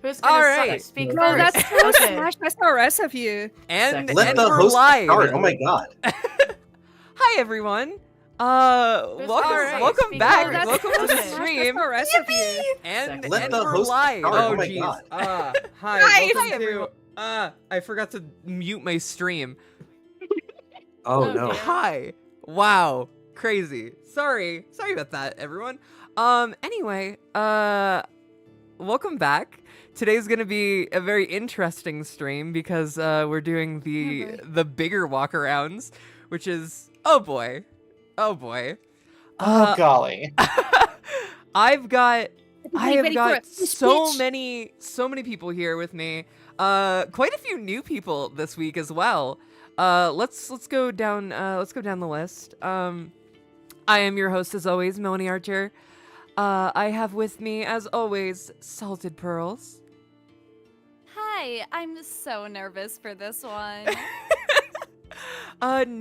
Who's gonna All right. speak No, first? that's so Okay. Smash. That's so rest of you. And, Let and the we're host live. start. Oh my god. Hi everyone. Welcome, alright? welcome Speak back. first. Welcome to the Okay. stream. That's so rest of you. And Let the we're host live. start. Oh, Oh my jeez. god. Hi, Hi. welcome Hi, everyone. to. I forgot to mute my stream. Oh Oh, no. dear. Hi. Wow. Crazy. Sorry about that, everyone. Anyway, welcome back. Today's gonna be a very interesting stream because we're doing the bigger walkarounds, which is oh boy. Oh golly. I've got Ready for got it. Push, so bitch. many people here with me. Quite a few new people this week as well. Let's go down the list. I am your host as always, Melanie Archer. I have with me as always Salted Pearls. Hi, I'm so nervous for this one.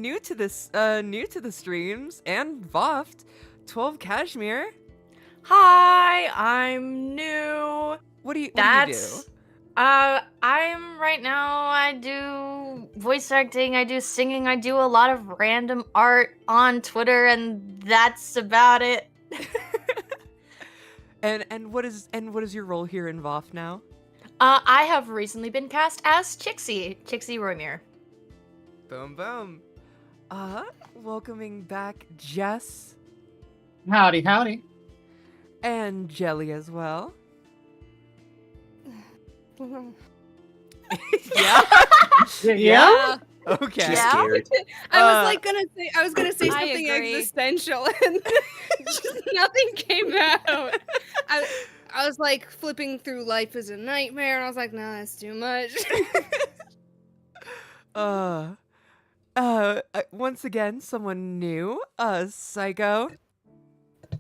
New to the streams and VOFT, 12 Cashmere. Hi, I'm new. What do you do? That's I'm right now. I do voice acting. I do singing. I do a lot of random art on Twitter, and that's about it. And what is your role here in VOFT now? I have recently been cast as Chixie Roymere. Boom boom. Welcoming back Jess Howdy, howdy. and Jelly as well. Yeah. Yeah? Okay. She's Yeah? scared. I was gonna say I something agree. existential, and just nothing came out. I was like flipping through life as a nightmare, and I was like, no, that's too much. Once again, someone new. Psycho.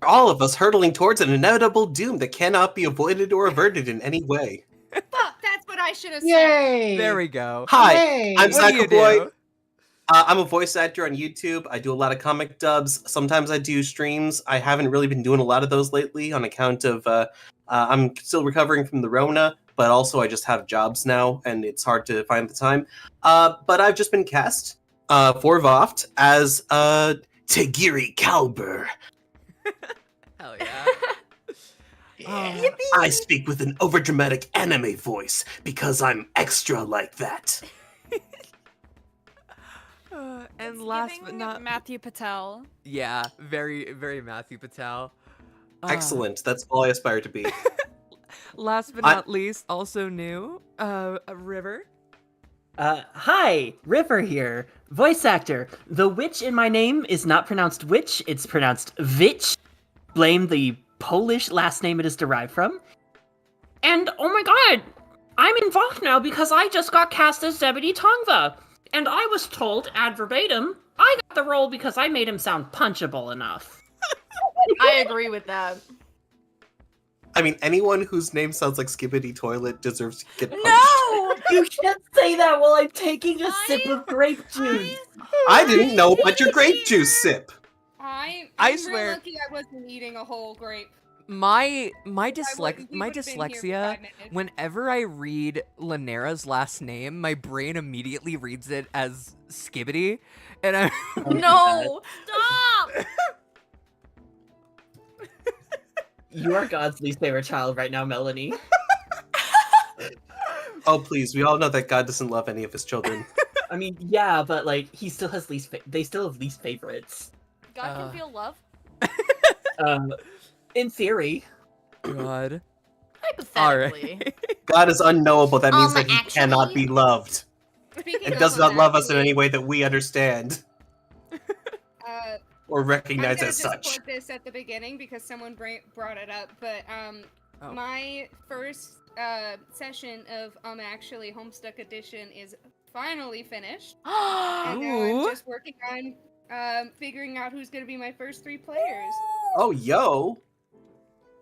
All of us hurtling towards an inevitable doom that cannot be avoided or averted in any way. Fuck, that's what I should have said. Yay! There we go. Hi, Yay! I'm What do you Psycho Boy. do? I'm a voice actor on YouTube. I do a lot of comic dubs. Sometimes I do streams. I haven't really been doing a lot of those lately on account of I'm still recovering from the Rona, but also I just have jobs now and it's hard to find the time. But I've just been cast for VOFT as Tegiri Kalber. Hell yeah. I speak with an overdramatic anime voice because I'm extra like that. And last but Giving not Matthew Patel. yeah, very very Matthew Patel. Excellent. That's all I aspire to be. Last but I- not least, also new, River. Hi, River here, voice actor. The witch in my name is not pronounced witch, it's pronounced Vitch. Blame the Polish last name it is derived from. And oh my god, I'm involved now because I just got cast as Zebedee Tongva. And I was told, ad verbatim, I got the role because I made him sound punchable enough. I agree with that. I mean, anyone whose name sounds like Skibbity Toilet deserves to get punched. No! You can't say that while I'm taking a sip of grape juice. I didn't know about your grape juice sip. I'm I swear- real lucky I wasn't eating a whole grape. My We would've been here for dyslexia. 5 minutes. Whenever I read Lanera's last name, my brain immediately reads it as Skibbity, and I. No! Stop! You are God's least favorite child right now, Melanie. Oh, please. We all know that God doesn't love any of his children. I mean, yeah, but like he still has they still have least favorites. God can feel love. In theory. God. Hypothetically. God is unknowable. That means that he Actually- cannot be loved. Speaking And of does not love us in actually, any way that we understand or I'm recognize gonna as just such. put this at the beginning because someone brought it up, but Oh. my first session of Actually Homestuck Edition is finally finished, and now Ooh. I'm just working on figuring out who's gonna be my first 3 players. Oh, yo.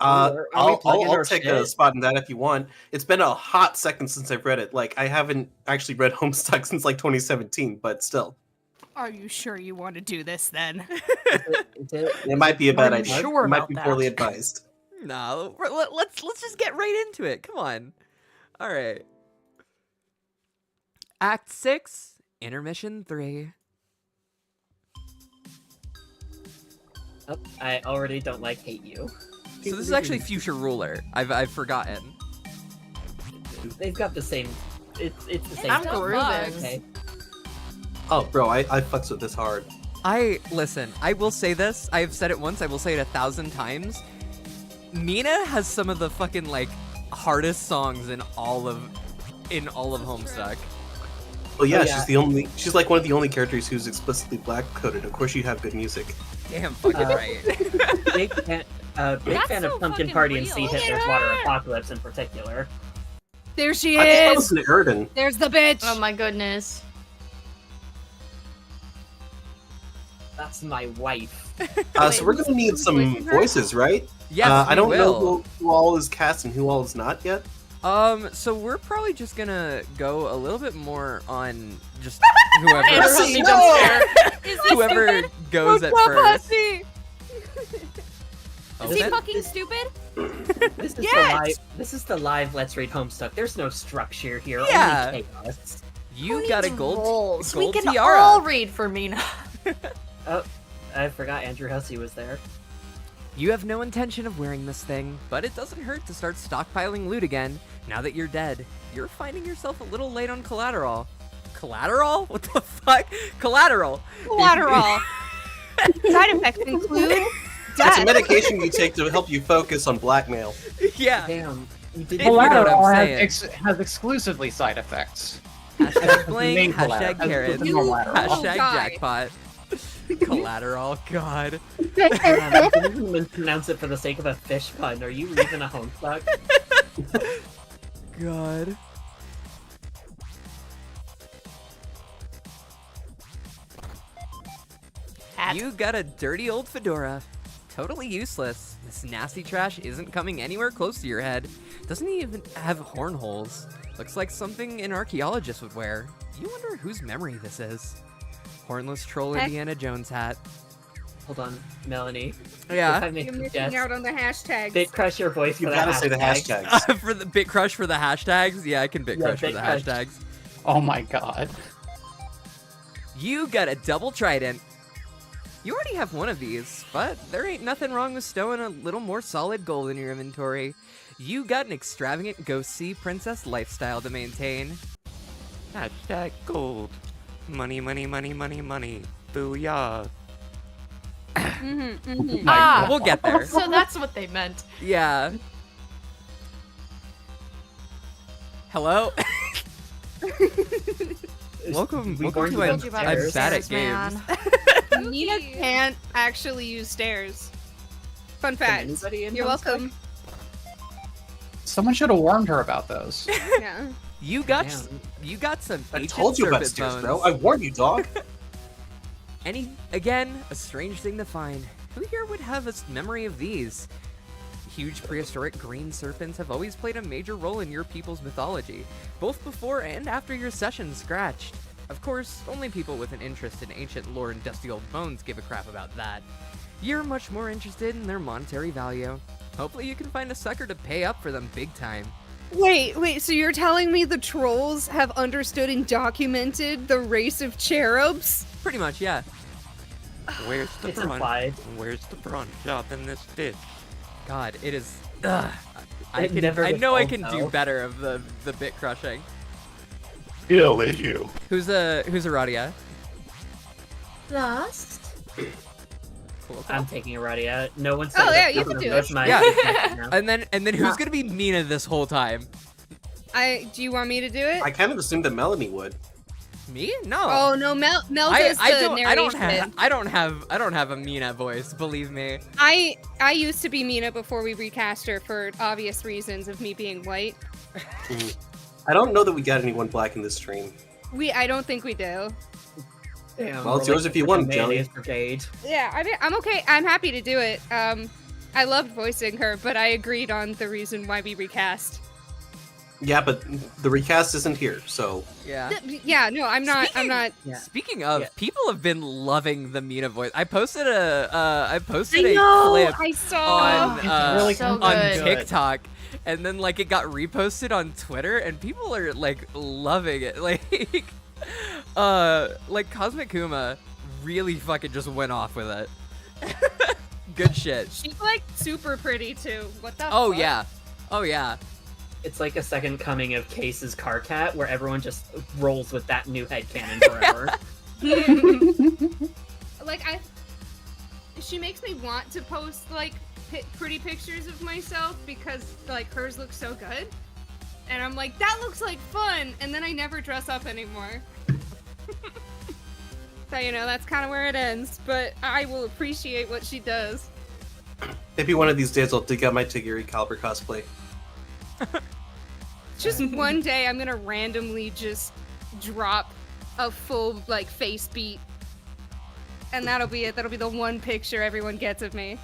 Are we I'll plugging our take a shit? spot in that if you want. It's been a hot second since I've read it. Like, I haven't actually read Homestuck since like 2017, but still. Are you sure you want to do this then? Is it? It might be a bad Are you idea. sure It might about be that? poorly advised. No, let's just get right into it. Come on. All right. Act 6, Intermission 3. Oh, I already don't like hate you. So this is actually Future Ruler. I've forgotten. They've got the same. It's the same. I'm still grooving. bugs. Okay. Oh, bro, I fucks with this hard. Listen, I will say this. I have said it once, I will say it 1,000 times. Mina has some of the fucking, like, hardest songs in all of Homestuck. Well, yeah, Oh, yeah. she's like one of the only characters who's explicitly black coded. Of course, you have good music. Damn fucking right. Big fan That's of so Pumpkin fucking Party and real. See Hitler's Water Apocalypse in particular. There she I thought that is. was an Erden. There's the bitch. Oh my goodness. That's my wife. So we're gonna need who's some voicing her? voices, right? Yes, I don't we know will. who all is cast and who all is not yet. So we're probably just gonna go a little bit more on just Andrew whoever helped me no! jump scare. Is this whoever stupid? goes at first. Is he Open? fucking stupid? This is Yes! the live. This is the live Let's Read Homestuck. There's no structure here. Yeah. Only chaos. You Who got a needs gold roles? We can tiara. all read for Mina. Oh, I forgot Andrew Hussey was there. You have no intention of wearing this thing, but it doesn't hurt to start stockpiling loot again. Now that you're dead, you're finding yourself a little late on collateral. Collateral? What the fuck? Collateral. Collateral. Side effects include It's a death. medication you take to help you focus on blackmail. Yeah. Damn. You did If you know what I'm Collateral saying. has exclusively side effects. Hashtag bling, Main hashtag collateral. carrots, That's the collateral. hashtag die. jackpot. Collateral, god. Damn, I didn't even pronounce it for the sake of a fish pun. Are you leaving a Homestuck? God. Hat. You got a dirty old fedora. Totally useless. This nasty trash isn't coming anywhere close to your head. Doesn't even have horn holes. Looks like something an archaeologist would wear. You wonder whose memory this is. Hornless troll Heck. Indiana Jones hat. Hold on, Melanie. If I Yeah. may You're missing suggest, out on the hashtags. bit crush your voice You for gotta that say the hashtag. hashtags. For the bit crush for the hashtags? Yeah, I can bit Yeah, crush for bit the crush. hashtags. Oh my god. You got a double trident. You already have one of these, but there ain't nothing wrong with stowing a little more solid gold in your inventory. You got an extravagant go see princess lifestyle to maintain. Hashtag gold. Money, money, money, money, money. Booyah. Ah, We'll get there. so that's what they meant. Yeah. Hello? welcome We welcome weren't to even Told you about I'm the upstairs. bad at stairs, man. games. Nina can't actually use stairs. Fun Can fact. anybody in You're Homestuck? welcome. Someone should have warned her about those. Yeah. You got Damn. you got some I ancient told you about serpent stairs, bones. bro. I warned you, dog. Again, a strange thing to find. Who here would have a memory of these? Huge prehistoric green serpents have always played a major role in your people's mythology, both before and after your session scratched. Of course, only people with an interest in ancient lore and dusty old bones give a crap about that. You're much more interested in their monetary value. Hopefully you can find a sucker to pay up for them big time. Wait, so you're telling me the trolls have understood and documented the race of cherubs? Pretty much, yeah. Where's the It's front? implied. Where's the front shop in this bitch? God, it is. Ugh. I It never I gets know I old, can do though. better of the bit crushing. Kill issue. Who's a Radia? Lost. Cool. I'm taking a Radia. No one said Oh, yeah, that. you can do That's it. my Yeah. right now. And then who's gonna be Mina this whole time? Do you want me to do it? I kind of assumed that Melanie would. Me? No. Oh no, Mel does I the don't narration. I don't have a Mina voice, believe me. I used to be Mina before we recast her for obvious reasons of me being white. I don't know that we got anyone black in this stream. I don't think we do. Damn, Well, it's we're yours like if you the want, mayonnaise Jelly. brigade. Yeah, I'm okay. I'm happy to do it. I loved voicing her, but I agreed on the reason why we recast. Yeah, but the recast isn't here, so Yeah. Yeah, no, I'm not. Speaking- I'm not. Yeah. Speaking of, Yeah. people have been loving the Mina voice. I posted a I clip know. on I saw. It's really So on good. TikTok, and then like it got reposted on Twitter, and people are like loving it. Like Cosmic Kuma really fucking just went off with it. Good shit. She's like super pretty too. What the Oh fuck? yeah. Oh yeah. It's like a second coming of Case's car cat, where everyone just rolls with that new headcanon forever. Like she makes me want to post like pretty pictures of myself because like hers looks so good, and I'm like, that looks like fun, and then I never dress up anymore. So you know, that's kind of where it ends. But I will appreciate what she does. Maybe one of these days I'll dig out my Tagiri Caliber cosplay. Just one day, I'm gonna randomly just drop a full like face beat, and that'll be it. That'll be the one picture everyone gets of me.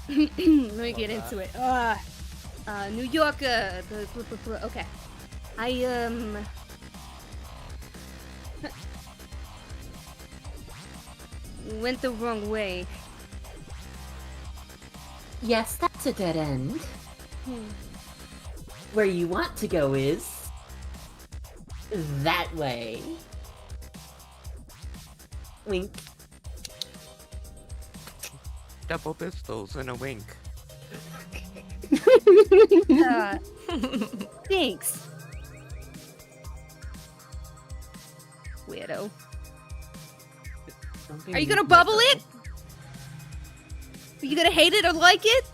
Let me get into it. New York. Okay. I went the wrong way. Yes, that's a dead end. Where you want to go is that way. Wink. Double pistols and a wink. Thanks. Weirdo. Are you gonna bubble it? Are you gonna hate it or like it?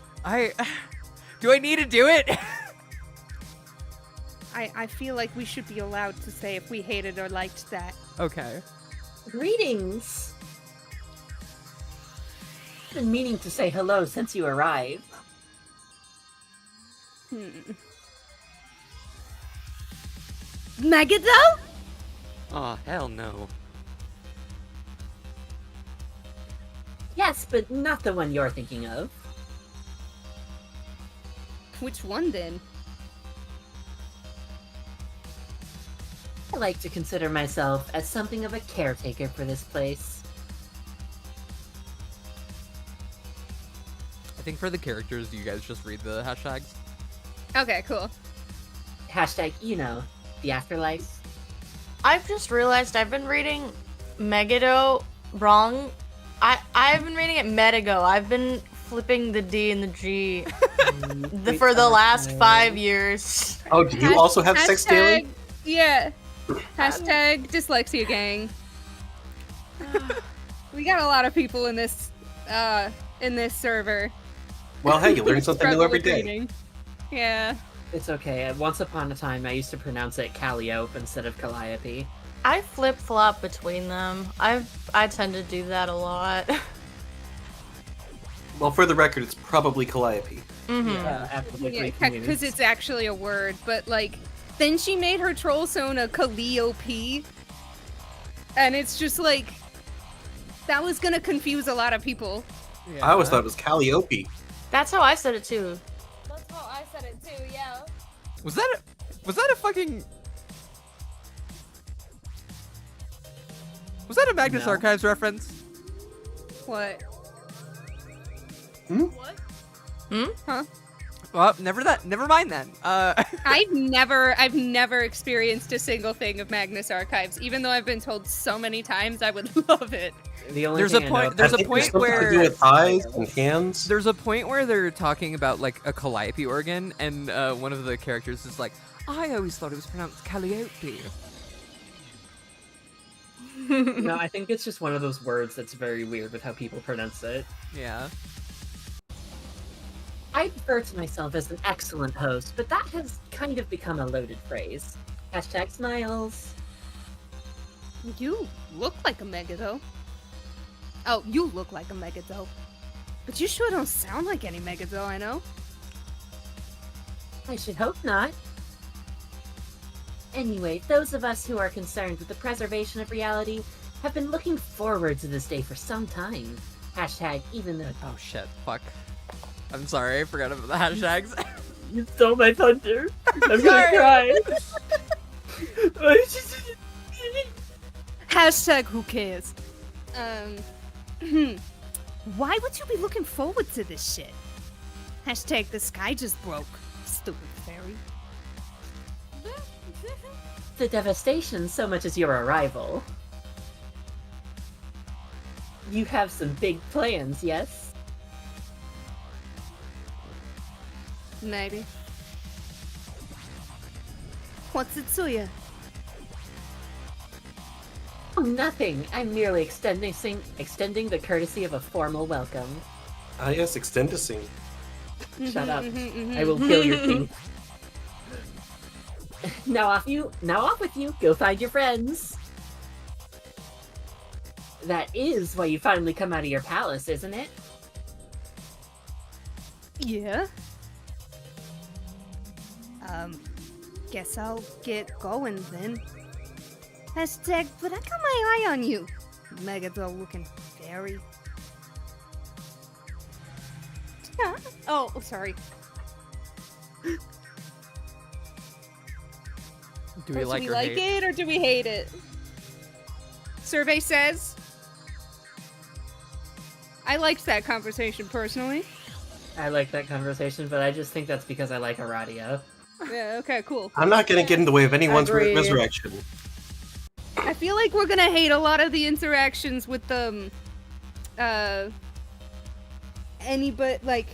Do I need to do it? I feel like we should be allowed to say if we hated or liked that. Okay. Greetings. I've been meaning to say hello since you arrived. Magado? Aw, hell no. Yes, but not the one you're thinking of. Which one then? I like to consider myself as something of a caretaker for this place. I think for the characters, you guys just read the hashtags. Okay, cool. Hashtag, you know, the afterlife. I've just realized I've been reading Megado wrong. I've been reading it Medigo. I've been flipping the D and the G for the last 5 years. Oh, do you also have sex daily? Yeah. Hashtag dyslexia gang. We got a lot of people in this server. Well, hey, you learn something new Struggle every with day. reading. Yeah. It's okay. Once upon a time, I used to pronounce it Calliope instead of Calliope. I flip flop between them. I tend to do that a lot. Well, for the record, it's probably Calliope. Absolutely. Because it's actually a word, but like, then she made her troll zone Calliope, and it's just like, that was gonna confuse a lot of people. I always thought it was Calliope. That's how I said it too. That's how I said it too, yeah. Was that a fucking... Was that a Magnus No. Archives reference? What? What? Huh? Well, never mind then. I've never experienced a single thing of Magnus Archives, even though I've been told so many times I would love it. The only There's a thing I know point- there's I a think point it's something where- to do with eyes and hands. There's a point where they're talking about like a Calliope organ, and one of the characters is like, I always thought it was pronounced Calliope. No, I think it's just one of those words that's very weird with how people pronounce it. Yeah. I refer to myself as an excellent host, but that has kind of become a loaded phrase. Hashtag smiles. You look like a Megado. Oh, you look like a Megado. But you sure don't sound like any Megado I know. I should hope not. Anyway, those of us who are concerned with the preservation of reality have been looking forward to this day for some time. Hashtag even though... Oh shit, fuck. I'm sorry, I forgot about the hashtags. You stole my thunder. I'm Sorry. gonna cry. Hashtag who cares? Why would you be looking forward to this shit? Hashtag the sky just broke. Stupid fairy. The devastation so much as your arrival. You have some big plans, yes? Maybe. What's it to you? Oh, nothing. I'm merely extending the courtesy of a formal welcome. Ah, yes, extendicing. Shut up. I will kill your teeth. Now off with you. Go find your friends. That is why you finally come out of your palace, isn't it? Yeah. Guess I'll get going then. Hashtag, but I got my eye on you. Megadol looking fairy. Yeah. Oh, sorry. Do we like do or we like hate? it or do we hate it? Survey says. I liked that conversation personally. I like that conversation, but I just think that's because I like Aradia. Yeah, okay, cool. I'm not gonna get in the way of anyone's Agreed. resurrection. I feel like we're gonna hate a lot of the interactions with anybody like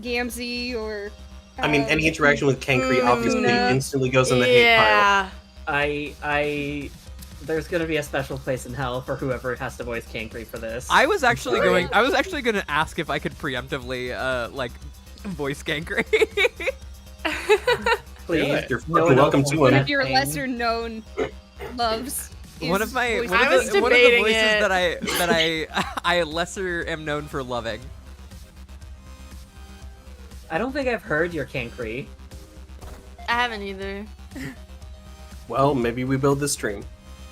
Gamzee or. I mean, any interaction with Kankri obviously no. instantly goes in the hate pile. Yeah. There's gonna be a special place in hell for whoever has to voice Kankri for this. I was actually gonna ask if I could preemptively like voice Gankry. Please. You're No fucking one welcome else to will One him. of your pain. lesser known loves. one is of my voice- one I of was the, one of the debating voices it. that I lesser am known for loving. I don't think I've heard your Kankri. I haven't either. Well, maybe we build this stream.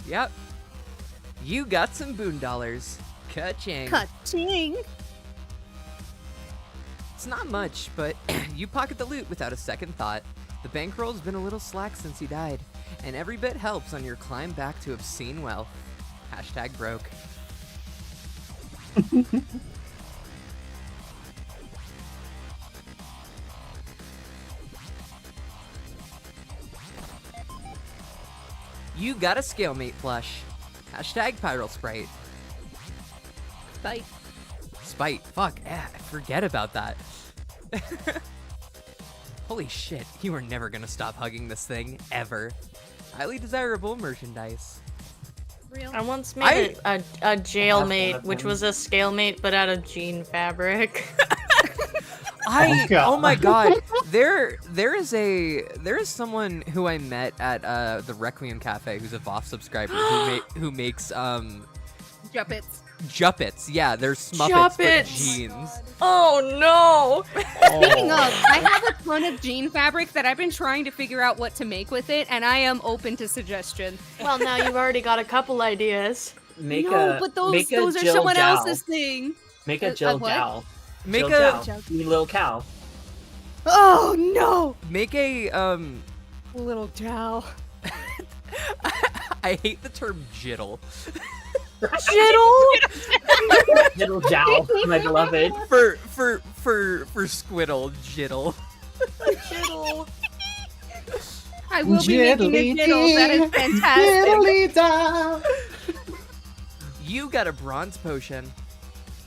Yep. You got some boon dollars. Ka-ching. Ka-ching. It's not much, but you pocket the loot without a second thought. The bankroll's been a little slack since he died, and every bit helps on your climb back to obscene wealth. Hashtag broke. You got a Scalemate plush. Hashtag Pyral Sprite. Bye. Spite. Fuck. Forget about that. Holy shit. You are never gonna stop hugging this thing. Ever. Highly desirable merchandise. Real. I once made a jailmate, That's which one. was a scalemate, but out of jean fabric. Oh my god. There is someone who I met at the Requiem Cafe who's a VOFT subscriber who makes Juppets. Juppets. Yeah, they're Smuppets but Juppets. jeans. Oh no! Speaking of, I have a ton of jean fabric that I've been trying to figure out what to make with it, and I am open to suggestion. Well, now you've already got a couple ideas. Make no, a but those make a are Jill someone Gal. else's thing. Make a A Jill what? Gal. Make Jill a Gal. You little cow. Oh no! make a Little Jow. I hate the term jiddle. Jiddle? Little Jow, my beloved. For squiddle, jiddle. Jiddle. I will be making a diddle. That is fantastic. You got a bronze potion.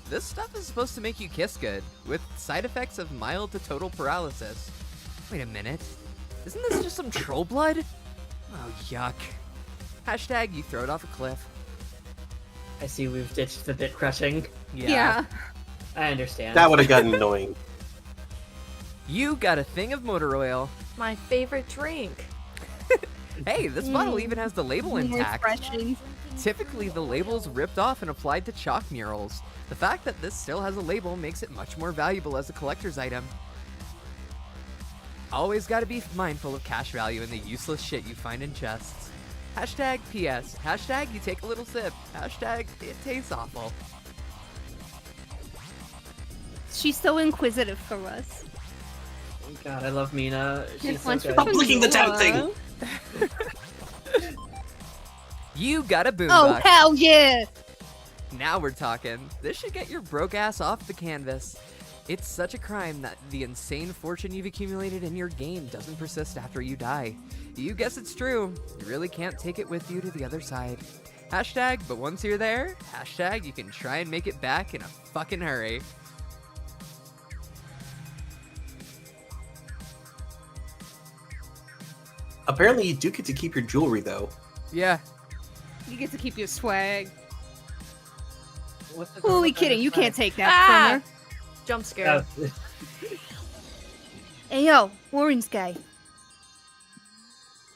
This stuff is supposed to make you kiss good, with side effects of mild to total paralysis. Wait a minute. Isn't this just some troll blood? Oh, yuck. Hashtag you throw it off a cliff. I see we've ditched the bit crushing. Yeah. I understand. That would have gotten annoying. You got a thing of motor oil. My favorite drink. Hey, this bottle even has the label intact. Refreshing. Typically, the label's ripped off and applied to chalk murals. The fact that this still has a label makes it much more valuable as a collector's item. Always gotta be mindful of cash value in the useless shit you find in chests. Hashtag PS. Hashtag you take a little sip. Hashtag it tastes awful. She's so inquisitive for us. God, I love Mina. She's so Once good. you're Stop licking the damn thing! You got a Oh boombox. hell yeah! Now we're talking. This should get your broke ass off the canvas. It's such a crime that the insane fortune you've accumulated in your game doesn't persist after you die. You guess it's true. You really can't take it with you to the other side. Hashtag, but once you're there, hashtag, you can try and make it back in a fucking hurry. Apparently, you do get to keep your jewelry, though. Yeah. You get to keep your swag. What's the Who are we girl kidding? that You has can't take that Ah! from her. Jump scare. Hey yo, orange guy.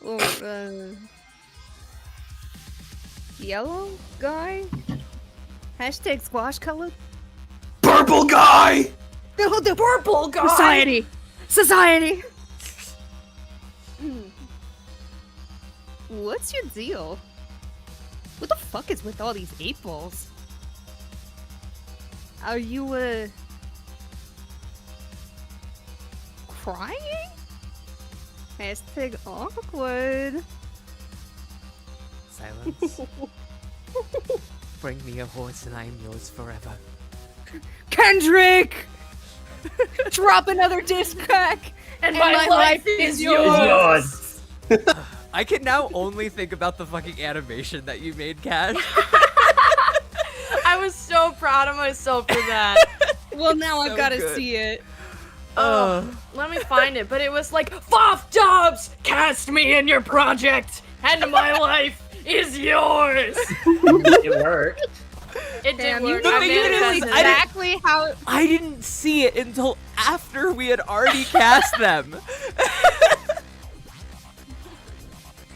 Or yellow guy? Hashtag squash color? Purple guy! The purple guy! Society! Society! What's your deal? What the fuck is with all these 8 balls? Are you, crying? Hashtag awkward. Silence. Bring me a horse and I am yours forever. Kendrick! Drop another disc pack, and my life is yours! I can now only think about the fucking animation that you made, Cash. I was so proud of myself for that. Well, now I've So got to good. see it. Let me find it. But it was like, VOFT dubs, cast me in your project, and my life is yours. It worked. It did Damn, work. you I know manifested I it. didn't- exactly how. I didn't see it until after we had already cast them.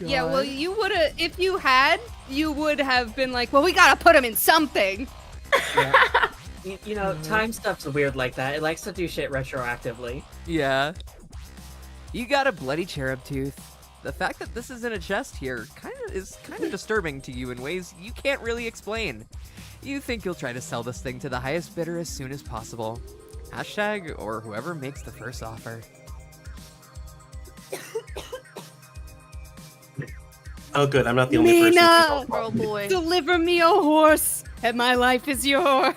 Yeah, well, God. you would have, if you had, you would have been like, well, we gotta put him in something. Yeah. You know, time stuff's weird like that. It likes to do shit retroactively. Yeah. You got a bloody cherub tooth. The fact that this is in a chest here is kind of disturbing to you in ways you can't really explain. You think you'll try to sell this thing to the highest bidder as soon as possible. Hashtag or whoever makes the first offer. Oh, good. I'm not the only person. Mina! Oh boy. Deliver me a horse, and my life is yours.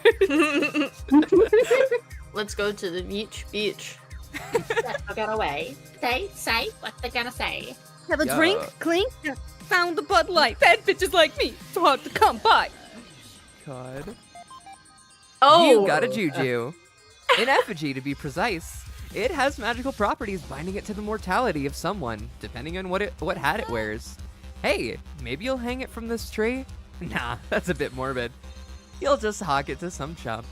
Let's go to the beach. I got away. Say what they're gonna say. Have a Yeah. drink, clink. Found the Bud Light. Bad bitches like me, so hard to come by. God. Oh, You got a juju. In effigy, to be precise. It has magical properties binding it to the mortality of someone, depending on what hat it wears. Hey, maybe you'll hang it from this tree? Nah, that's a bit morbid. You'll just hawk it to some chump.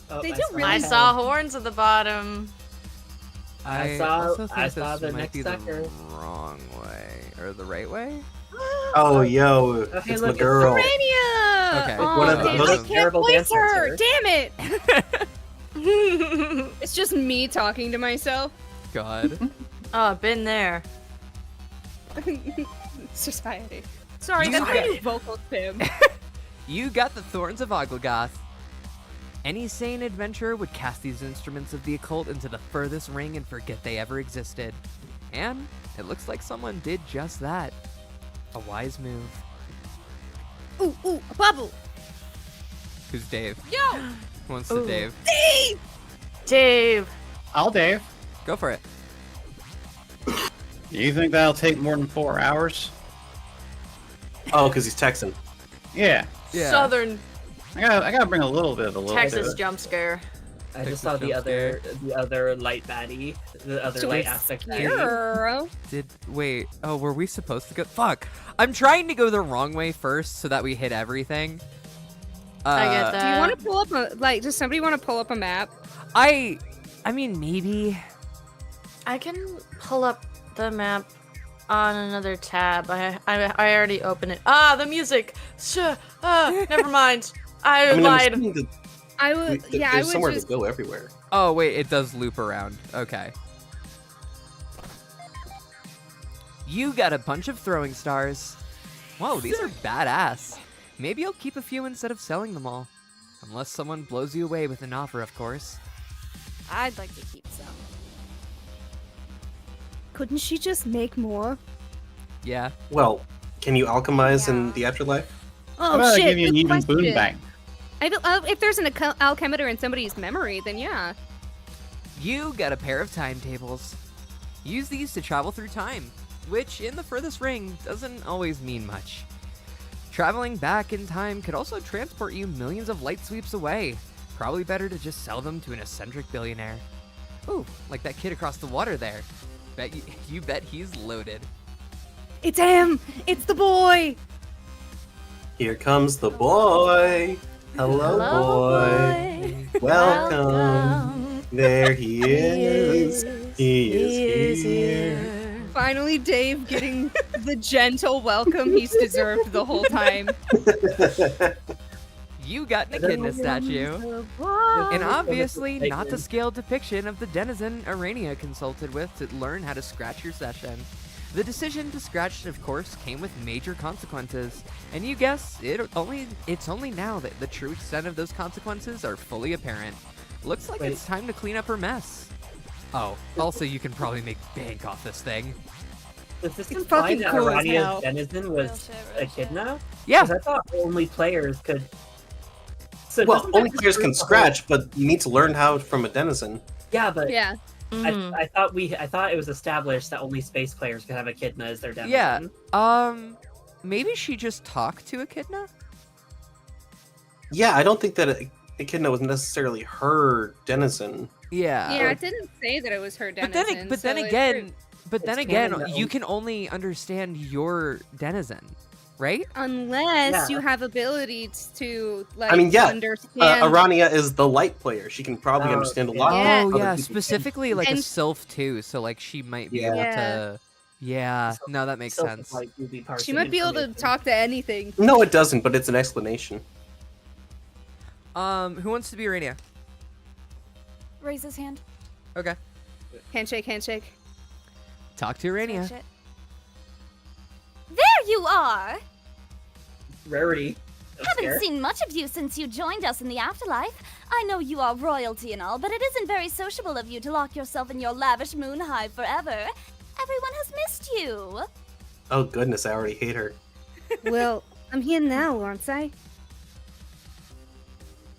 Oh, They do really- I saw horns at the bottom. I saw- also think I this saw the might next be sucker. the wrong way. Or the right way? Oh, yo, Okay, it's my look, it's girl. Mania! Okay. Oh, One of damn, those I can't terrible voice dance her. dancer. Damn it! It's just me talking to myself. God. Oh, been there. Society. Sorry, You that's my got- new vocal Tim. You got the Thorns of Oglogoth. Any sane adventurer would cast these instruments of the occult into the furthest ring and forget they ever existed. And it looks like someone did just that. A wise move. Ooh, ooh, a bubble. Who's Dave? Yo! Who wants to Ooh. Dave? Dave. I'll Dave. Go for it. Do you think that'll take more than 4 hours? Oh, because he's Texan. Yeah. Yeah. Southern I gotta bring a little bit of a little Texas bit. jump scare. I just Texas saw the jump other light baddie, the other light aspect baddie. Girl. Wait, oh, were we supposed to go? Fuck. I'm trying to go the wrong way first so that we hit everything. I get that. Do you want to pull up a, does somebody want to pull up a map? I mean, maybe. I can pull up the map on another tab. I already opened it. Ah, the music. Never mind. I I mean, I'm lied. assuming that I would, yeah, I there's would somewhere just, to go everywhere. Oh, wait, it does loop around. Okay. You got a bunch of throwing stars. Whoa, these are badass. Maybe I'll keep a few instead of selling them all. Unless someone blows you away with an offer, of course. I'd like to keep some. couldn't she just make more? Yeah. Well, can you alchemize in the afterlife? How Oh about I shit! give you an good even boon question. bank? If there's an alchemister in somebody's memory, then yeah. You got a pair of timetables. Use these to travel through time, which in the furthest ring doesn't always mean much. Traveling back in time could also transport you millions of light sweeps away. Probably better to just sell them to an eccentric billionaire. Ooh, like that kid across the water there. You bet he's loaded. It's him! It's the boy! Here comes the boy. Hello, boy. Welcome. There he is. He is here. Finally, Dave getting the gentle welcome he's deserved the whole time. You got an echidna statue. And obviously not the scaled depiction of the denizen Arania consulted with to learn how to scratch your session. The decision to scratch, of course, came with major consequences. And you guess, it's only now that the true extent of those consequences are fully apparent. Looks like it's time to clean up her mess. Oh, also you can probably make bank off this thing. Does this It's imply fucking that cool as Arania's hell. denizen was Real a kid now? Yeah. 'Cause I thought only players could. So Well, doesn't that only players can disprove the whole- scratch, but you need to learn how from a denizen. Yeah, but Yeah. I thought it was established that only space players could have echidna as their denizen. Yeah. Maybe she just talked to echidna? Yeah, I don't think that Echidna was necessarily her denizen. Yeah. Yeah, it didn't say that it was her But denizen. then, but then so again, but then It's again, canon that you only- can only understand your denizen, right? unless Yeah. you have abilities to like I mean, yeah, understand. Arania is the light player. She can probably Oh, understand a yeah. lot. Yeah. Oh other yeah, people specifically like a And- sylph too, so like she might be Yeah. able Yeah. to. Yeah, So- no, that makes Self- sense. like, will be she parsing might be able to information. talk to anything. can't. No, it doesn't, but it's an explanation. Who wants to be Rania? Raise his hand. Okay, Handshake, handshake. talk to Rania. Scratch it. There you are! Rarity. of Haven't scare. seen much of you since you joined us in the afterlife. I know you are royalty and all, but it isn't very sociable of you to lock yourself in your lavish moon hive forever. Everyone has missed you. Oh goodness, I already hate her. Well, I'm here now, aren't I?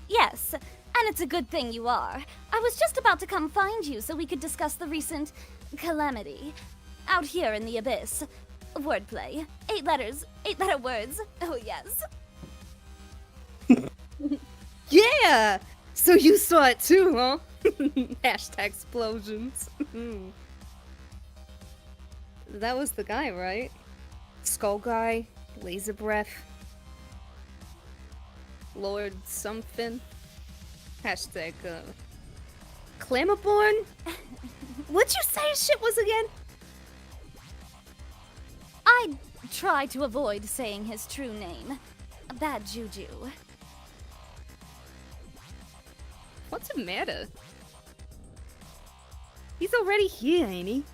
Yes, and it's a good thing you are. I was just about to come find you so we could discuss the recent calamity. Out here in the abyss. Wordplay. 8 letters, 8-letter words. Oh, yes. Yeah! So you saw it too, huh? Hashtag explosions. That was the guy, right? Skull guy, laser breath. Lord something. Hashtag, Clamaborn? What'd you say his shit was again? I try to avoid saying his true name. Bad juju. What's the matter? He's already here, ain't he?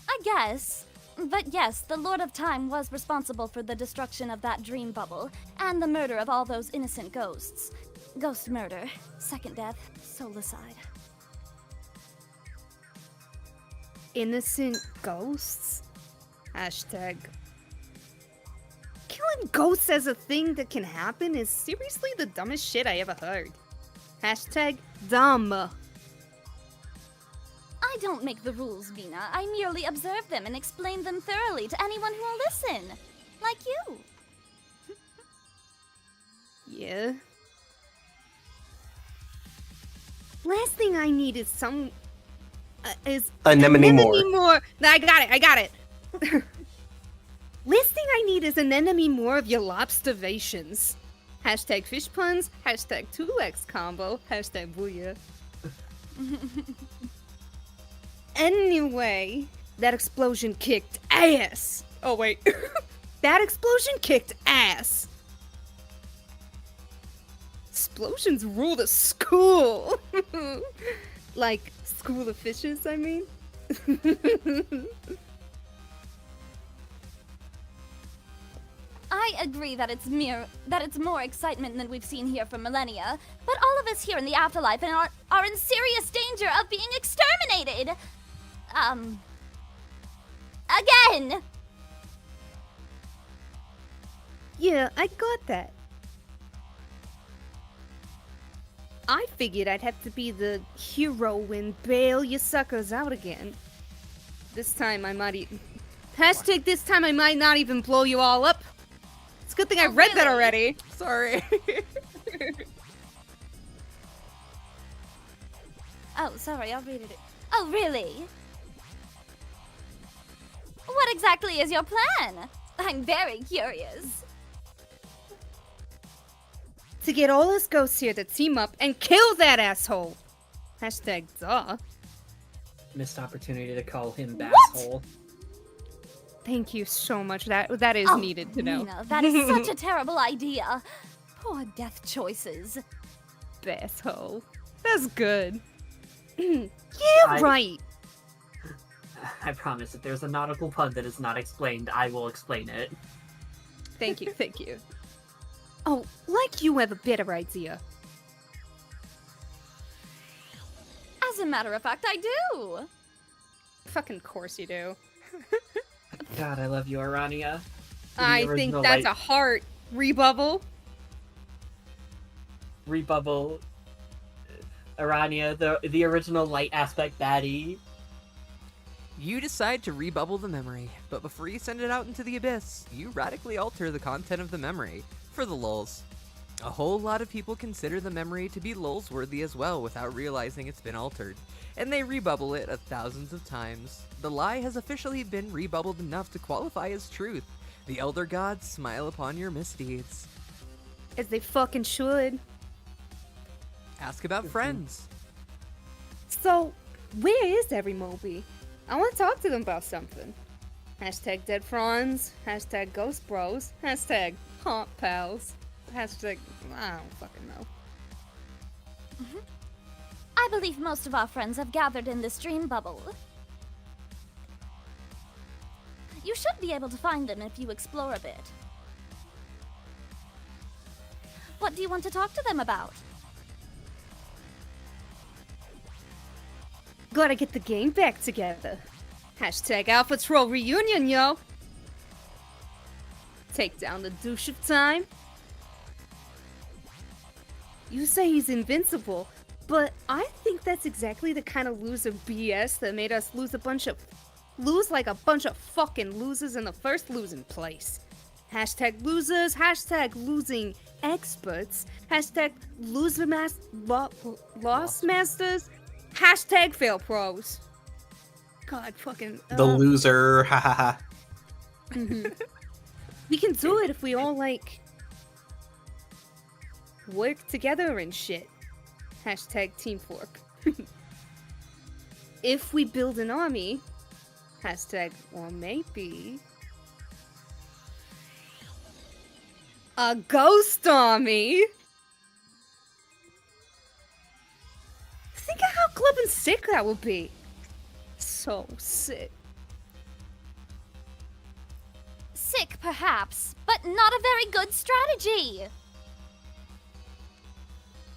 I guess. But yes, the Lord of Time was responsible for the destruction of that dream bubble and the murder of all those innocent ghosts. Ghost murder, second death, soulicide. Innocent ghosts? Hashtag. Killing ghosts as a thing that can happen is seriously the dumbest shit I ever heard. Hashtag dumb. I don't make the rules, Vina. I merely observe them and explain them thoroughly to anyone who will listen. Like you. Yeah. Last thing I need is Anemone more. more. I got it. Last thing I need is an enemy more of your lobstervations. Hashtag fish puns, hashtag 2x combo, hashtag booyah. Anyway, that explosion kicked ass. Oh, wait. That explosion kicked ass. Explosions rule the school. Like, school of fishes, I mean. I agree that it's more excitement than we've seen here for millennia, but all of us here in the afterlife are in serious danger of being exterminated. Again! Yeah, I got that. I figured I'd have to be the hero and bail you suckers out again. This time I might Hashtag this time I might not even blow you all up. It's a good thing I read that already. Sorry. Oh, sorry, I'll read it. Oh, really? What exactly is your plan? I'm very curious. To get all us ghosts here to team up and kill that asshole. Hashtag duh. Missed opportunity to call him What? basshole. Thank you so much. That is Oh, needed to know. Nina, that is such a terrible idea. Poor death choices. Asshole. That's good. Yeah, I- right. I promise, if there's a nautical pun that is not explained, I will explain it. Thank you, thank you. Oh, like you have a better idea. As a matter of fact, I do. Fucking course you do. God, I love you, Arania. I think original that's light- a heart rebubble. Rebubble. Arania, the original light aspect baddie. You decide to rebubble the memory, but before you send it out into the abyss, you radically alter the content of the memory, for the lulz. A whole lot of people consider the memory to be lulz worthy as well without realizing it's been altered, and they rebubble it thousands of times. The lie has officially been rebubbled enough to qualify as truth. The elder gods smile upon your misdeeds. As they fucking should. Ask about friends. So, where is every Moby? I want to talk to them about something. Hashtag dead fronds. Hashtag ghost bros. Hashtag haunt pals. Hashtag, I don't fucking know. I believe most of our friends have gathered in this dream bubble. You should be able to find them if you explore a bit. What do you want to talk to them about? Gotta get the game back together. Hashtag Alpha Troll reunion, yo! Take down the douche of time. You say he's invincible, but I think that's exactly the kind of loser BS that made us lose like a bunch of fucking losers in the first losing place. Hashtag losers, hashtag losing experts, hashtag loss masters, hashtag fail pros. God fucking. The loser, ha ha ha. We can do it if we all like work together and shit. Hashtag team fork. If we build an army, hashtag or maybe a ghost army. Think of how club and sick that would be. So sick. Sick, perhaps, but not a very good strategy.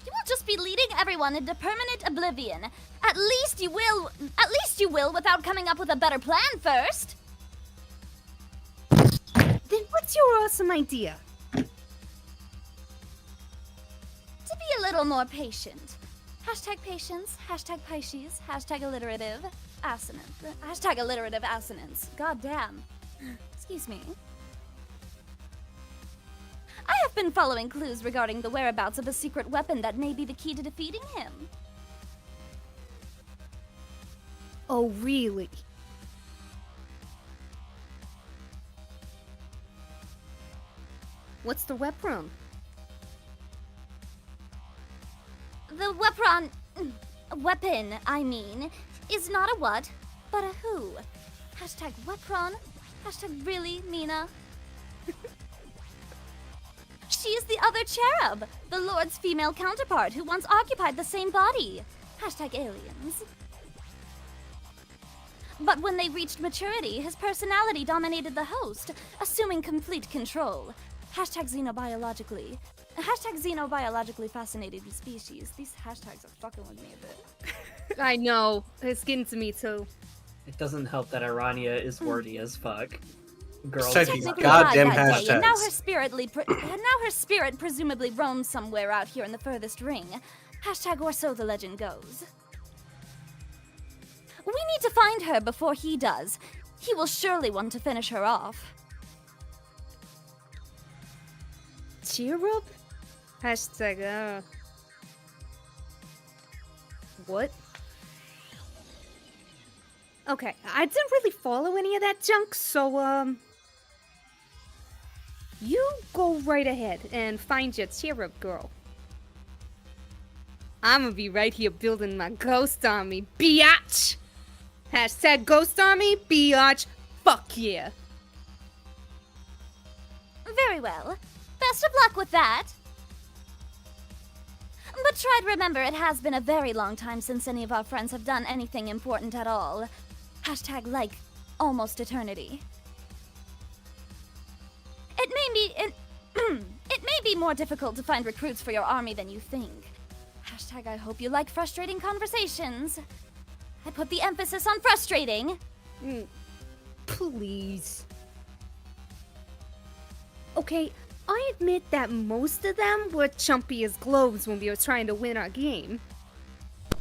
You will just be leading everyone into permanent oblivion. At least you will without coming up with a better plan first. Then what's your awesome idea? To be a little more patient. Hashtag patience, hashtag Pisces, hashtag alliterative assonance. Hashtag alliterative assonance. God damn. Excuse me. I have been following clues regarding the whereabouts of a secret weapon that may be the key to defeating him. Oh, really? What's the weapon? The weapon, I mean, is not a what, but a who. Hashtag weapon. Hashtag really, Mina. She is the other cherub, the Lord's female counterpart who once occupied the same body. Hashtag aliens. But when they reached maturity, his personality dominated the host, assuming complete control. Hashtag xenobiologically. Hashtag xenobiologically fascinating species. These hashtags are fucking with me a bit. I know. It's getting to me too. It doesn't help that Arania is wordy as fuck. Girls, Said do you not Technically go. goddamn died that day, and now hashtags. her spirit presumably roams somewhere out here in the furthest ring. Hashtag or so the legend goes. We need to find her before he does. He will surely want to finish her off. Cheer up? Hashtag, What? Okay, I didn't really follow any of that junk, so, you go right ahead and find your cheer up girl. I'm gonna be right here building my ghost army, biatch! Hashtag ghost army, biatch, fuck yeah! Very well. Best of luck with that. But try to remember it has been a very long time since any of our friends have done anything important at all. Hashtag like almost eternity. It may be it may be more difficult to find recruits for your army than you think. Hashtag I hope you like frustrating conversations. I put the emphasis on frustrating. Please. Okay, I admit that most of them were chumpy as globes when we were trying to win our game.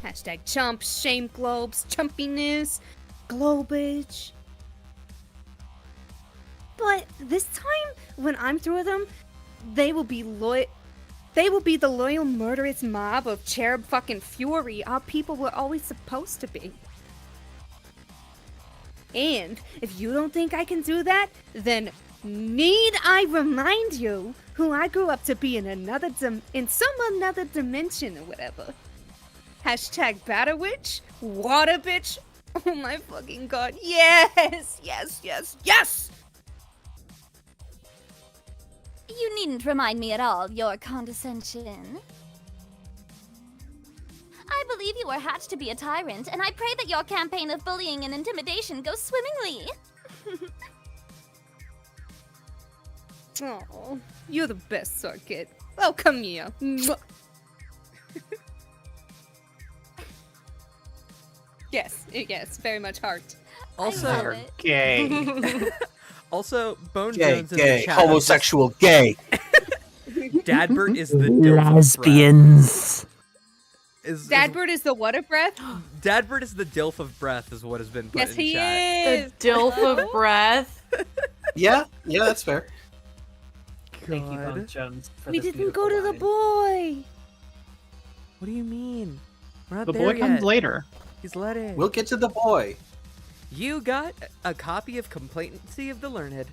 Hashtag chump, shame globes, chumpiness, globage. But this time, when I'm through with them, they will be the loyal murderous mob of cherub fucking fury our people were always supposed to be. And if you don't think I can do that, then need I remind you who I grew up to be in another another dimension or whatever. Hashtag Batter Witch, Water Bitch. Oh my fucking god. Yes, yes, yes, yes! You needn't remind me at all, your condescension. I believe you were hatched to be a tyrant, and I pray that your campaign of bullying and intimidation goes swimmingly. Oh, you're the best, Circuit. Oh, come here. Mwah. Yes, very much heart. Also, I love it. Gay. also, Bone Gay, Jones in the gay, chat. homosexual, gay. Dadbert is the dilf of breath. Lesbians. Dadbird is the what of breath? Dadbert is the dilf of breath, is what has been put Yes, in he chat. is. The dilf of breath. Yeah, that's fair. Thank you, God. Bone Jones. For We this didn't go to the beautiful line. boy. What do you mean? We're not The there boy comes yet. later. He's let in. We'll get to the boy. You got a copy of Complainancy of the Learned.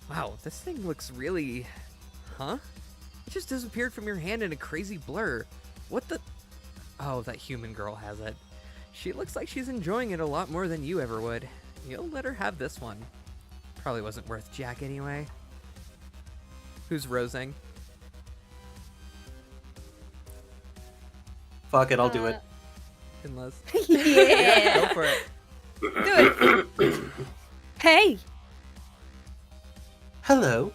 Wow, this thing looks really... Huh? It just disappeared from your hand in a crazy blur. What the... Oh, that human girl has it. She looks like she's enjoying it a lot more than you ever would. You'll let her have this one. Probably wasn't worth jack anyway. Who's rosing? Fuck it, I'll do it. Unless... Yeah. Go for it. Do it. Hey, Hello.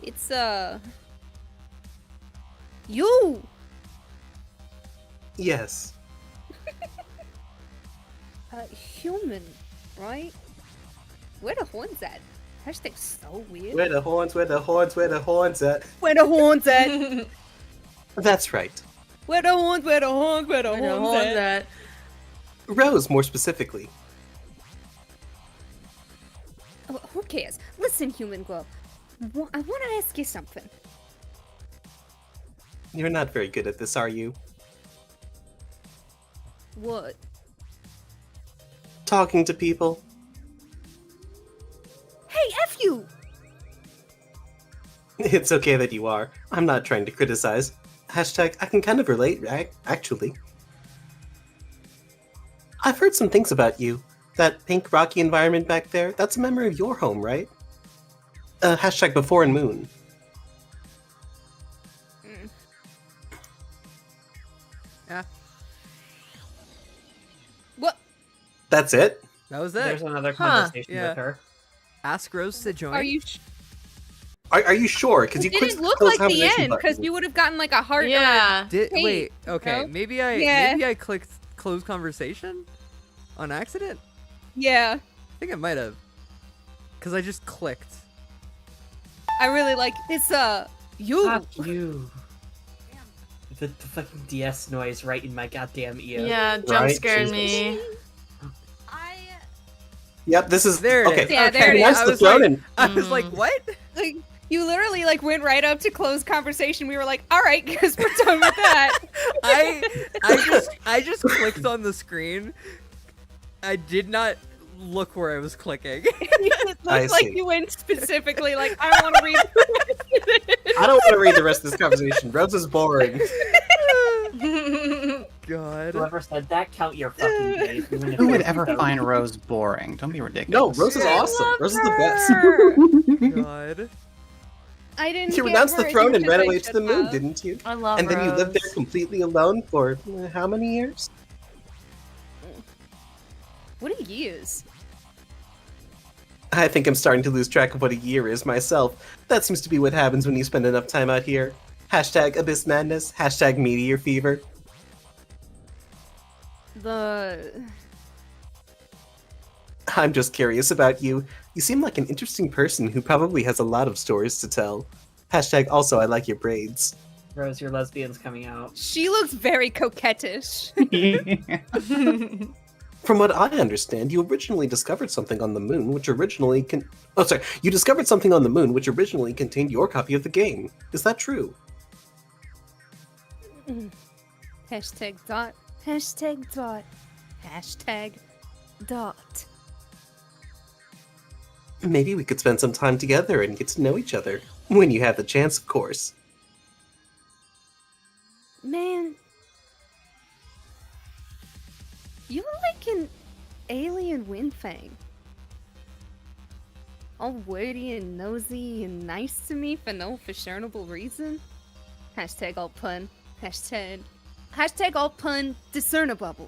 it's you. Yes. Human, right? Where the horns at? Hashtag so weird. Where the horns, where the horns, where the horns at? Where the horns at? That's right. Where the horns, where the horns, where the Where the horns horns at? at? Rose, more specifically. Oh, who cares? Listen, human glove. I want to ask you something. You're not very good at this, are you? What? Talking to people. Hey, F you! It's okay that you are. I'm not trying to criticize. Hashtag, I can kind of relate, right? Actually. I've heard some things about you. That pink rocky environment back there, that's a memory of your home, right? Hashtag before and moon. Yeah, What? That's it? that was There's it. another Huh, conversation yeah. with her. Ask Rose to join. Are you? Are you sure? Because It you didn't clicked look close like the conversation end, because button. you would have gotten like a heart. Yeah. Did Hey, wait? Okay, no? maybe I Yeah. maybe I clicked closed conversation on accident? Yeah, I think I might have. Because I just clicked. I really like it's you. Fuck you. The fucking DS noise right in my goddamn ear. Yeah, jump Right, scared Jesus. me. Yep, this is There it okay. is. Yeah, okay. there it is. Once I the was throne like, in. I was like, what? Like you literally like went right up to close conversation. We were like, all right, because we're done with that. I just clicked on the screen. I did not look where I was clicking. It I looked like see. you went specifically like I want to read. I don't want to read the rest of this conversation. Rose is boring. God. Whoever said that, count your fucking days. even if Who would it's ever so- find Rose boring? Don't be No, ridiculous. Rose is awesome. love Rose is the best. God. I didn't. You get renounced the her as throne much and as ran I away to should the moon, have. didn't you? I love And then you lived there Rose. completely alone for how many years? What a years. I think I'm starting to lose track of what a year is myself. That seems to be what happens when you spend enough time out here. Hashtag Abyss Madness. Hashtag Meteor Fever. I'm just curious about you. You seem like an interesting person who probably has a lot of stories to tell. Hashtag also I like your braids. Rose, your lesbian's coming out. She looks very coquettish. From what I understand, you originally discovered something on the moon which originally you discovered something on the moon which originally contained your copy of the game. Is that true? Hashtag dot. Hashtag dot. Hashtag dot. Maybe we could spend some time together and get to know each other. When you have the chance, of course. Man. You look like an alien Windfang. All wordy and nosy and nice to me for no discernible reason. Hashtag all pun. Hashtag all pun discernible.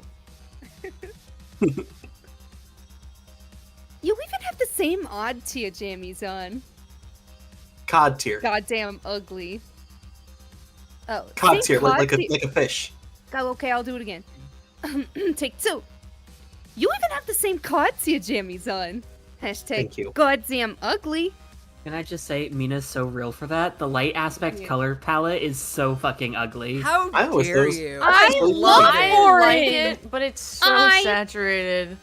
You even have the same odd tier jammies on. Cod tier. Goddamn ugly. Oh, Cod same tier, like tier- a fish. Oh, okay, I'll do it again. Take two. You even have the same cards tier jammies on. Hashtag Thank you. goddamn ugly. Can I just say, Mina's so real for that? The light aspect Yeah. color palette is so fucking ugly. How I always dare those- you? I love love it. I orange. like it, but it's so I- saturated.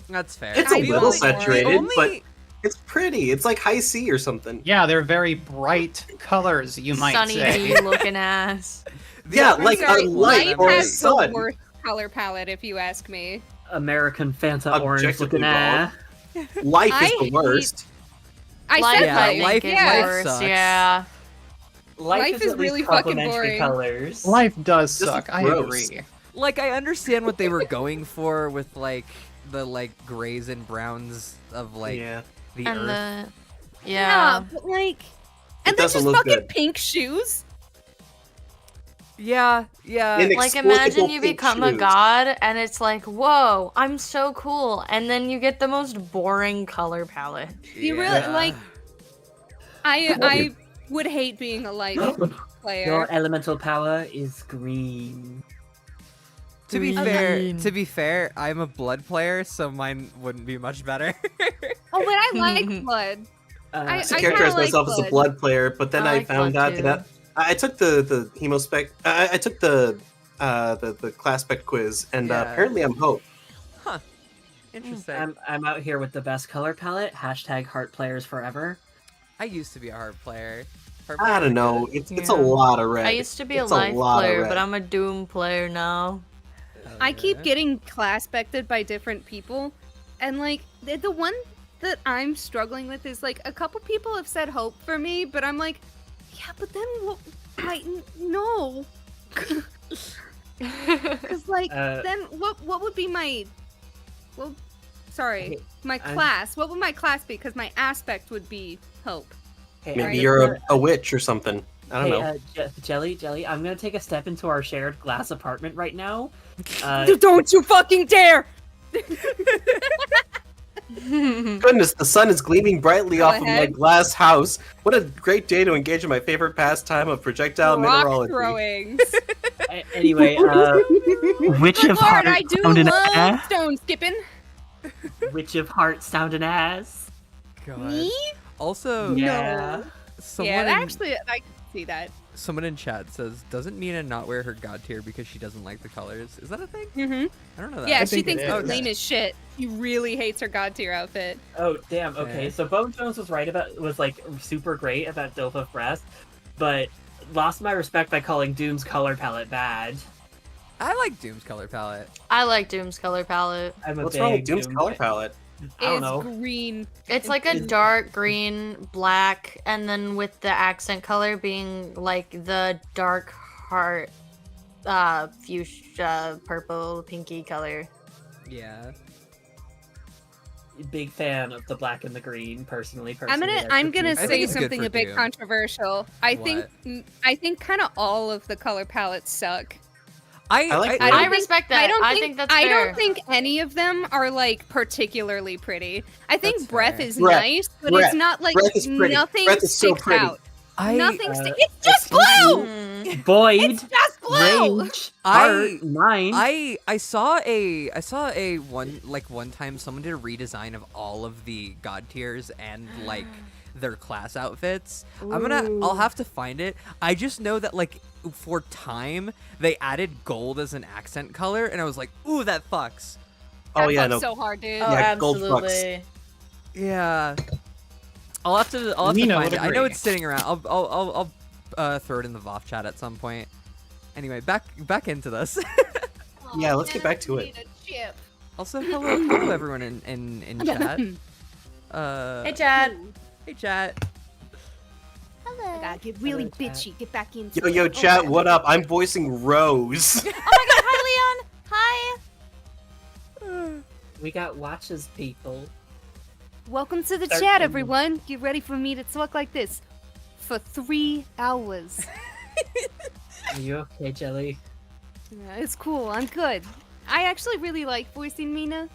That's fair. It's a I little love saturated, Only- but it's pretty. It's like high C or something. Yeah, they're very bright colors, you might Sunny say. D looking ass. Yeah, I'm like Sorry, a light or a has the sun. worst color palette, if you ask me. American Fanta orange Objectively looking ass. Life I is the hate- worst. I Life, said Yeah, I that. think, life- is yeah. worse. sucks. Yeah. Life is at least really fucking complementary boring. colors. Life does This is suck, I gross. agree. Like, I understand what they were going for with, like, the, like, grays and browns of, like, Yeah. the And earth. the yeah. but like, and then doesn't just look fucking good. pink shoes. Yeah. Like imagine you Inexplicable become a shoes. god and it's like, whoa, I'm so cool, and then you get the most boring color palette. You really Yeah. like. I would hate being a light Your player. elemental power is green. To be Green. fair, I'm a blood player, so mine wouldn't be much better. Oh, but I like blood. I I kinda characterize like myself as a blood. blood player, but then I I like found blood out too. that I took the hemospec. I took the class spec quiz, and Yeah. apparently I'm Hope. Interesting. I'm out here with the best color palette. Hashtag heart players forever. I used to be a hard player. Heart I players don't are know. good. It's a Yeah. lot of red. I used to be a It's life lot of player, red. but I'm a Doom player now. I keep Okay. getting class spected by different people, and like the one that I'm struggling with is like a couple people have said hope for me, but I'm like, yeah, but then what? No, because like then what would be my well, sorry, Okay, my I'm- class? What would my class be? Because my aspect would be hope. Hey, Maybe Right. you're a witch or something. I don't know. Jelly, I'm gonna take a step into our shared glass apartment right now. Don't you fucking dare! Goodness, the sun is gleaming brightly Go off of my ahead. glass house. What a great day to engage in my favorite pastime of projectile Rock mineralogy. throwings. Anyway, Witch Good of lord, Heart I do found an love ass. stone skipping. Witch of Heart found an ass. God. Me? Also, Yeah. someone Yeah, in, actually, I can see that. someone in chat says, doesn't Mina not wear her god tier because she doesn't like the colors? Is that a thing? Mm-hmm. I don't know that. Yeah, she think it thinks it's is. lame as shit. She really hates her god tier outfit. Oh damn. Okay, Okay. so Bone Jones was right about like super great about Dope of Breast, but lost my respect by calling Doom's color palette bad. I like Doom's color palette. I like Doom's color palette. I'm a What's big wrong with Doom's Doom color fan. palette? I don't Is know. green. It's like a dark green, black, and then with the accent color being like the dark heart, fuchsia, purple, pinky color. Yeah. Big fan of the black and the green. Personally, I'm gonna I think say it's good something for a bit Doom. controversial. I think kind of all of the color palettes suck. I like I I, don't think- respect that. I think that's I fair. don't think any of them are like particularly pretty. I think That's breath fair. is Breath. nice, but Breath. it's not like Breath is pretty. nothing Breath is so sticks pretty. out. I Nothing. uh, It's just blue. Mm. Void, It's just blue. Rage, I- Heart, Mind. I saw a one time someone did a redesign of all of the god tiers and like their class outfits. I'll have to find it. I just know that like for time they added gold as an accent color and I was like, ooh, that fucks. Oh That yeah, fucks no. so hard, dude. Oh, Yeah, gold fucks. absolutely. Yeah. I'll have to Nina find would it. I know agree. it's sitting around. I'll throw it in the VOFT chat at some point. Anyway, back into this. Yeah, let's get back to it. Need a chip. Also, hello everyone in chat. Hey, Chad. Hey chat. I gotta get really Hello, chat. bitchy. Get back into Yo, it. chat, Okay. what up? I'm voicing Rose. Oh my god, hi, Leon. Hi. We got watches, people. Welcome to the Start chat, singing. everyone. Get ready for me to talk like this for 3 hours. Are you okay, Jelly? Yeah, it's cool. I'm good. I actually really like voicing Mina.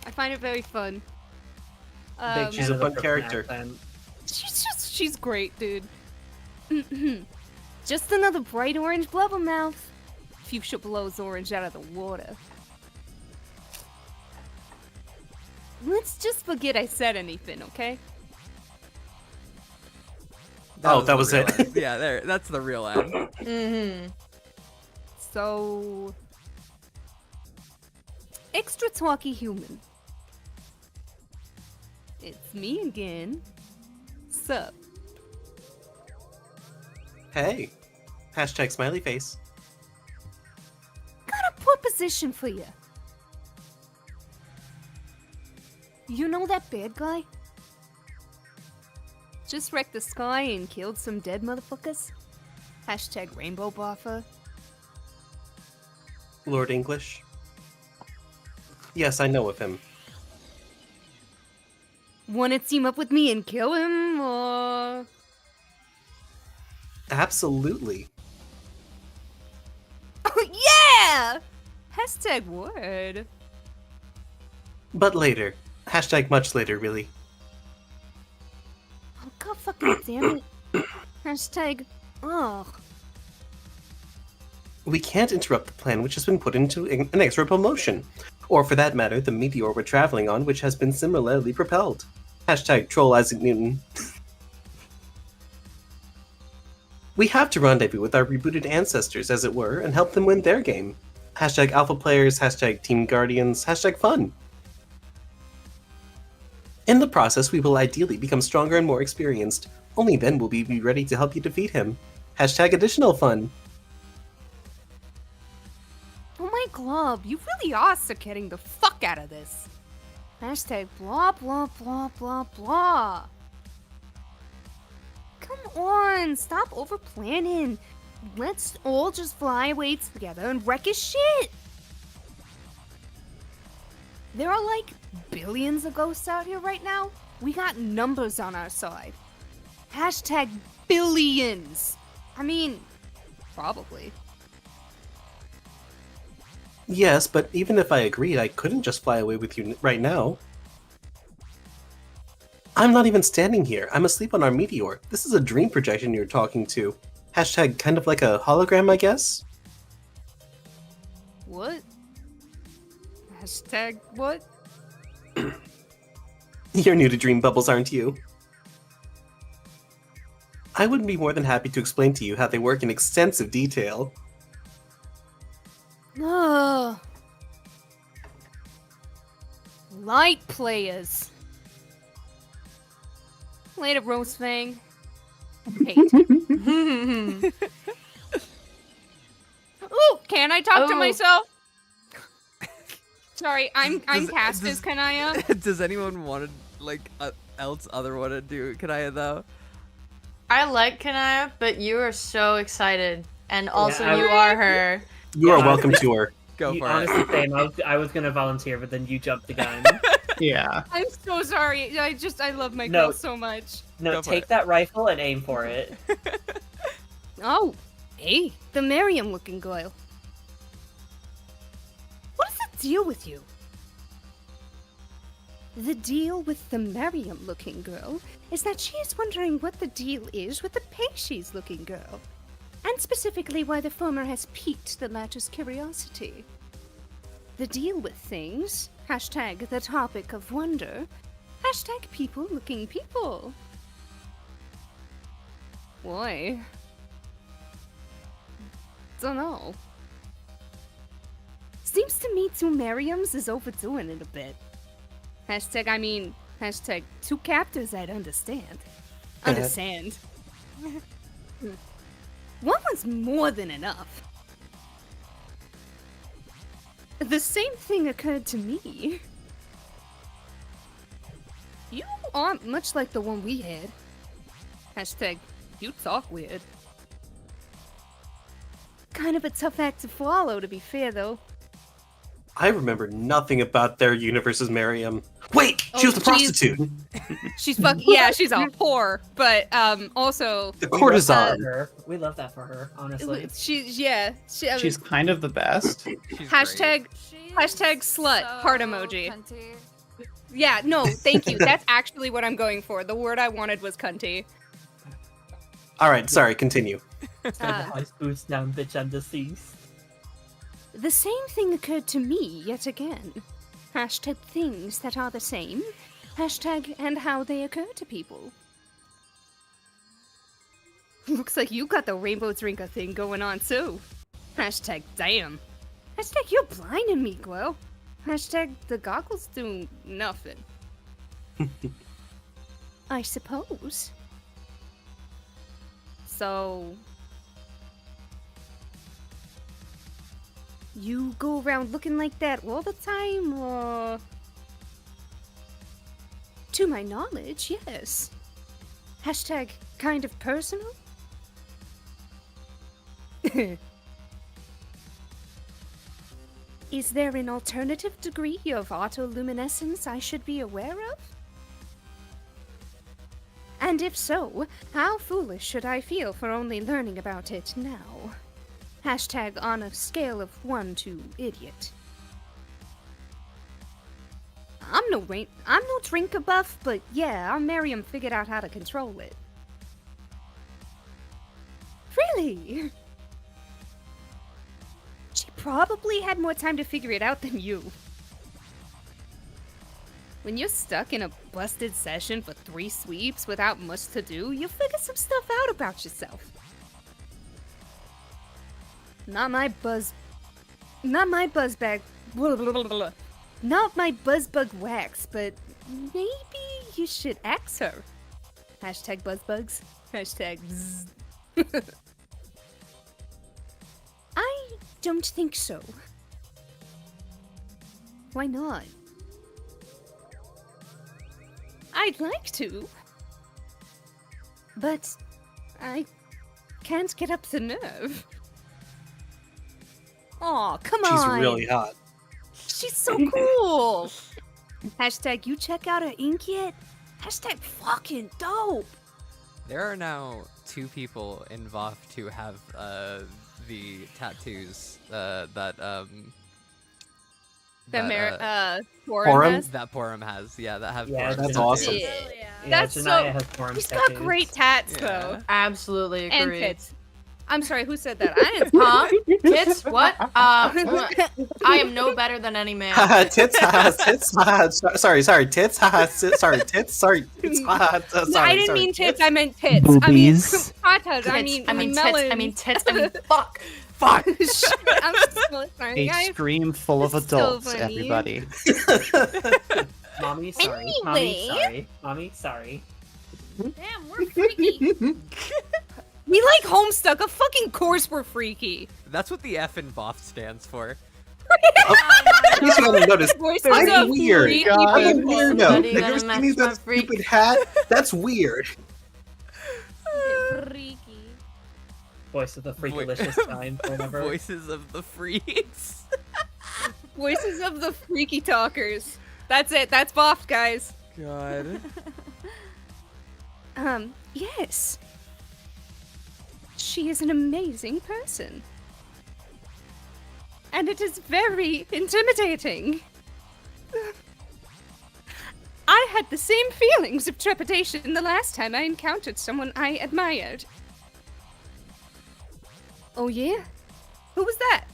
I find it very fun. Big She's fan a of the fun Brooklyn character. accent. She's great, dude. Just another bright orange blubbermouth. Fuchsia blows orange out of the water. Let's just forget I said anything, okay? Oh, that was the it. real end. Yeah, there. That's the real end. Mm-hmm. So, extra talky human. It's me again. Sup? Hey. Hashtag smiley face. Got a proposition for you. You know that bad guy? Just wrecked the sky and killed some dead motherfuckers? Hashtag rainbow buffer. Lord English. Yes, I know of him. Wanna team up with me and kill him, or... Absolutely. Oh, yeah! Hashtag word. But later. Hashtag much later, really. Oh, god fucking damn it. Hashtag, ugh. We can't interrupt the plan which has been put into inexorable motion. Or for that matter, the meteor we're traveling on which has been similarly propelled. Hashtag troll Isaac Newton. We have to rendezvous with our rebooted ancestors, as it were, and help them win their game. Hashtag alpha players, hashtag team guardians, hashtag fun. In the process, we will ideally become stronger and more experienced. Only then will we be ready to help you defeat him. Hashtag additional fun. Oh my glob, you really are getting the fuck out of this. Hashtag blah blah blah blah blah. Come on, stop over planning. Let's all just fly away together and wreck his shit. There are like billions of ghosts out here right now. We got numbers on our side. Hashtag billions. I mean, probably. Yes, but even if I agreed, I couldn't just fly away with you right now. I'm not even standing here. I'm asleep on our meteor. This is a dream projection you're talking to. Hashtag kind of like a hologram, I guess? What? Hashtag what? You're new to dream bubbles, aren't you? I would be more than happy to explain to you how they work in extensive detail. Oh. Light players. Later, Rosefang. Hate. Ooh, can I talk to Oh. myself? Sorry, I'm Does- cast does- as Kanaya. Does anyone want to want to do Kanaya though? I like Kanaya, but you are so excited, and also I- you are her. You are Yeah, welcome to her. Go You, for honestly, it. same. I was gonna volunteer, but then you jumped the gun. Yeah. I'm so sorry. I love my No. girl so much. No, Go for take it. that rifle and aim for it. Oh, hey, the Miriam-looking girl. What is the deal with you? The deal with the Miriam-looking girl is that she is wondering what the deal is with the Paishes-looking girl, and specifically why the former has piqued the latter's curiosity. The deal with things, hashtag the topic of wonder, hashtag people-looking people. Why? Dunno. Seems to me two Miriams is overdoing it a bit. Hashtag two captors I'd understand. Understand. One was more than enough. The same thing occurred to me. You aren't much like the one we had. Hashtag you talk weird. Kind of a tough act to follow, to be fair, though. I remember nothing about their universe's Miriam. Wait, she Oh, was the prostitute. She's yeah, she's a whore, but also The We love that courtesan. for her. We love that for her, honestly. she's She's kind of the best. She's hashtag hashtag slut heart emoji. Yeah, no, thank you. That's actually what I'm going for. The word I wanted was cunty. All right, sorry, continue. Ice boots down, bitch, I'm deceased. The same thing occurred to me yet again. Hashtag things that are the same. Hashtag and how they occur to people. Looks like you got the rainbow drinker thing going on too. Hashtag damn. Hashtag you're blinding me, girl. Hashtag the goggles do nothing. I suppose. So... you go around looking like that all the time, or... To my knowledge, yes. Hashtag kind of personal? Is there an alternative degree of autoluminescence I should be aware of? And if so, how foolish should I feel for only learning about it now? Hashtag on a scale of 1 to idiot. I'm no drinker buff, but yeah, our Miriam figured out how to control it. Really? She probably had more time to figure it out than you. When you're stuck in a busted session for 3 sweeps without much to do, you figure some stuff out about yourself. Not my buzzbug wax, but maybe you should ask her. Hashtag buzzbugs. Hashtag bzz. I don't think so. Why not? I'd like to. But I can't get up the nerve. Aw, come She's on. really hot. She's so cool. Hashtag you check out her ink yet? Hashtag fucking dope. There are now 2 people in VOFT who have the tattoos Forum? that Porum has. Yeah, that have. Yeah, Porum that's tattoos. awesome. Yeah, That's Janaya so- has formed She's got tattoos. great tats Yeah. though. Absolutely And agree. tits. I'm sorry, who said that? I didn't. Huh? Tits? What? I am no better than any man. Tits, tits, sorry, tits, sorry, tits, sorry, tits, I didn't mean tits, I meant tits. Boobies. I mean, tatas, I mean tits. melons. I mean tits. I mean fuck. Shit, I'm so sorry, A guys. stream full of It's so adults, funny. everybody. Mommy, sorry. Anyway. Mommy, sorry. Mommy, sorry. Damn, we're freaky. We like Homestuck. Of fucking course we're freaky. That's what the F in VOFT stands for. You haven't noticed. Voices I'm of weird. freaky God. I'm a people. weirdo. Somebody Have you gotta ever seen match me with my that freak. stupid hat? That's weird. Freaky. Voice of the freakalicious kind, remember? Voices of the freaks. Voices of the freaky talkers. That's it. That's VOFT, guys. God. Yes. She is an amazing person. And it is very intimidating. I had the same feelings of trepidation the last time I encountered someone I admired. Oh yeah? Who was that?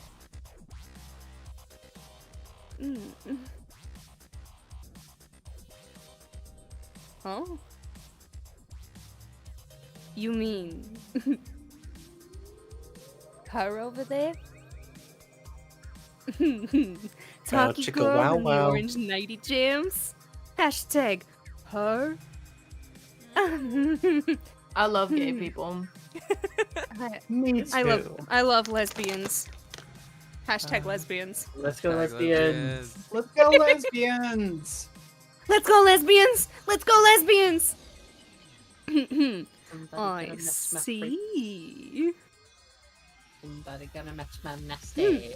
Oh? You mean her over there? Talkie chicka girl wow in the wow. orange nighty jams? Hashtag her? I love gay people. Me I love lesbians. Hashtag lesbians. Let's go, lesbians. Let's go, lesbians. Let's go lesbians! Let's go lesbians! Somebody I gonna match my freak. see. Somebody gonna match my nasty.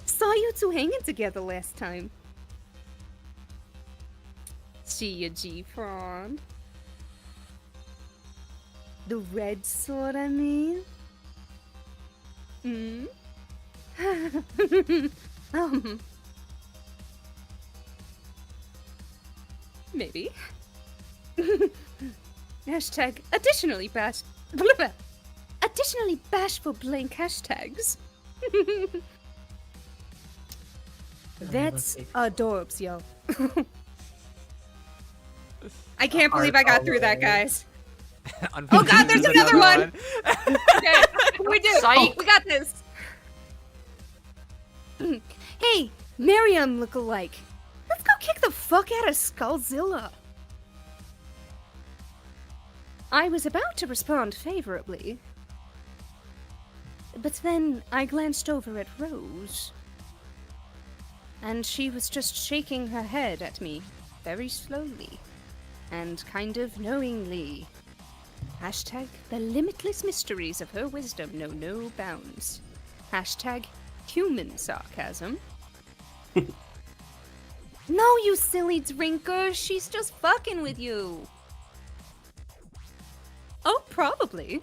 Saw you two hanging together last time. See ya, G-Frond. The red sword, I mean? Maybe. Hashtag additionally bashful blank hashtags. That's adorbs, yo. I can't believe I got through that, guys. Oh god, there's another one! Okay, we do. Psych. We got this. Hey, Miriam lookalike. Let's go kick the fuck out of Skullzilla. I was about to respond favorably. But then I glanced over at Rose. And she was just shaking her head at me very slowly. And kind of knowingly. Hashtag the limitless mysteries of her wisdom know no bounds. Hashtag human sarcasm. No, you silly drinker. She's just fucking with you. Oh, probably.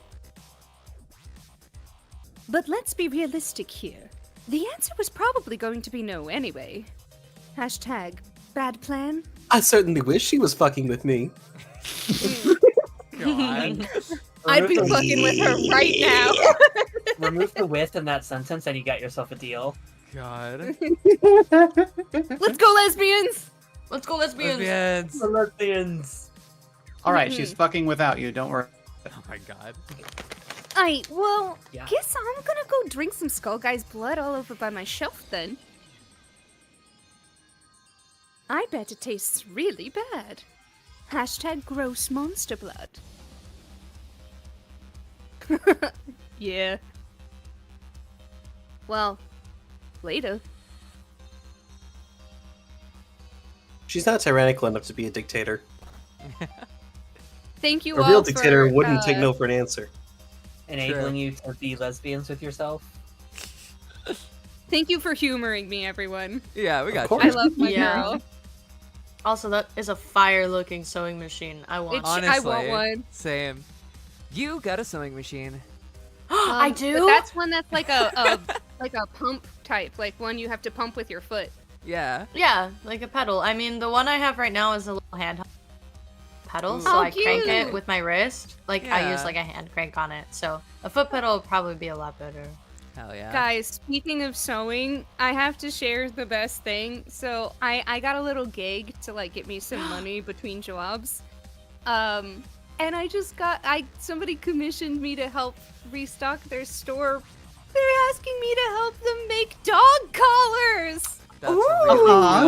But let's be realistic here. The answer was probably going to be no anyway. Hashtag bad plan. I certainly wish she was fucking with me. God. I'd be fucking with her right now. Remove the with in that sentence and you got yourself a deal. God. Let's go, lesbians! Let's go, lesbians. Lesbians. The lesbians. All right, she's fucking without you. Don't worry. Oh my god. Well, Yeah. guess I'm gonna go drink some Skull Guy's blood all over by my shelf then. I bet it tastes really bad. Hashtag gross monster blood. Yeah. Well, later. She's not tyrannical enough to be a dictator. Thank you A all real dictator for, wouldn't take no for an answer. Enabling you to be lesbians with yourself. Thank you for humoring me, everyone. Yeah, we got course. you. I love my Yeah. girl. Also, that is a fire-looking sewing machine. I want. It's- Honestly, I want one. Same. You got a sewing machine. I But do. that's one that's like a like a pump type, like one you have to pump with your foot. Yeah. Yeah, like a pedal. I mean, the one I have right now is a little hand pedal, Ooh. so Oh, I crank it cute. with my wrist. Like I use Yeah. like a hand crank on it. So a foot pedal would probably be a lot better. Hell yeah. Guys, speaking of sewing, I have to share the best thing. So I got a little gig to like get me some money between jobs. And I just got somebody commissioned me to help restock their store. They're asking me to help them make dog collars. That's really Aw.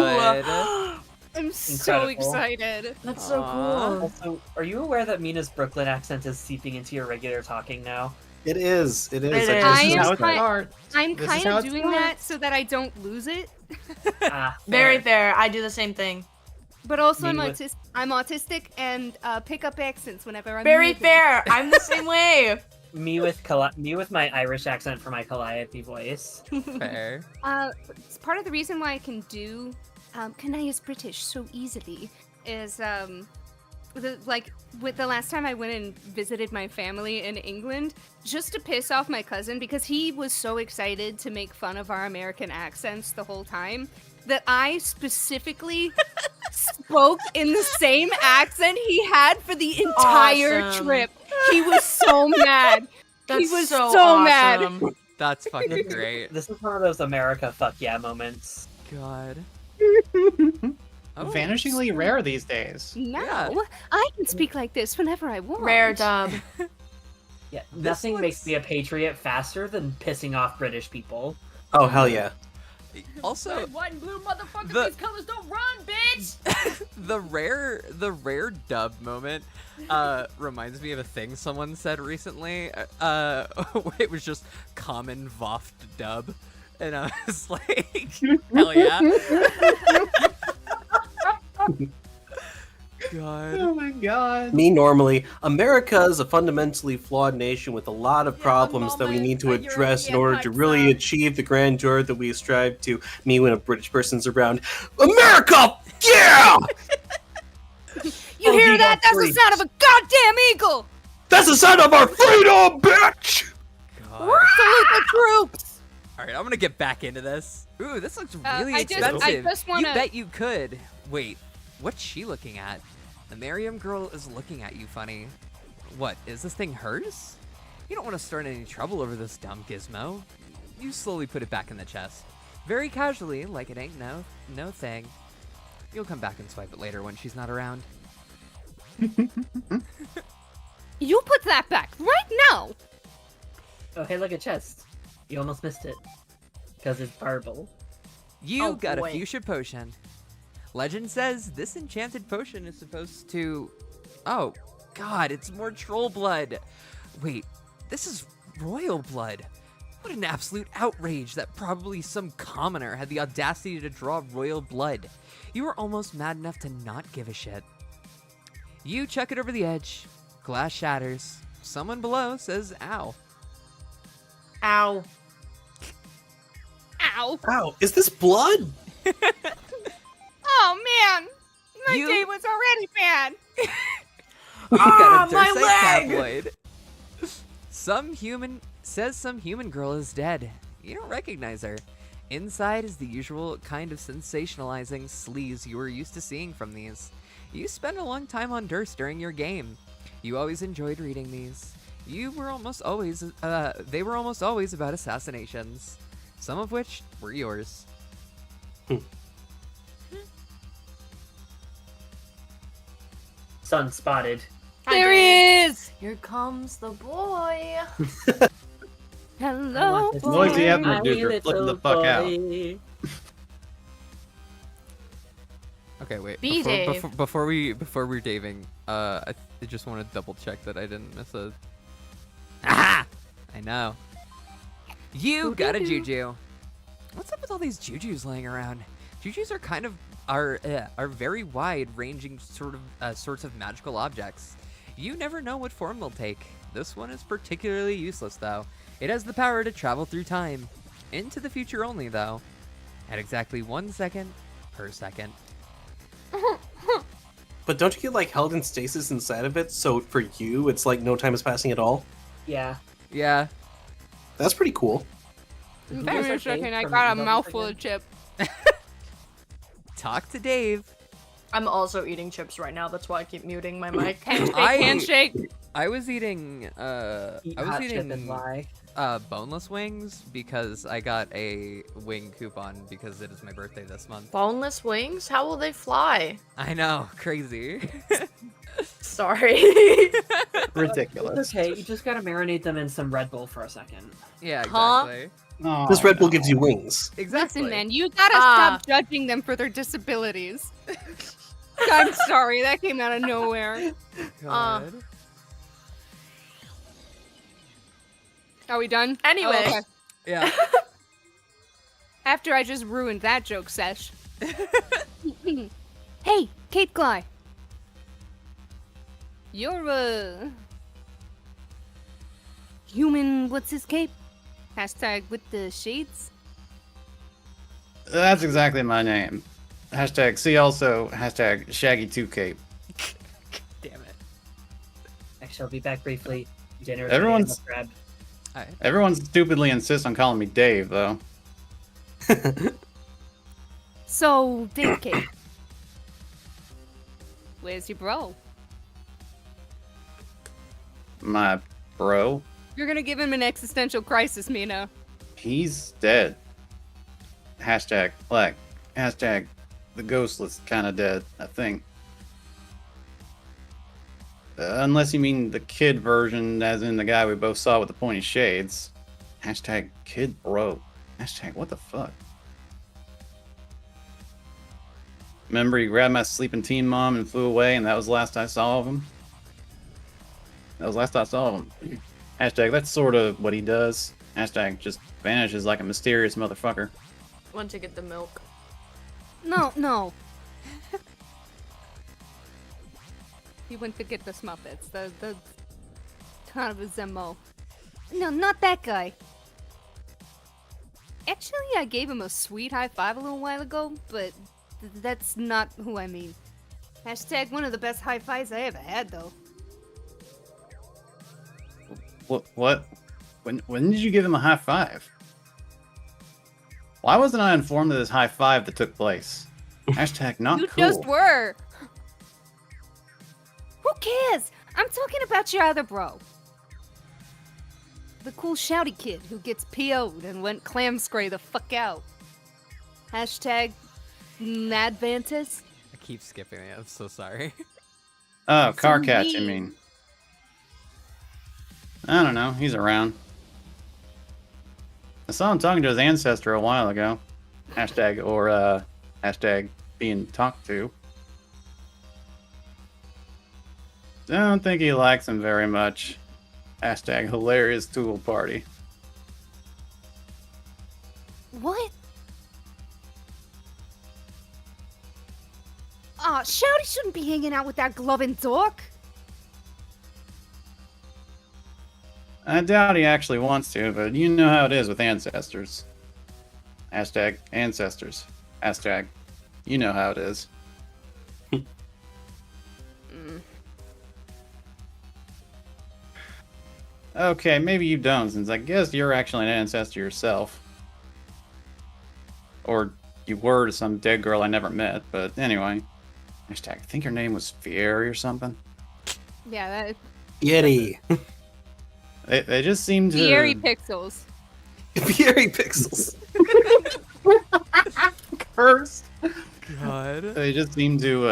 good. I'm so Incredible. excited. That's so Aw. cool. Also, are you aware that Mina's Brooklyn accent is seeping into your regular talking now? It is. It is. It is. This I is am how it quite- starts. I'm This is kind how of it doing that so that I don't lose it. Ah, Very fair. I do the same thing. But also, Me with- I'm autistic and pick up accents whenever I'm Very moving. fair. I'm the same way. Me with my Irish accent for my Calliope voice. Fair. It's part of the reason why I can do Kanaya's British so easily is with the last time I went and visited my family in England, just to piss off my cousin because he was so excited to make fun of our American accents the whole time that I specifically spoke in the same accent he had for the entire Awesome. trip. He was so mad. That's was so so mad. awesome. That's fucking great. This is one of those America fuck yeah moments. God. Oh, Vanishingly rare these days. No, Yeah. I can speak like this whenever I want. Rare dub. Yeah, This nothing looks- makes me a patriot faster than pissing off British people. Oh hell yeah. Also, white, and blue motherfuckers. The- These colors don't run, bitch. the rare dub moment reminds me of a thing someone said recently. It was just common VOFT dub, and I was like, hell yeah. God. Oh my god. Me normally, America is a fundamentally flawed nation with a lot of problems that we need to address in order to really achieve the grandeur that we strive to. Me when a British person's around, America, yeah, You Oh, hear he that? got That's the free. sound of a goddamn eagle! that's the sign of our freedom, bitch. God. Salute the troops! All right, I'm gonna get back into this. Ooh, this looks really I expensive. just wanna- You bet you could. Wait, what's she looking at? The Miriam girl is looking at you funny. What, is this thing hers? You don't want to start any trouble over this dumb gizmo. You slowly put it back in the chest. Very casually, like it ain't no thing. You'll come back and swipe it later when she's not around. You put that back right now! Oh, hey, look at chest. You almost missed it. Because it's purple. You Oh, got boy. a fuchsia potion. Legend says this enchanted potion is supposed to... Oh, God, it's more troll blood. Wait, this is royal blood. What an absolute outrage that probably some commoner had the audacity to draw royal blood. You were almost mad enough to not give a shit. You chuck it over the edge. Glass shatters. Someone below says, ow. Ow. Ow! Wow, is this blood? Oh man! My You- day was already bad! We got a my Dursite leg! tabloid. Some human girl is dead. You don't recognize her. Inside is the usual kind of sensationalizing sleaze you were used to seeing from these. You spent a long time on Durst during your game. You always enjoyed reading these. They were almost always about assassinations. Some of which were yours. Sun spotted. There he is! Here comes the boy. Hello, this boy. Noisy Evan My dude, you're flipping the little fuck out. boy. Okay, wait. Be Dave. Before we're daving, I just want to double check that I didn't miss a. Aha! I know. You got a juju. What's up with all these jujus laying around? Jujus are kind of are very wide-ranging sorts of magical objects. You never know what form they'll take. This one is particularly useless, though. It has the power to travel through time, into the future only, though, at exactly 1 second per second. But don't you get like held in stasis inside of it? So for you, it's like no time is passing at all. Yeah. Yeah. That's pretty cool. Who Wait was a that second, Dave I from got a Love mouthful again? of chip. Talk to Dave. I'm also eating chips right now. That's why I keep muting my mic. Handshake. I was eating Eat I was hot chip and eating lie. boneless wings because I got a wing coupon because it is my birthday this month. Boneless wings? How will they fly? I know, crazy. Sorry. Ridiculous. It's okay, you just gotta marinate them in some Red Bull for a second. Yeah, Huh? exactly. Oh, This Red Bull no. gives you wings. Exactly. Listen, man, you gotta stop judging them for their disabilities. I'm sorry, that came out of nowhere. God. Are we done? Anyway. Oh, okay. Yeah. After I just ruined that joke, Sesh. Hey, Kate Gly. You're a human. What's his cape? Hashtag with the shades. That's exactly my name. Hashtag see also hashtag Shaggy2Cape. Damn it. I shall be back briefly. Dinner. Everyone's- Grab. Everyone stupidly insists on calling me Dave, though. So, Dave Cape. Where's your bro? My bro, You're gonna give him an existential crisis, Mina. he's dead. Hashtag, like, hashtag the ghostless kind of dead, I think. Unless you mean the kid version, as in the guy we both saw with the pointy shades. Hashtag kid bro. Hashtag what the fuck? Remember he grabbed my sleeping teen mom and flew away, and that was the last I saw of him? That was the last I saw of him. Hashtag that's sort of what he does. Hashtag just vanishes like a mysterious motherfucker. Went to get the milk. No. He went to get the Smuppets. The kind of a Zemo. No, not that guy. Actually, I gave him a sweet high five a little while ago, but that's not who I mean. Hashtag one of the best high fives I ever had, though. What? When did you give him a high five? Why wasn't I informed of this high five that took place? Hashtag not You cool. just were. Who cares? I'm talking about your other bro. The cool shouty kid who gets PO'd and went clam scray the fuck out. Hashtag Nadvantis. I keep skipping it. I'm so sorry. Oh, car So catch, you mean. mean? I don't know. He's around. I saw him talking to his ancestor a while ago. Hashtag or hashtag being talked to. Don't think he likes him very much. Hashtag hilarious tool party. What? Aw, Shouty shouldn't be hanging out with that gloving dork. I doubt he actually wants to, but you know how it is with ancestors. Hashtag ancestors. Hashtag you know how it is. Okay, maybe you don't, since I guess you're actually an ancestor yourself. Or you were to some dead girl I never met, but anyway. Hashtag, I think her name was Fieri or something. Yeah, that Yeti. They just seem to... Fieri Pixels. Fury Pixels. Cursed. God. They just seem to,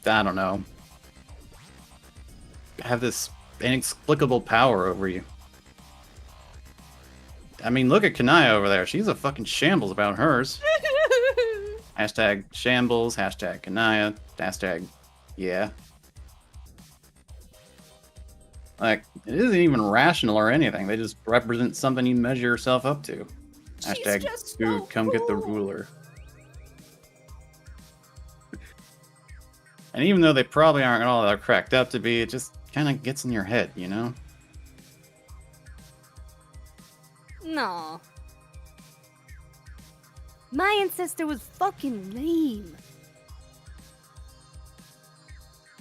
I don't know, have this inexplicable power over you. I mean, look at Kanaya over there. She's a fucking shambles about hers. Hashtag shambles, hashtag Kanaya, hashtag yeah. Like, it isn't even rational or anything. They just represent something you measure yourself up to. Hashtag just dude, so come get the cool. ruler. And even though they probably aren't all that cracked up to be, it just kind of gets in your head, you know? No. My ancestor was fucking lame.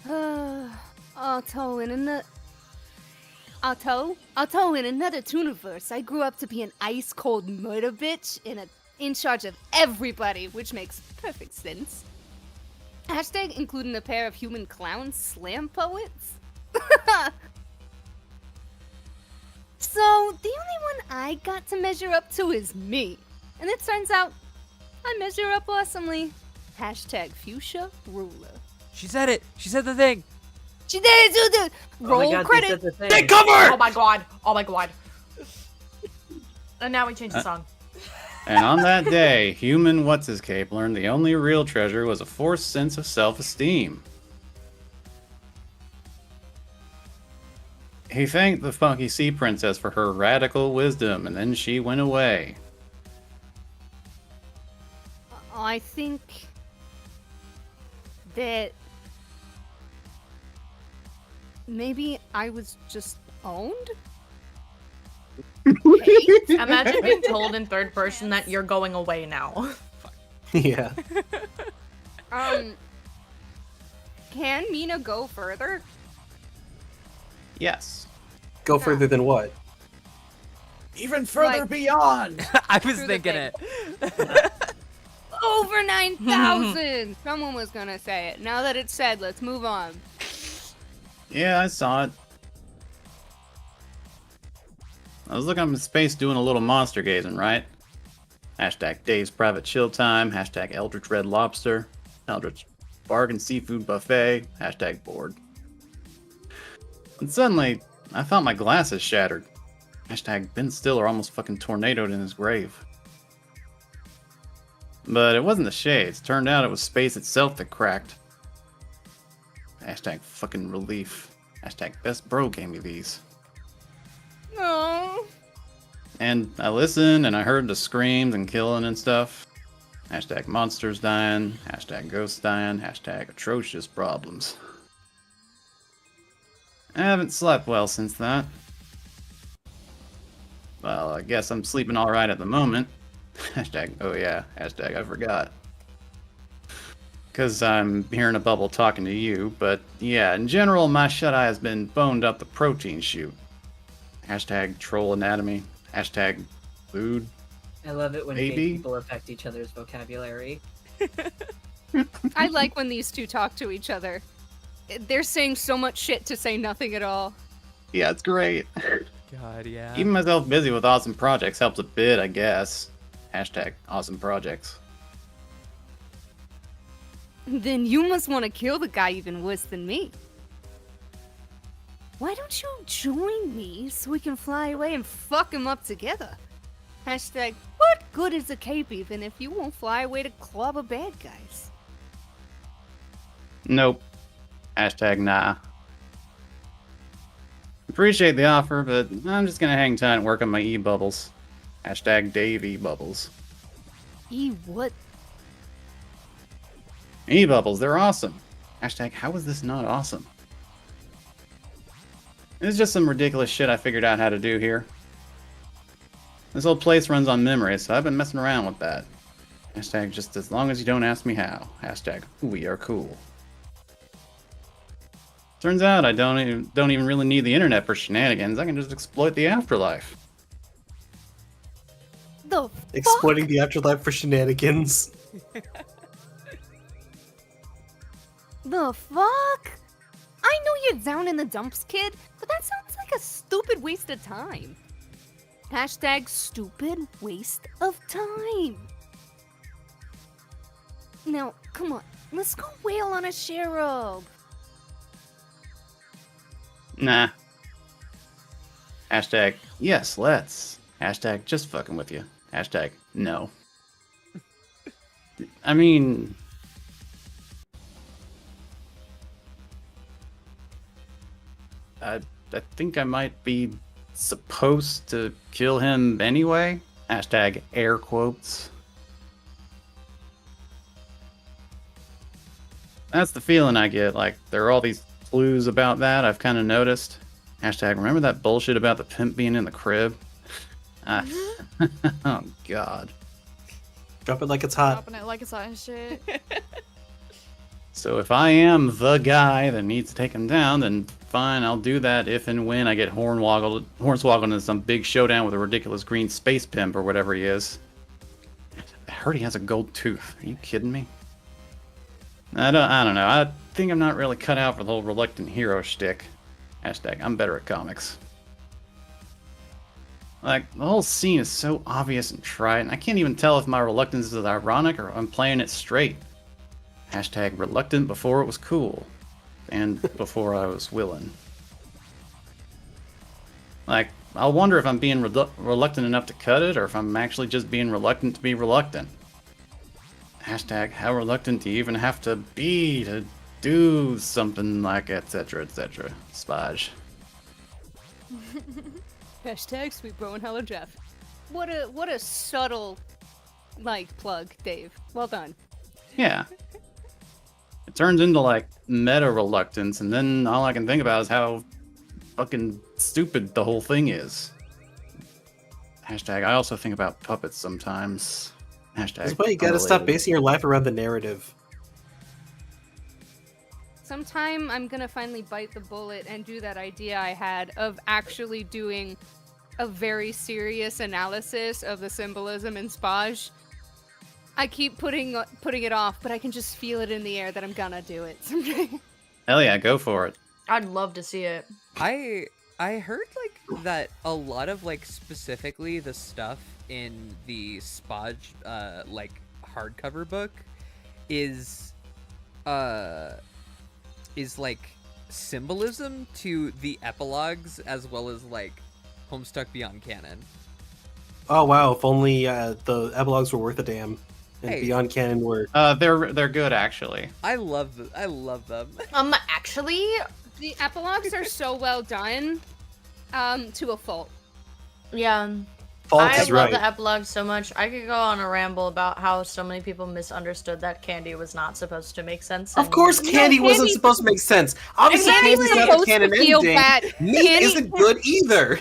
Although in another Tooniverse, I grew up to be an ice cold murder bitch in charge of everybody, which makes perfect sense. Hashtag including a pair of human clown slam poets. So, the only one I got to measure up to is me. And it turns out, I measure up awesomely. Hashtag fuchsia ruler. She said it. She said the thing. She did it, dude! Oh my Roll God, credit! they said the thing. Take cover! Oh my god. Oh my god. And now we change the song. And on that day, human What's-His-Cape learned the only real treasure was a forced sense of self-esteem. He thanked the funky sea princess for her radical wisdom, and then she went away. I think that maybe I was just owned? Imagine being told in third person that you're going away now. Yeah. Can Mina go further? Yes. Go further than what? Even further Like- beyond. I was Through the thinking thing. it. Over 9,000! Someone was gonna say it. Now that it's said, let's move on. Yeah, I saw it. I was looking up in space doing a little monster gazing, right? Hashtag Dave's Private Chill Time, hashtag Eldritch Red Lobster, Eldritch Bargain Seafood Buffet, hashtag bored. And suddenly, I thought my glasses shattered. Hashtag Ben Stiller almost fucking tornadoed in his grave. But it wasn't the shades. Turned out it was space itself that cracked. Hashtag fucking relief. Hashtag best bro gave me these. No. And I listened and I heard the screams and killing and stuff. Hashtag monsters dying. Hashtag ghosts dying. Hashtag atrocious problems. I haven't slept well since that. Well, I guess I'm sleeping alright at the moment. Hashtag, oh yeah, hashtag I forgot. Because I'm here in a bubble talking to you, but yeah, in general, my shut-eye has been boned up the protein chute. Hashtag troll anatomy. Hashtag food. I love it when gay Maybe. people affect each other's vocabulary. I like when these two talk to each other. They're saying so much shit to say nothing at all. Yeah, it's great. God, yeah. Keeping myself busy with awesome projects helps a bit, I guess. Hashtag awesome projects. Then you must want to kill the guy even worse than me. Why don't you join me so we can fly away and fuck him up together? Hashtag, what good is a cape even if you won't fly away to clobber bad guys? Nope. Hashtag nah. Appreciate the offer, but I'm just gonna hang tight and work on my e-bubbles. Hashtag Dave e-bubbles. What? E-bubbles, they're awesome. Hashtag how is this not awesome? It's just some ridiculous shit I figured out how to do here. This whole place runs on memory, so I've been messing around with that. Hashtag just as long as you don't ask me how. Hashtag we are cool. Turns out I don't even really need the internet for shenanigans. I can just exploit the afterlife. The Exploiting the afterlife for shenanigans. The fuck? I know you're down in the dumps, kid, but that sounds like a stupid waste of time. Hashtag stupid waste of time. Now, come on, let's go whale on a cherub. Nah. Hashtag yes, let's. Hashtag just fucking with you. Hashtag no. I mean, I think I might be supposed to kill him anyway. Hashtag air quotes. That's the feeling I get. Like, there are all these clues about that I've kind of noticed. Hashtag remember that bullshit about the pimp being in the crib? Oh, God. Drop it like it's hot. Dropping it like it's hot and shit. So if I am the guy that needs to take him down, then fine, I'll do that if and when I get hornswoggled into some big showdown with a ridiculous green space pimp or whatever he is. I heard he has a gold tooth. Are you kidding me? I don't know. I think I'm not really cut out for the whole reluctant hero shtick. Hashtag, I'm better at comics. Like, the whole scene is so obvious and trite, and I can't even tell if my reluctance is ironic or I'm playing it straight. Hashtag reluctant before it was cool. And before I was willing. Like, I'll wonder if I'm being reluctant enough to cut it, or if I'm actually just being reluctant to be reluctant. Hashtag, how reluctant do you even have to be to do something like etc, etc. Spage. Hashtag Sweet Bro and Hello Jeff. What a subtle, like, plug, Dave. Well done. Yeah. It turns into, like, meta reluctance, and then all I can think about is how fucking stupid the whole thing is. Hashtag, I also think about puppets sometimes. Hashtag, That's why you gotta stop basing your life around the narrative. Sometime I'm gonna finally bite the bullet and do that idea I had of actually doing a very serious analysis of the symbolism in Spage. I keep putting it off, but I can just feel it in the air that I'm gonna do it someday. Hell yeah, go for it. I'd love to see it. I heard like that a lot of like specifically the stuff in the Spage like hardcover book is like symbolism to the epilogues as well as like Homestuck Beyond Canon. Oh wow! If only the epilogues were worth a damn, and Hey. Beyond Canon were. They're good actually. I love them. Actually, The epilogues are so well done, to a fault. yeah. Fault I is love right. the epilogue so much. I could go on a ramble about how so many people misunderstood that candy was not supposed to make sense. Of and- course, Candy wasn't Candy- supposed to make sense. Obviously, Candy's Candy's not a supposed canon to feel ending. bad. Meat Candy- isn't good either.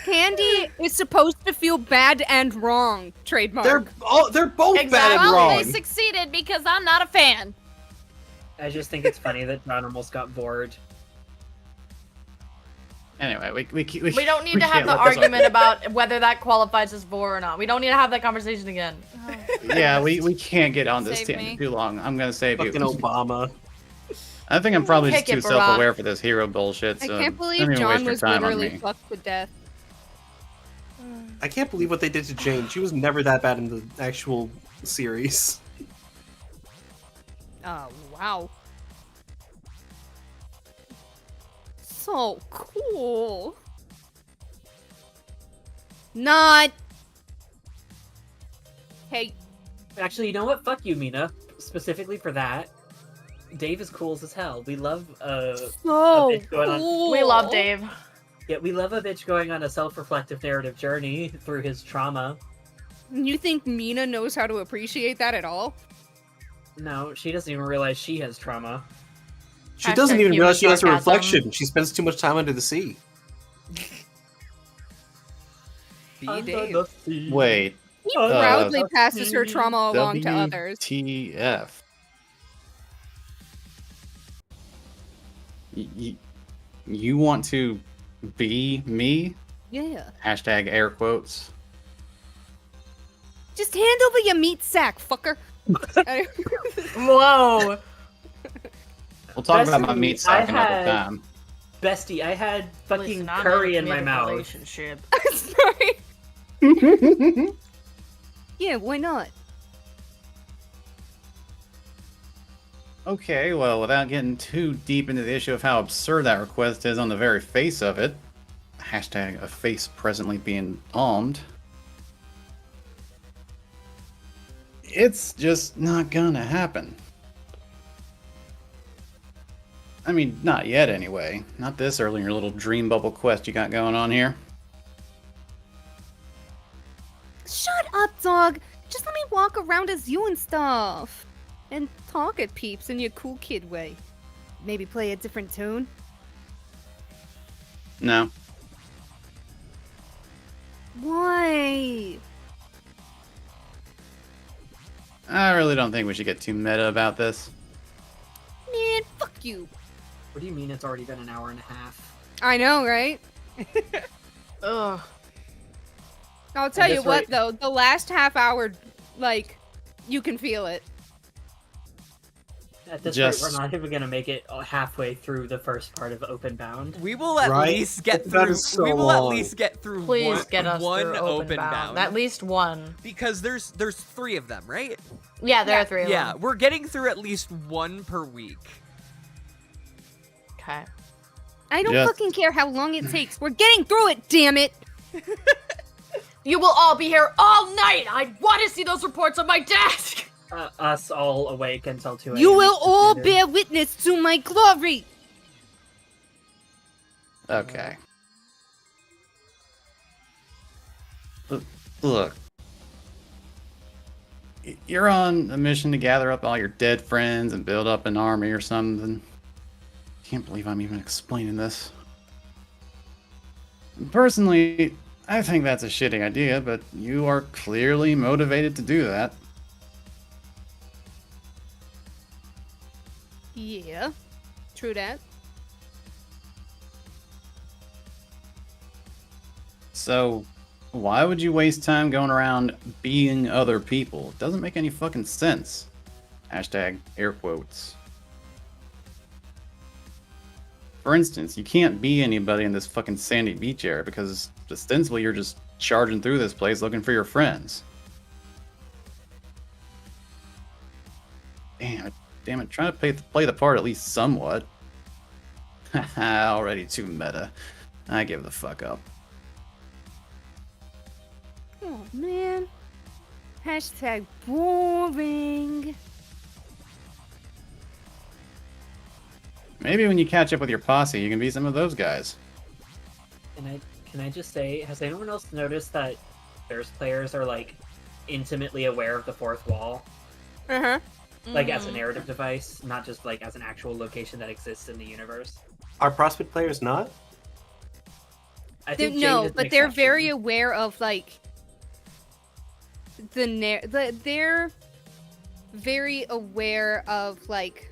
Candy is supposed to feel bad and wrong. Trademark. They're both bad and Well, wrong. they succeeded because I'm not a fan. I just think it's funny that John almost got bored. Anyway, we We don't need to have can't the let this argument about whether that qualifies as vor or not. We don't need to have that conversation again. Yeah, we can't get on this Save tangent me. too long. I'm gonna save Fucking you. Obama. I think I'm probably just Kick too it, Barack. self-aware for this hero bullshit. I So can't don't believe even waste John your was time on literally me. fucked to death. I can't believe what they did to Jane. She was never that bad in the actual series. Oh, wow. So cool. Not. Hey, Actually, you know what? Fuck you, Mina. Specifically for that. Dave is cool as hell. We love so bitch going on. cool. We love Dave. yeah, we love a bitch going on a self-reflective narrative journey through his trauma. You think Mina knows how to appreciate that at all? No, she doesn't even realize she has trauma. She doesn't Hashtag even human realize she has a sarcasm. reflection. She spends too much time under the sea. Be Dave. Wait. He proudly passes her Hmm. trauma along to others. WTF. You want to be me? Yeah. Hashtag air quotes. Just hand over your meat sack, fucker. Whoa. We'll talk about my Bestie, meat sack I another had- time. Bestie, I had fucking Listen, I'm curry in in a my mouth. relationship. Sorry. Yeah, why not? Okay, well, without getting too deep into the issue of how absurd that request is on the very face of it, hashtag a face presently being palmed, it's just not gonna happen. I mean, not yet anyway. Not this early in your little dream bubble quest you got going on here. Shut up, dog. Just let me walk around as you and stuff. And talk at peeps in your cool kid way. Maybe play a different tune. No. Why? I really don't think we should get too meta about this. Man, fuck you. What do you mean it's already been an hour and a half? I know, right? Ugh. I'll tell you guess what, right- though. The last half hour, like, you can feel it. At this Just- rate, we're not even gonna make it halfway through the first part of Openbound. We will at Right? least get That through. is so we will at long. least get through Please one, get us one through open Openbound. bound. At least one. Because there's 3 of them, right? Yeah, there are 3 of Yeah, them. we're getting through at least 1 per week. Okay. I don't Yes. fucking care how long it takes. We're getting through it, damn it! You will all be here all night. I want to see those reports on my desk. Us all awake until 2 a.m. You will all Later. bear witness to my glory! Okay. Look. You're on a mission to gather up all your dead friends and build up an army or something. Can't believe I'm even explaining this. Personally, I think that's a shitty idea, but you are clearly motivated to do that. Yeah, true that. So, why would you waste time going around being other people? It doesn't make any fucking sense. Hashtag air quotes. For instance, you can't be anybody in this fucking sandy beach area because ostensibly you're just charging through this place looking for your friends. Damn it, trying to play the part at least somewhat. Haha, already too meta. I give the fuck up. Oh man. Hashtag boring. Maybe when you catch up with your posse, you can be some of those guys. Can I just say, has anyone else noticed that Bears players are like intimately aware of the fourth wall? Uh-huh. Like as a narrative device, not just like as an actual location that exists in the universe. Are Prospect players not? I think Jade No, is an but they're exception. very aware of like they're very aware of like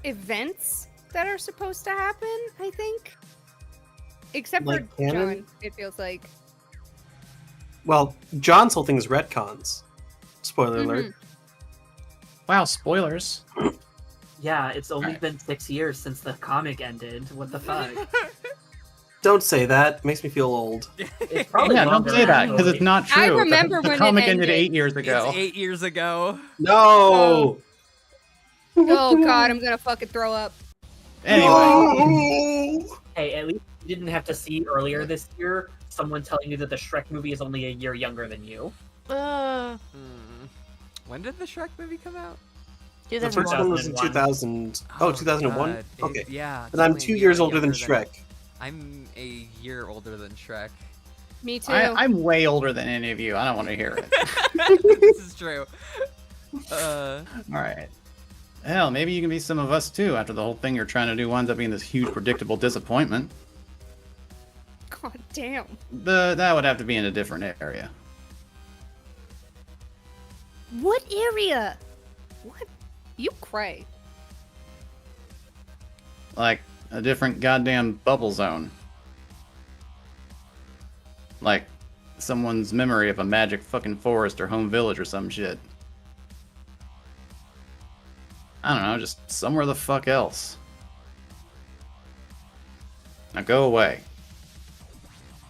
events that are supposed to happen, I think. Except Like for canon? John, it feels like. Well, John's whole thing is retcons. Spoiler alert. Wow, spoilers. Yeah, it's only been 6 years since the comic ended. What the fuck? Don't say that. Makes me feel old. It's probably Yeah, don't longer say that because actually. it's not true. I remember the when it comic ended ended. 8 years ago. It's 8 years ago. No. Oh god, I'm gonna fucking throw up. Anyway, No! Hey, at least you didn't have to see earlier this year someone telling you that the Shrek movie is only a year younger than you. When did the Shrek movie come out? The first one was in 2000. Oh, 2001? God. Okay. Yeah. it's And I'm only a 2 year years older than younger Shrek. I'm a year older than Shrek. Me too. I'm way older than any of you. I don't want to hear it. This is true. Alright. Hell, maybe you can be some of us too after the whole thing you're trying to do winds up being this huge predictable disappointment. God damn. That would have to be in a different area. What area? What? You cray. Like a different goddamn bubble zone. Like someone's memory of a magic fucking forest or home village or some shit. I don't know, just somewhere the fuck else. Now go away.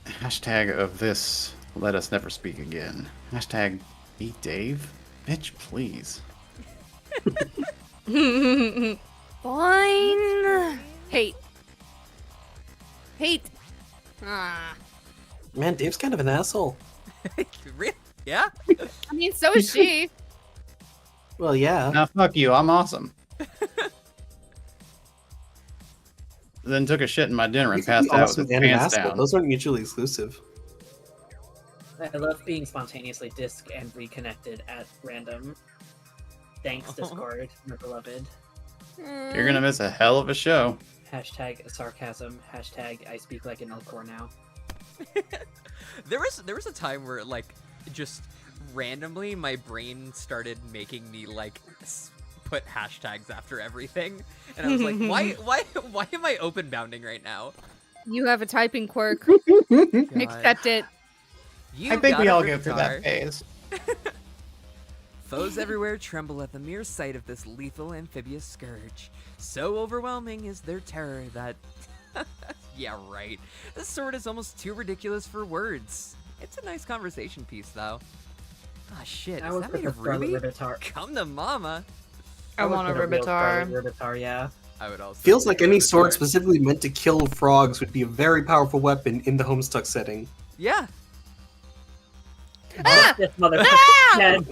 Hashtag of this, let us never speak again. Hashtag be Dave? Bitch, please. Fine. Hate. Hate. Ah. Man, Dave's kind of an asshole. Really? Yeah? I mean, so is she. Well, yeah. Now fuck you, I'm awesome. Then took a shit in my dinner and You can be passed out awesome with and his an pants asshole. down. Those aren't mutually exclusive. I love being spontaneously disc and reconnected at random. Thanks, Discord, my beloved. You're gonna miss a hell of a show. Hashtag sarcasm. Hashtag I speak like an Elcor now. There was a time where like just randomly my brain started making me like put hashtags after everything, and I was like, why am I open bounding right now? You have a typing quirk. God. Accept it. You I think got we a all grip go through guitar. that phase. Foes everywhere tremble at the mere sight of this lethal amphibious scourge. So overwhelming is their terror that... yeah, right. This sword is almost too ridiculous for words. It's a nice conversation piece, though. Ah, shit. Is that made of ruby? Come to mama. I want a Ribitar. Ribitar, yeah. I would also... Feels like any sword Ribitar. specifically meant to kill frogs would be a very powerful weapon in the Homestuck setting. Yeah. Ah! This motherfucker dead.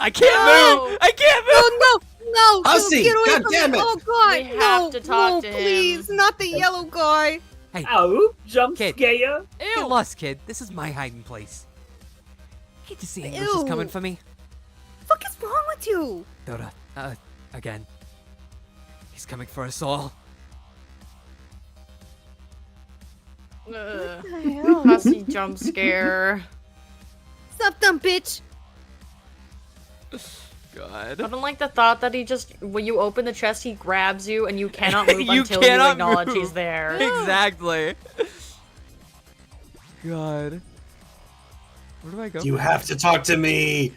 I can't move! I can't move! No, Hussy, get away God from damn me. it. Oh god, We have to talk no, to him. please, not the yellow guy. Ow, jump Kid. scare. Get lost, kid. This is my hiding place. Hate to see English is Ew. coming for me. What the fuck is wrong with you? Dota, again. He's coming for us all. Hussy jump scare. Stop, dumb bitch. I God. don't like the thought that he just, when you open the chest, he grabs you and you cannot move You until cannot you acknowledge move. he's there. Exactly. God. Where do I go? You have to talk to me.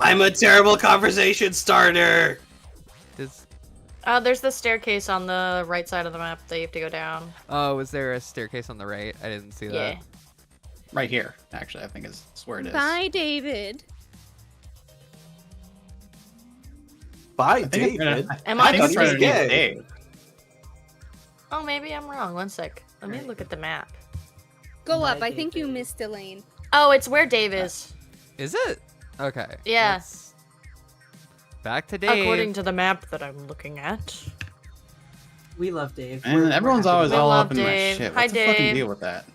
I'm a terrible conversation starter. Does... There's the staircase on the right side of the map that you have to go down. Oh, was there a staircase on the right? I didn't see that. Yeah. Right here, actually, I think is where it is. Bye, David. Bye, I think it's David. gonna- Am I I think it's just underneath gay? Dave. Oh, maybe I'm wrong. One sec. Let me look at the map. Go Bye, up. I think you David. missed Elaine. Oh, it's where Dave is. Is it? Okay. Yeah. let's- Back to Dave. According to the map that I'm looking at. We love Dave. And everyone's always We all love up in my Dave. shit. Hi, What's the fucking Dave. deal with that?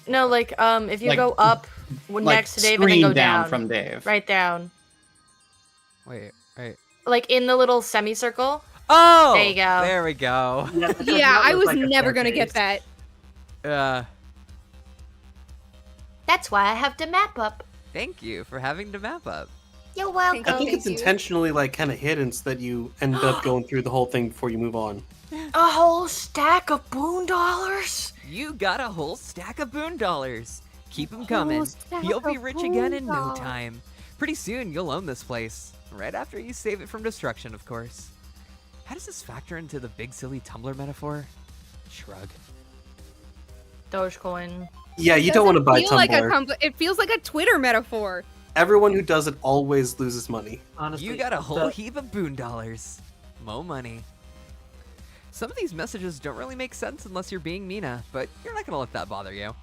No, like, if you Like- go up next to Dave and then screen go down. from Dave. Right down. Wait, right. Like in the little semicircle. Oh! There you go. There we go. Yeah, I was never gonna get that. That's why I have to map up. Thank you for having to map up. You're welcome. I think it's intentionally like kind of hidden so that you end up going through the whole thing before you move on. A whole stack of boondollars. You got a whole stack of boondollars. Keep them coming. stack You'll be of rich again in no boondollars. time. Pretty soon, you'll own this place. Right after you save it from destruction, of course. How does this factor into the big silly Tumblr metaphor? Shrug. Dogecoin. Yeah, you don't want to buy Feel like Tumblr. it feels like a Twitter metaphor. Everyone who does it always loses money. Honestly, You got a whole the- heap of boondollars. Mo money. Some of these messages don't really make sense unless you're being Mina, but you're not gonna let that bother you.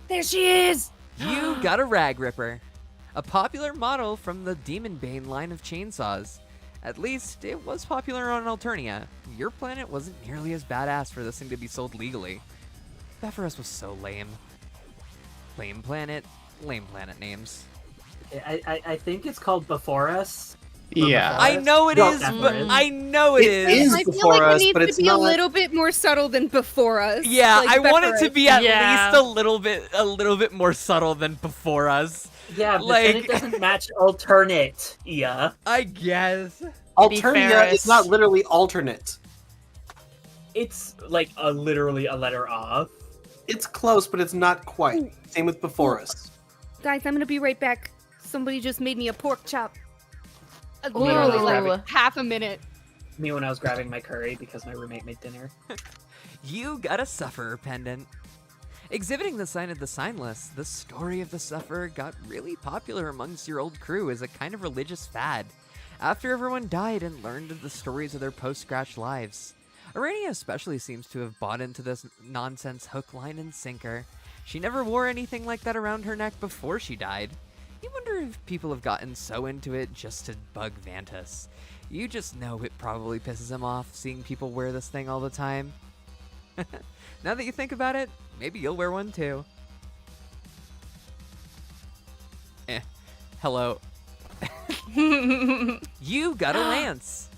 There she is. You got a Rag Ripper. A popular model from the Demon Bane line of chainsaws. At least, it was popular on Alternia. Your planet wasn't nearly as badass for this thing to be sold legally. Bepharus was so lame. Lame planet names. I think it's called Before Us. Yeah. I know it No, is, that's but it. I know it It is. is I feel Before like Us, it needs but to it's be not- a little bit more subtle than Before Us. Yeah, like I want it to Bepharus. be at Yeah. least a little bit more subtle than Before Us. Yeah, but Like- then it doesn't match alternate. Yeah. I guess. Alternia Ferris. is not literally alternate. It's like literally a letter off. It's close, but it's not quite. Same with Before Us. Guys, I'm gonna be right back. Somebody just made me a pork chop. Ooh. Literally like half a minute. Me when I was grabbing my curry because my roommate made dinner. You got a Sufferer pendant. Exhibiting the sign of the Signless, the story of the Sufferer got really popular amongst your old crew as a kind of religious fad. After everyone died and learned of the stories of their post-scratch lives. Arania especially seems to have bought into this nonsense hook, line, and sinker. She never wore anything like that around her neck before she died. You wonder if people have gotten so into it just to bug Vantus. You just know it probably pisses him off seeing people wear this thing all the time. Now that you think about it, maybe you'll wear one too. Hello. You got a lance.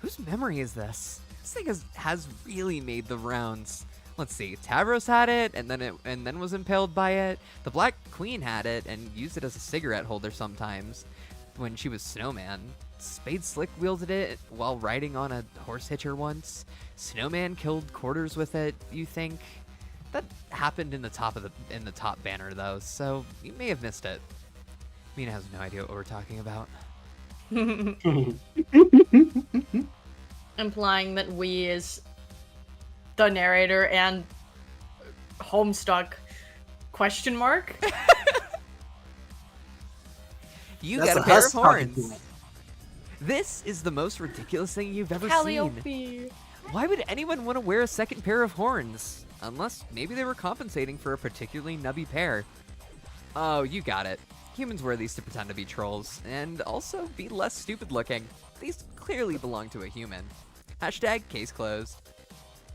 Whose memory is this? This thing has really made the rounds. Let's see. Tavros had it, and then was impaled by it. The Black Queen had it and used it as a cigarette holder sometimes when she was Snowman. Spade Slick wielded it while riding on a horse hitcher once. Snowman killed Quarters with it, you think? That happened in the top banner though, so you may have missed it. Mina has no idea what we're talking about. Implying that we is the narrator and Homestuck question mark. You That's got a a pair of Husk talking horns. to me. This is the most ridiculous thing you've ever seen. Calliope. Why would anyone want to wear a second pair of horns? Unless maybe they were compensating for a particularly nubby pair. Oh, you got it. Humans wear these to pretend to be trolls, and also be less stupid looking. These clearly belong to a human. Hashtag case closed.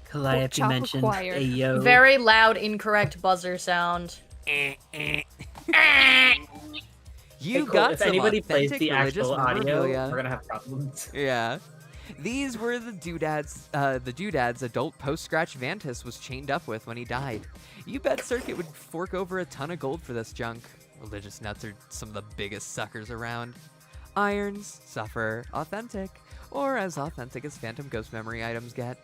Calliope chop mentioned required. Ayo. Very loud, incorrect buzzer sound. You Hey, Cole, got if some anybody plays authentic the religious actual audio, memorabilia. we're gonna have problems. Yeah. These were the doodads adult post-scratch Vantis was chained up with when he died. You bet Circuit would fork over a ton of gold for this junk. Religious nuts are some of the biggest suckers around. Irons, suffer, authentic, or as authentic as Phantom Ghost memory items get.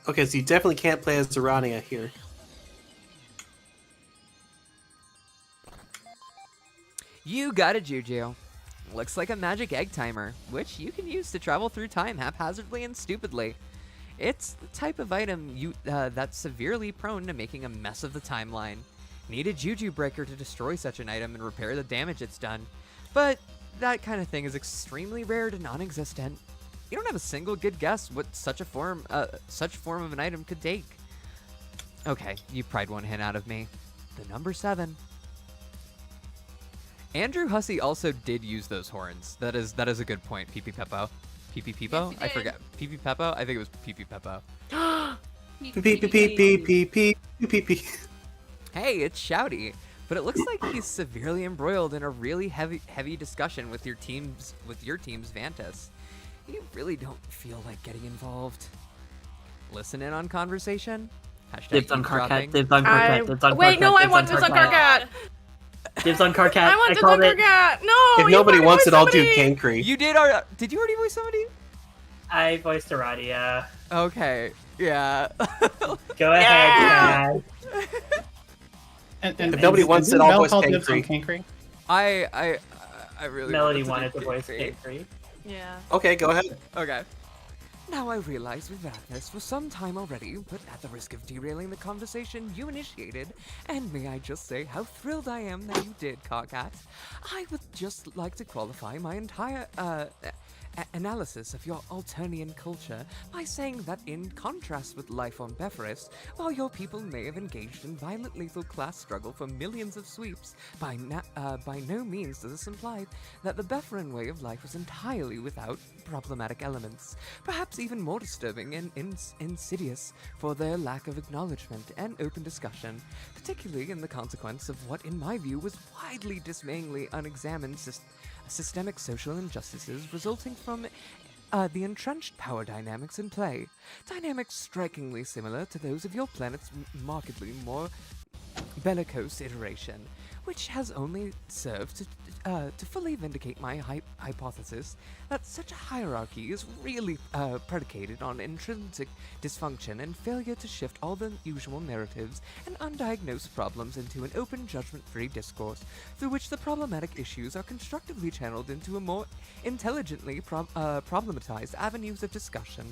Okay, so you definitely can't play as Zerania here. You got a Juju. Looks like a magic egg timer, which you can use to travel through time haphazardly and stupidly. It's the type of item that's severely prone to making a mess of the timeline. Need a Juju breaker to destroy such an item and repair the damage it's done. But that kind of thing is extremely rare to non-existent. You don't have a single good guess what such form of an item could take. Okay, you pried one hint out of me. The number 7. Andrew Hussey also did use those horns. That is a good point, PP Peppo. PP Peepo? Yes, he I did. forget. PP Peppo? I think it was PP Peppo. Pee pee pee pee pee pee pee pee. Hey, it's Shouty. But it looks like he's severely embroiled in a really heavy discussion with your team's Vantis. You really don't feel like getting involved. Listen in on conversation. Hashtag Dibs on eavesdropping. Carcat, dibs on Carcat, dibs on Wait, Carcat, no, I dibs want this on Carcat. Dibs on Carcat. I want this called on it. Carcat. No. If you nobody fucking wants voiced it, I'll do somebody. Cankry. You did you already voice somebody? I voiced Aradia. Okay. Yeah. Go ahead, Chad. And If nobody wants didn't it, I'll Mel voice call dibs on Cankry. Cankry? I really Melody wanted wanted to do voice Cankry. Cankry. Yeah. Okay, go ahead. Okay. Now I realize we've had this for some time already, but at the risk of derailing the conversation you initiated, and may I just say how thrilled I am that you did, Carcat, I would just like to qualify my entire analysis of your Alternian culture by saying that in contrast with life on Bepharis, while your people may have engaged in violent lethal class struggle for millions of sweeps, by no means does this imply that the Bepharan way of life was entirely without problematic elements, perhaps even more disturbing and insidious for their lack of acknowledgement and open discussion, particularly in the consequence of what in my view was widely dismayingly unexamined systemic social injustices resulting from the entrenched power dynamics in play. Dynamics strikingly similar to those of your planet's markedly more bellicose iteration, which has only served to fully vindicate my hypothesis that such a hierarchy is really predicated on intrinsic dysfunction and failure to shift all the usual narratives and undiagnosed problems into an open, judgment-free discourse through which the problematic issues are constructively channeled into a more intelligently problematized avenues of discussion.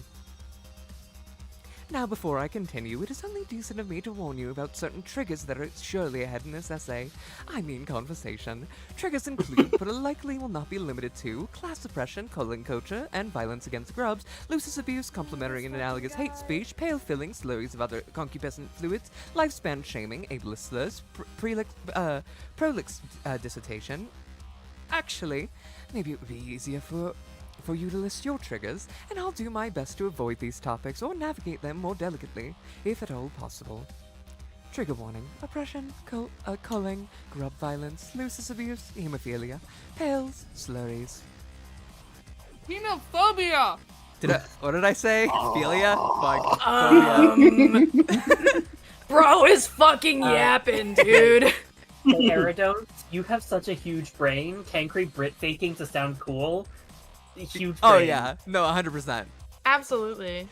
Now, before I continue, it is only decent of me to warn you about certain triggers that are surely ahead in this essay. I mean conversation. Triggers include, but likely will not be limited to, class oppression, culling culture, and violence against grubs, Lucis abuse, complimentary and analogous hate speech, pale filling, slurries of other concupiscent fluids, lifespan shaming, ableist slurs, prolix dissertation. Actually, maybe it would be easier for you to list your triggers, and I'll do my best to avoid these topics or navigate them more delicately, if at all possible. Trigger warning: oppression, culling, grub violence, Lucis abuse, hemophilia, pales, slurries. Hemophobia! What did I say? Philia? Fuck. Bro is fucking yapping, dude. Aerodose, you have such a huge brain. Cankry Brit faking to sound cool. Huge brain. Oh yeah, no, 100%. Absolutely.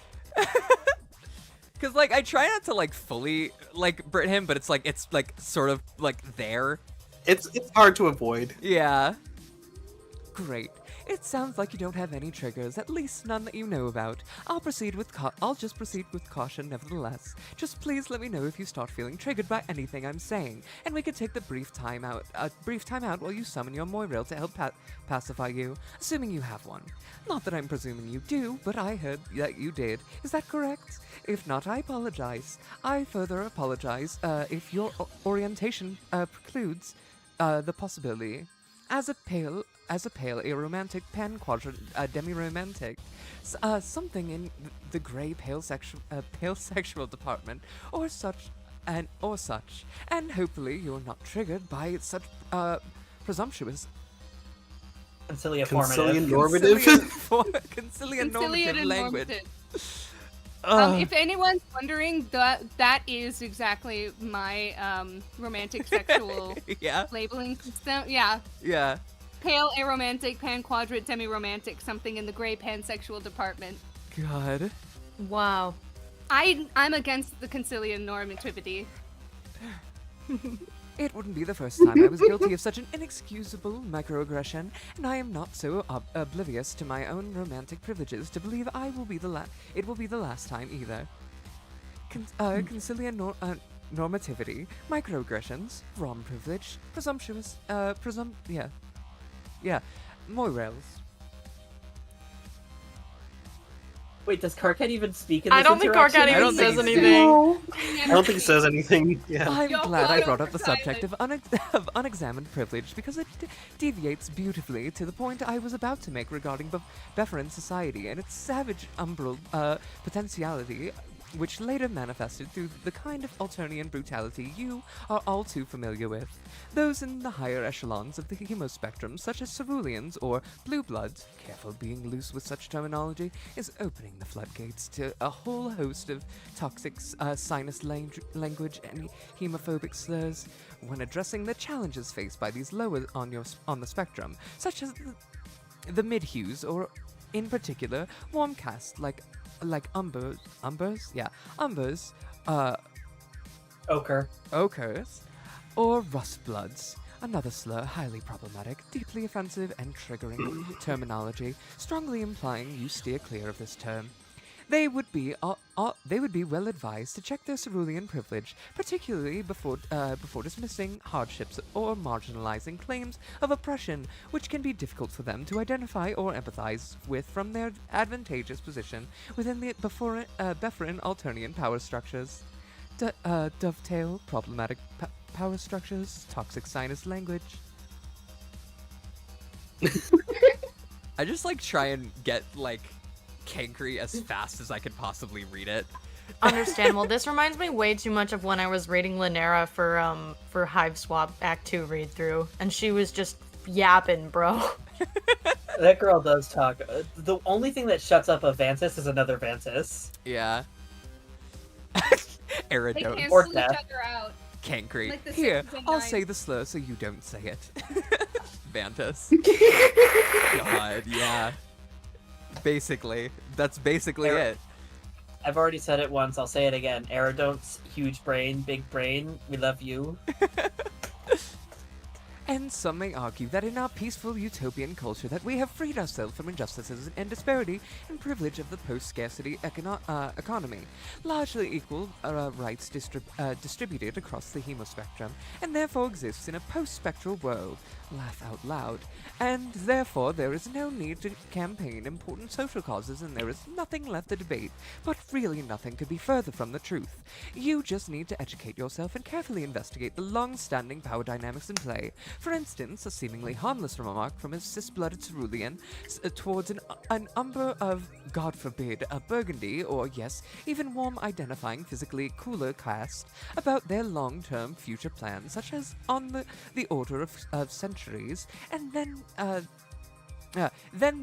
Cause like I try not to like fully like Brit him, but it's like sort of like there. It's hard to avoid. Yeah. Great. It sounds like you don't have any triggers, at least none that you know about. I'll just proceed with caution nevertheless. Just please let me know if you start feeling triggered by anything I'm saying, and we could take the brief time out while you summon your Moirail to help pacify you, assuming you have one. Not that I'm presuming you do, but I heard that you did. Is that correct? If not, I apologize. I further apologize if your orientation precludes the possibility. As a pale, aromantic, pan-quadrant, demi-romantic, something in the grey pale sexual department, or such, and hopefully you're not triggered by such presumptuous Concilian normative. concilian normative language. If anyone's wondering, that is exactly my romantic sexual labeling system. Yeah. Yeah. Pale, aromantic, pan-quadrant, demi-romantic, something in the gray pansexual department. God. Wow. I'm against the concilian normativity. It wouldn't be the first time I was guilty of such an inexcusable microaggression, and I am not so oblivious to my own romantic privileges to believe it will be the last time either. Concilian normativity, microaggressions, rom privilege, presumptuous, Moirails. Wait, does Karkat even speak in this I don't think interaction? Karkat even says anything. I don't think he says anything. Yeah. I'm Yo, glad I God, brought up the over subject of unexamined privilege because it deviates beautifully to the point I was about to make regarding Befferin society and its savage umbral potentiality, which later manifested through the kind of Alternian brutality you are all too familiar with. Those in the higher echelons of the hemospectrum, such as ceruleans or blue bloods, careful being loose with such terminology, is opening the floodgates to a whole host of toxic sinus language and hemophobic slurs when addressing the challenges faced by these lower on the spectrum, such as the mid-hues, or in particular, warm caste like umbers, ochres, or rust bloods. Another slur, highly problematic, deeply offensive, and triggering terminology, strongly implying you steer clear of this term. They would be well advised to check their cerulean privilege, particularly before dismissing hardships or marginalizing claims of oppression, which can be difficult for them to identify or empathize with from their advantageous position within the Befferin Alternian power structures. Dovetail, problematic power structures, toxic sinus language. I just try and get Cankry as fast as I could possibly read it. Understandable. This reminds me way too much of when I was reading Linera for Hive Swap Act 2 read through, and she was just yapping, bro. That girl does talk. The only thing that shuts up a Vantis is another Vantis. Yeah. They Aerodose. cancel each other out. Cankry. Like the Here, sixes and I'll nines. say the slur so you don't say it. Vantis. God, yeah. Basically. That's basically it. I've already said it once, I'll say it again. Aerodonts, huge brain, big brain, we love you. And some may argue that in our peaceful utopian culture that we have freed ourselves from injustices and disparity and privilege of the post-scarcity economy, largely equal rights distributed across the hemospectrum, and therefore exists in a post-spectral world. Laugh out loud. And therefore there is no need to campaign important social causes, and there is nothing left to debate. But really nothing could be further from the truth. You just need to educate yourself and carefully investigate the long-standing power dynamics in play. For instance, a seemingly harmless remark from a cis-blooded cerulean towards an umber of, God forbid, a burgundy, or yes, even warm identifying physically cooler caste, about their long-term future plans, such as on the order of centuries, and then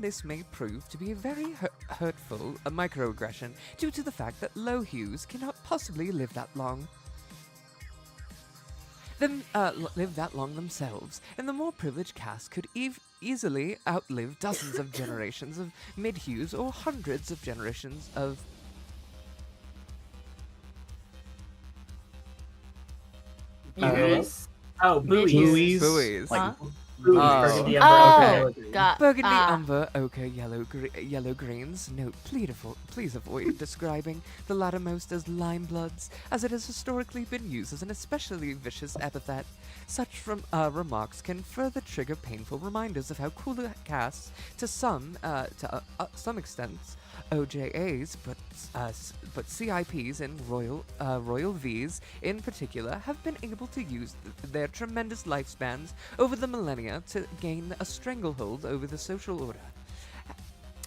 this may prove to be a very hurtful microaggression due to the fact that low hues cannot possibly live that long. Live that long themselves, and the more privileged caste could easily outlive dozens of generations of mid-hues or hundreds of generations of Yes. Oh, buoys. Buoys. Buoys. Like, Huh? Buoys. Oh. Burgundy, Oh, umber, okay. got Burgundy, ah. umber, ochre, yellow greens. Note, please avoid describing the lattermost as lime bloods, as it has historically been used as an especially vicious epithet. Such remarks can further trigger painful reminders of how cooler casts, to some extent, OJAs, but CIPs and Royal Vs in particular have been able to use their tremendous lifespans over the millennia to gain a stranglehold over the social order.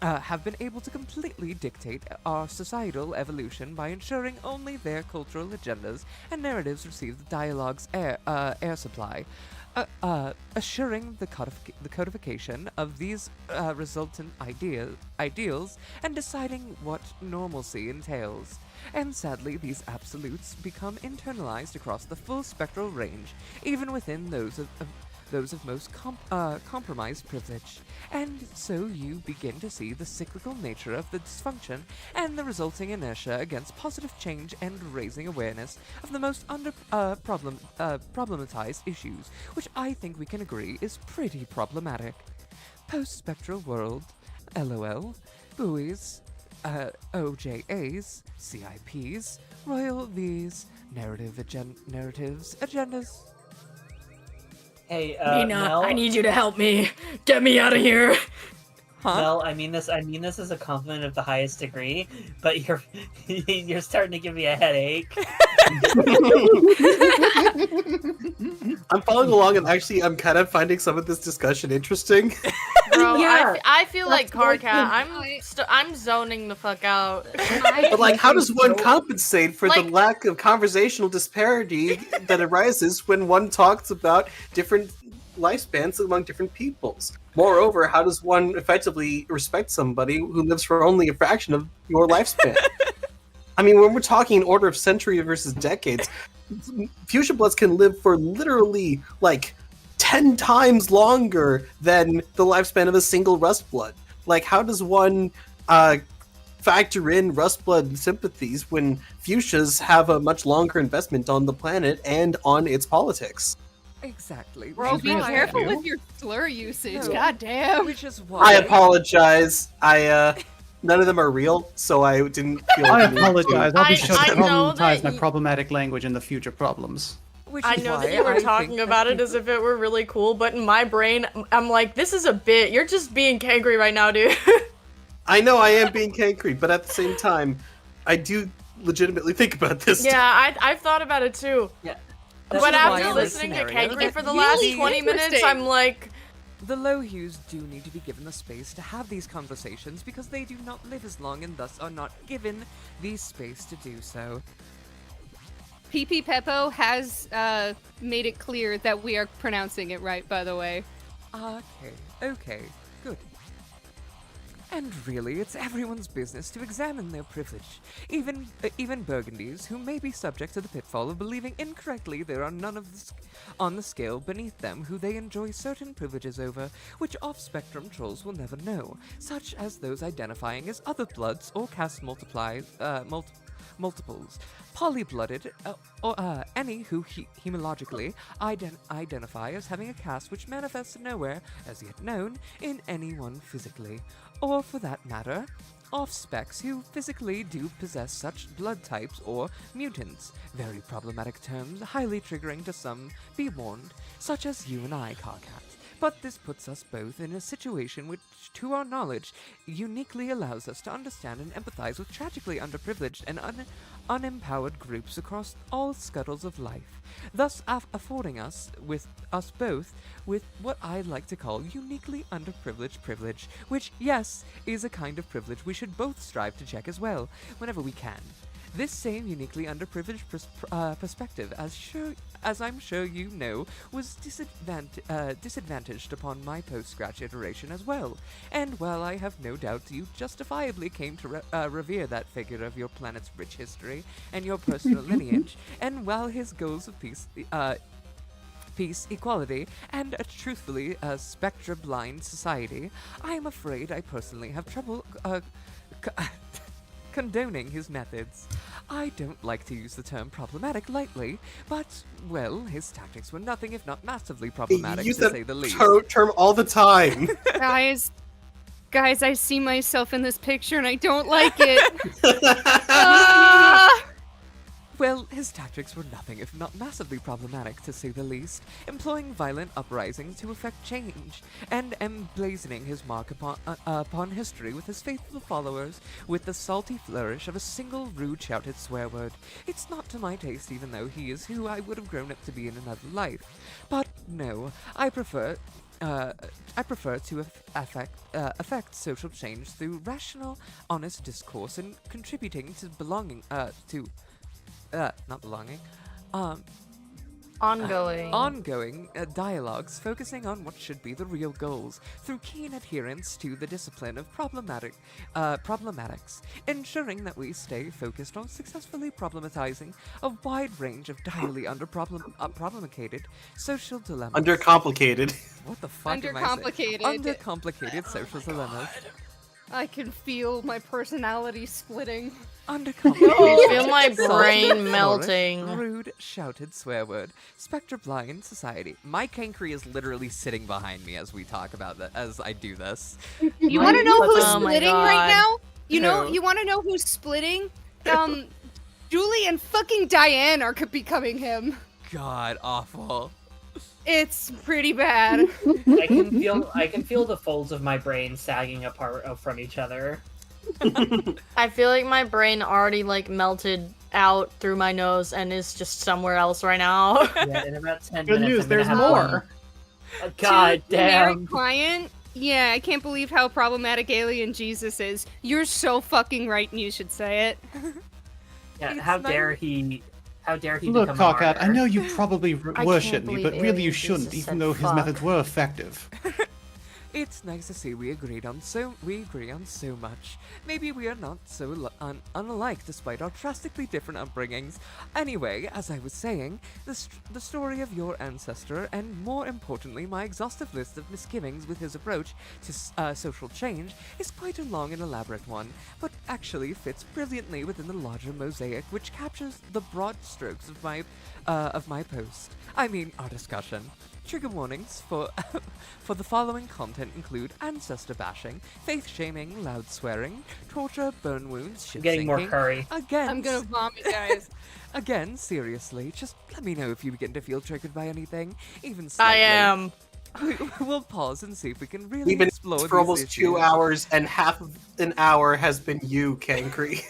Have been able to completely dictate our societal evolution by ensuring only their cultural agendas and narratives receive the dialogue's air supply, assuring the codification of these resultant ideals and deciding what normalcy entails. And sadly, these absolutes become internalized across the full spectral range, even within those of most compromised privilege. And so you begin to see the cyclical nature of the dysfunction and the resulting inertia against positive change and raising awareness of the most problematized issues, which I think we can agree is pretty problematic. Post-spectral world, LOL, buoys, OJAs, CIPs, Royal Vs, narratives, agendas. Hey, Mina, Mel, I need you to help me. Get me out of here. Huh? Mel, I mean this as a compliment of the highest degree, but you're starting to give me a headache. I'm following along, and actually, I'm kind of finding some of this discussion interesting. Bro, Yeah, I feel like that's Cardcat. what I'm zoning the fuck out. But like, how does one compensate for the Like- lack of conversational disparity that arises when one talks about different lifespans among different peoples? Moreover, how does one effectively respect somebody who lives for only a fraction of your lifespan? I mean, when we're talking order of century versus decades, fuchsia bloods can live for literally like 10 times longer than the lifespan of a single rust blood. Like, how does one factor in rust blood sympathies when fuchsias have a much longer investment on the planet and on its politics? Exactly. Bro, which be is why I careful feel- with your slur usage. No. God damn. Which is I why apologize. None of them are real, so I didn't feel I the need to- apologize. I'll be sure I to know problematize that my you- problematic language in the future problems. Which I is know why that you were I talking think about that it as if it were really cool, but in my brain, I'm like, this is a bit. You're just being angry right now, dude. I know I am being cankry, but at the same time, I do legitimately think about this. Yeah, I've thought about it too. That's But why after in this listening to scenario- Kankry for the Really last 20 minutes, interesting. I'm like, the low hues do need to be given the space to have these conversations because they do not live as long and thus are not given the space to do so. PP Peppo has made it clear that we are pronouncing it right, by the way. Okay, good. And really, it's everyone's business to examine their privilege. Even Burgundies, who may be subject to the pitfall of believing incorrectly there are none of on the scale beneath them who they enjoy certain privileges over, which off-spectrum trolls will never know, such as those identifying as other bloods or caste multiples, polyblooded, or any who hemologically identify as having a caste which manifests nowhere, as yet known, in anyone physically. Or, for that matter, off-specs who physically do possess such blood types or mutants. Very problematic terms, highly triggering to some, be warned, such as you and I, Carcat. But this puts us both in a situation which, to our knowledge, uniquely allows us to understand and empathize with tragically underprivileged and unempowered groups across all scuttles of life, thus affording us both with what I'd like to call uniquely underprivileged privilege, which, yes, is a kind of privilege we should both strive to check as well, whenever we can. This same uniquely underprivileged perspective, as I'm sure you know, was disadvantaged upon my post-scratch iteration as well. And while I have no doubt you justifiably came to revere that figure of your planet's rich history and your personal lineage, and while his goals of peace, equality, and a truthfully spectra-blind society, I am afraid I personally have trouble condoning his methods. I don't like to use the term problematic lightly, but, well, his tactics were nothing if not massively problematic, You use to say the that least. term all the time. Guys, I see myself in this picture and I don't like it. Ah! Well, his tactics were nothing if not massively problematic, to say the least, employing violent uprisings to effect change, and emblazoning his mark upon history with his faithful followers with the salty flourish of a single rude shouted swear word. It's not to my taste, even though he is who I would have grown up to be in another life. But no, I prefer to affect social change through rational, honest discourse and contributing to belonging, not belonging, ongoing dialogues focusing on what should be the real goals through keen adherence to the discipline of problematics, ensuring that we stay focused on successfully problematizing a wide range of direly underproblematicated social dilemmas. Undercomplicated. What the fuck am I saying? Undercomplicated. Undercomplicated social dilemmas. I can feel my personality splitting. Undercomplicated. I feel my salty, brain flourish, melting. Rude, shouted swear word. Spectre blind society. My Cankry is literally sitting behind me as we talk about that, as I do this. You want to know who's Oh my splitting God. right now? Who? You want to know who's splitting? Julie and fucking Diane are becoming him. God, awful. It's pretty bad. I can feel the folds of my brain sagging apart from each other. I feel like my brain already like melted out through my nose and is just somewhere else right now. Yeah, in about 10 Good minutes. news, I'm gonna there's have more. God To Mary damn. Client. Yeah, I can't believe how problematic alien Jesus is. You're so fucking right, and you should say it. Yeah, It's how not- dare he? How dare he Look, become a Cockhat, I martyr? know you probably I worship can't me, believe but really you Alien shouldn't, Jesus even said though his fuck. methods were effective. It's nice to see we agree on so much. Maybe we are not so unalike despite our drastically different upbringings. Anyway, as I was saying, the story of your ancestor, and more importantly, my exhaustive list of misgivings with his approach to social change, is quite a long and elaborate one, but actually fits brilliantly within the larger mosaic which captures the broad strokes of my post. I mean, our discussion. Trigger warnings for for the following content include ancestor bashing, faith shaming, loud swearing, torture, burn wounds, shit Getting more sinking. curry. Again, I'm gonna vomit, guys. again, seriously, just let me know if you begin to feel triggered by anything, even I slightly. am. We'll pause and see if we can really We've been explore for these almost issues. 2 hours, and half of an hour has been you, Cankry.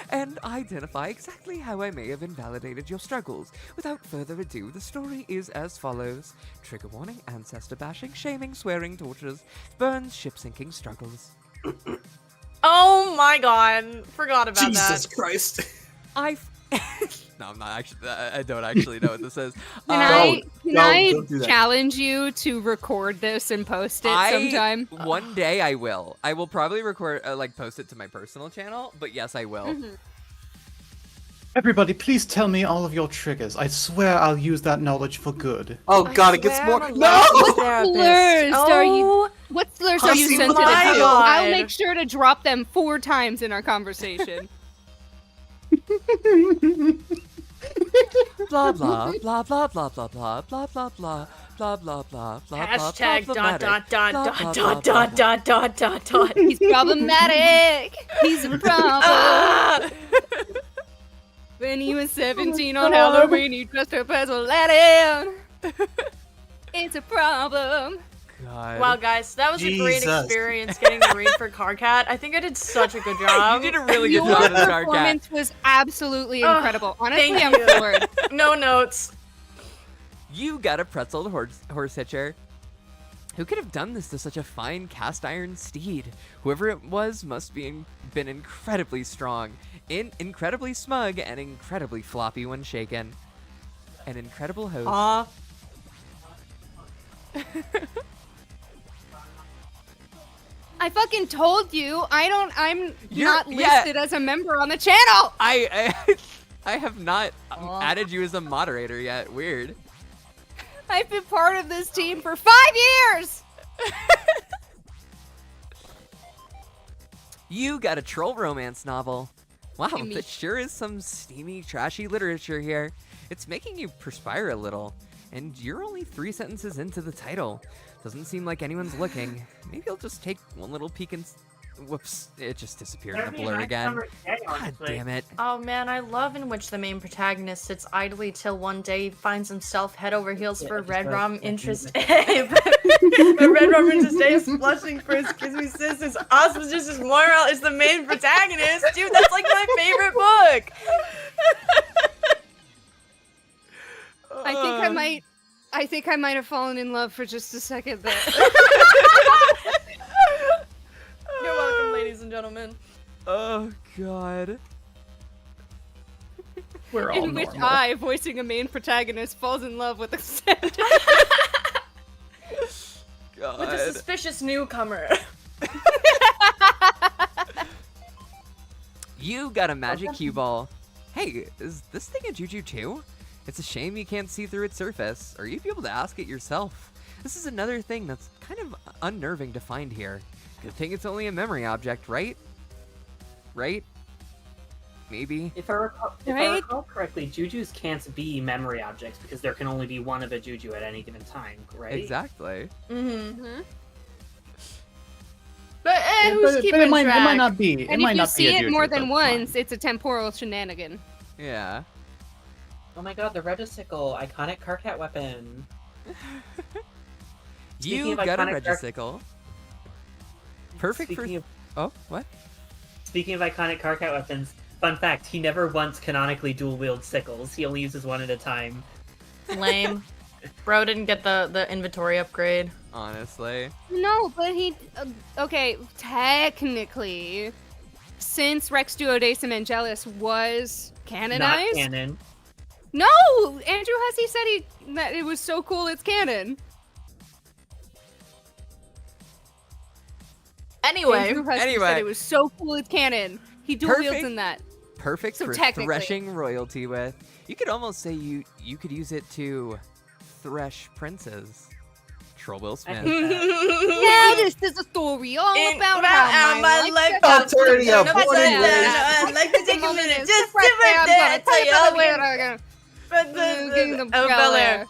And identify exactly how I may have invalidated your struggles. Without further ado, the story is as follows. Trigger warning, ancestor bashing, shaming, swearing, tortures, burns, ship-sinking struggles. Oh my god. Forgot about Jesus that. Christ. No, I'm not actually. I don't actually know what this is. Can I don't do that. challenge you to record this and post it sometime? One day I will. I will probably record, post it to my personal channel. But yes, I will. Mm-hmm. Everybody, please tell me all of your triggers. I swear I'll use that knowledge for good. Oh god, it gets more. No! Slurs are you? Oh, What slurs are you Pussy sensitive my to? God. I'll make sure to drop them 4 times in our conversation. Blah blah blah blah blah blah blah blah blah blah blah blah blah blah. hashtag dot problematic. dot Blah, dot blah, dot blah, dot dot dot dot dot. He's problematic. He's a problem. Ah! When he was 17 on Halloween, he dressed up as Aladdin. It's a problem. God. Wow, guys, that was a great Jesus. experience getting to read for Carcat. I think I did such a good job. You did a really good Your job as our cat. performance was absolutely Oh, incredible. Honestly, thank I'm you. floored. No notes. You got a pretzeled horse hitcher. Who could have done this to such a fine cast iron steed? Whoever it was must be been incredibly strong, incredibly smug, and incredibly floppy when shaken. An incredible host. I fucking told you. I'm You're- not yeah. listed as a member on the channel. I have not added you as a moderator yet. Weird. I've been part of this team for 5 years. You got a troll romance novel. Wow, Gimme. that sure is some steamy, trashy literature here. It's making you perspire a little. And you're only 3 sentences into the title. Doesn't seem like anyone's looking. Maybe I'll just take one little peek and... Whoops, it just disappeared in a blur again. God damn it. Oh man, I love in which the main protagonist sits idly till one day he finds himself head over heels for Red Rum interest Abe. But Red Rum interest Abe is blushing for his kiss me sis. His auspicious moral is the main protagonist. Dude, that's like my favorite book. I think I might have fallen in love for just a second there. You're welcome, ladies and gentlemen. Oh, God. We're all In which normal. I, voicing a main protagonist, falls in love with a God. With a suspicious newcomer. You got a magic cue ball. Hey, is this thing a juju too? It's a shame you can't see through its surface, or you'd be able to ask it yourself. This is another thing that's kind of unnerving to find here. Good thing it's only a memory object, right? Right? Maybe. If I recall correctly, jujus can't be memory objects because there can only be one of a juju at any given time, right? Exactly. Mm-hmm. But who's But keeping it might track? not be. It And might if you not see be a it juju, more so than it's once, fine. it's a temporal shenanigan. Yeah. Oh my god, the Regicicle, iconic Karkat weapon. Speaking You of got a iconic Regicicle. Perfect Speaking for... of Oh, what? Speaking of iconic Karkat weapons, fun fact, he never once canonically dual-wields sickles. He only uses one at a time. Lame. Bro didn't get the inventory upgrade. Honestly. No, but he... okay, technically, since Rex Duodecim Angelus was canonized... Not canon. No! Andrew Hussey said that it was so cool it's canon. Anyway. Andrew Hussey said it was so cool it's canon. He dual wields Perfect. in that. Perfect So for technically- threshing royalty with. You could almost say you could use it to thresh princes. Troll Will Smith. Now this is a story all about how my life got turned turned upside upside down. down. I'd like to take a Moment minute is just right to there. I'm there gonna and tell tell you you all the way the I'm gonna- but Kingdom of Bel Air.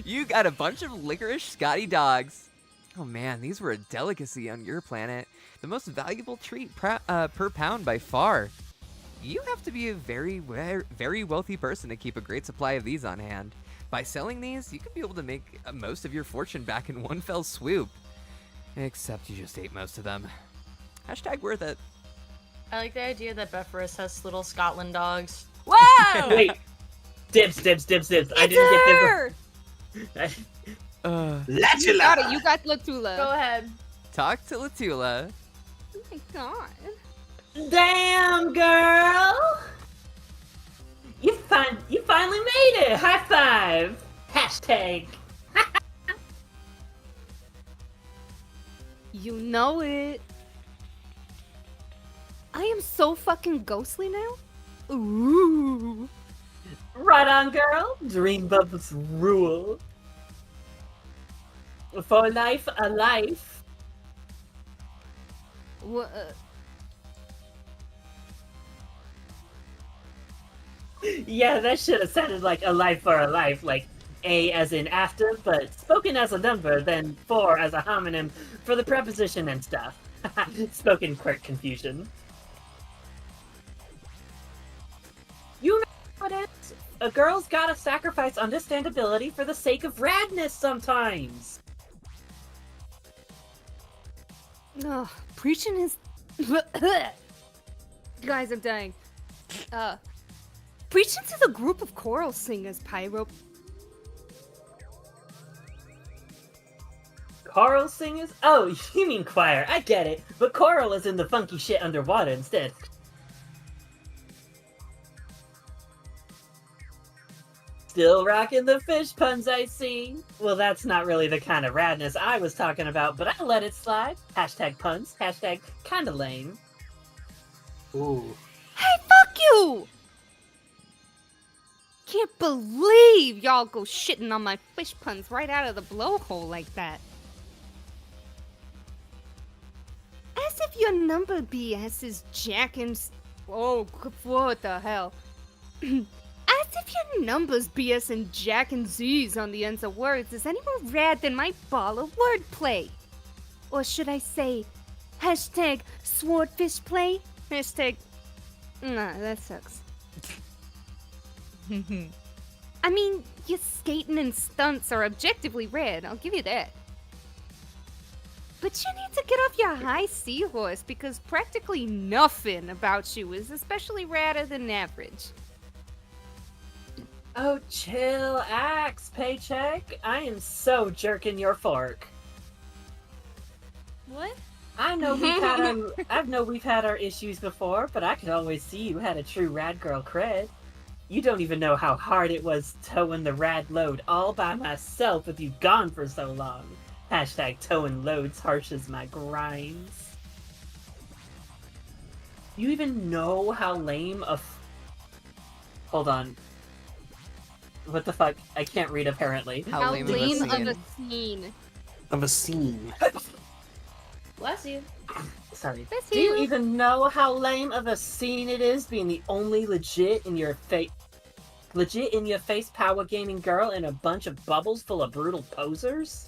You got a bunch of licorice Scotty dogs. Oh man, these were a delicacy on your planet. The most valuable treat per pound by far. You have to be a very wealthy person to keep a great supply of these on hand. By selling these, you could be able to make most of your fortune back in one fell swoop. Except you just ate most of them. Hashtag worth it. I like the idea that Bephoris has little Scotland dogs. Wow! Wait. Dibs. I didn't get dibs. You got it. You got Latula. Go ahead. Talk to Latula. Oh my god. Damn, girl! You finally made it! High five! Hashtag. You know it. I am so fucking ghostly now. Ooh. Right on, girl. Dream bubbles rule. For life, a life. What? Yeah, that should have sounded like a life for a life, like A as in after, but spoken as a number, then 4 as a homonym for the preposition and stuff. Spoken quirk confusion. You know what it is? A girl's gotta sacrifice understandability for the sake of radness sometimes. Ugh, preaching is. Guys, I'm dying. Preaching to the group of choral singers, Pyro. Choral singers? Oh, you mean choir. I get it. But choral is in the funky shit underwater instead. Still rocking the fish puns, I see. Well, that's not really the kind of radness I was talking about, but I'll let it slide. Hashtag puns. Hashtag kinda lame. Ooh. Hey, fuck you! Can't believe y'all go shitting on my fish puns right out of the blowhole like that. As if your number BS is Oh, what the hell? As if your numbers BS and Jack and Z's on the ends of words is any more rad than my ball of wordplay. Or should I say, hashtag swordfish play? Hashtag, nah, that sucks. I mean, your skating and stunts are objectively rad, I'll give you that. But you need to get off your high seahorse because practically nothing about you is especially radder than average. Oh, chill, Axe, Paycheck. I am so jerking your fork. What? I know we've had our issues before, but I could always see you had a true rad girl cred. You don't even know how hard it was towing the rad load all by myself with you gone for so long. Hashtag towing loads harsh as my grinds. You even know how lame Hold on. What the fuck? I can't read apparently. How lame lame of a scene. Of a scene. Bless you. Sorry. Bless Do you you. even know how lame of a scene it is being the only legit in your face power gaming girl in a bunch of bubbles full of brutal posers?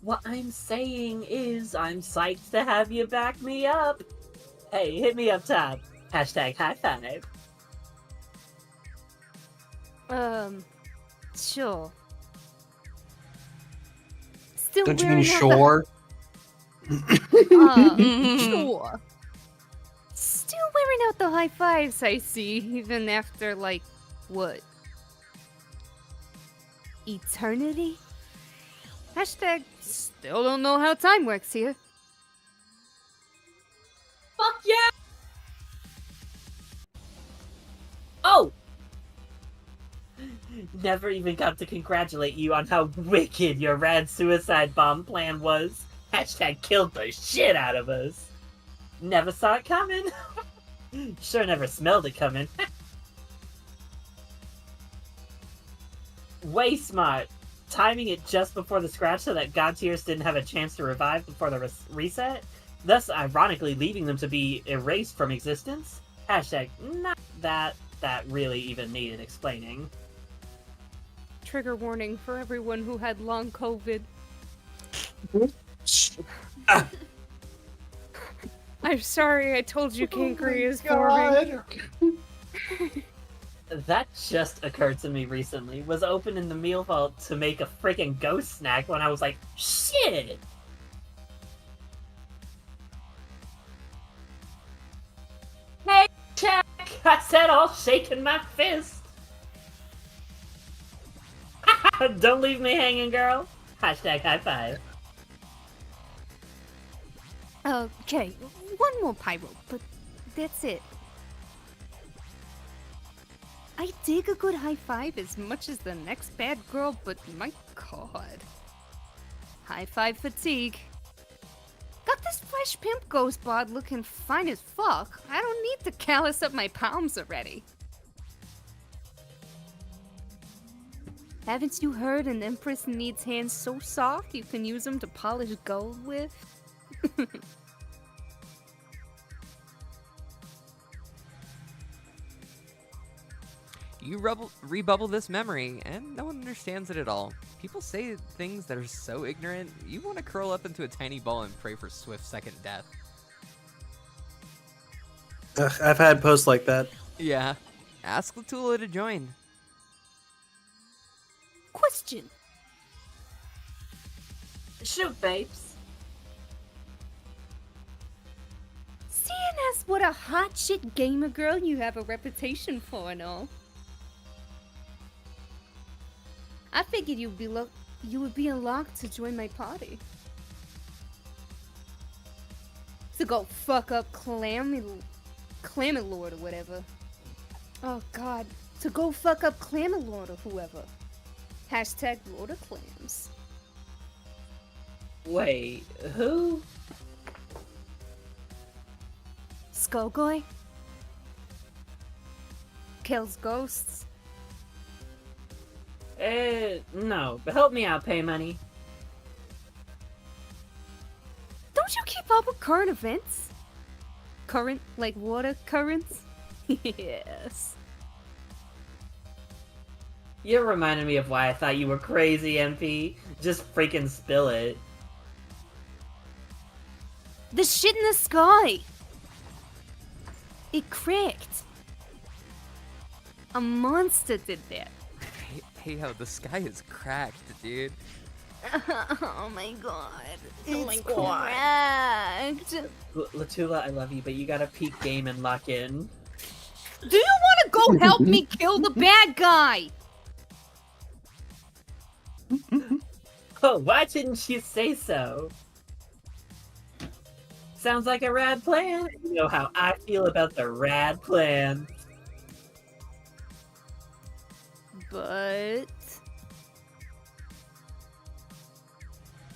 What I'm saying is I'm psyched to have you back me up. Hey, hit me up top. Hashtag high five. Sure. Still Don't you wearing mean out sure? Sure. Still wearing out the high fives, I see, even after, like, what? Eternity? Hashtag still don't know how time works here. Fuck yeah! Oh! Never even got to congratulate you on how wicked your rad suicide bomb plan was. Hashtag killed the shit out of us. Never saw it coming. Sure never smelled it coming. Way smart. Timing it just before the scratch so that God Tears didn't have a chance to revive before the reset, thus ironically leaving them to be erased from existence. Hashtag not that really even needed explaining. Trigger warning for everyone who had long COVID. I'm sorry I told you Cankry is forming. That just occurred to me recently. Was opening the meal vault to make a freaking ghost snack when I was like, shit! Hey, check! I said all shaking my fist! Don't leave me hanging, girl! Hashtag high five. Okay, one more pyro, but that's it. I dig a good high five as much as the next bad girl, but my god. High five fatigue. Got this fresh pimp ghost bod looking fine as fuck. I don't need to callus up my palms already. Haven't you heard an empress needs hands so soft you can use them to polish gold with? You rebubble this memory, and no one understands it at all. People say things that are so ignorant, you want to curl up into a tiny ball and pray for swift second death. Ugh, I've had posts like that. Yeah. Ask Latula to join. Question. Shoot, babes. Seeing as what a hot shit gamer girl you have a reputation for and all, I figured you would be unlocked to join my party. To go fuck up Clammy Lord or whatever. Oh god. To go fuck up Clammy Lord or whoever. Hashtag Lord of Clams. Wait, who? Skullgoy? Kills ghosts? No, but help me out, pay money. Don't you keep about current events? Current, like water currents? Yes. You reminded me of why I thought you were crazy, MP. Just freaking spill it. The shit in the sky! It cracked. A monster did that. Hey, yo, the sky is cracked, dude. Oh my god. Oh my It's God. cracked. Latula, I love you, but you gotta peek game and lock in. Do you want to go help me kill the bad guy? Oh, why didn't you say so? Sounds like a rad plan. You know how I feel about the rad plan. But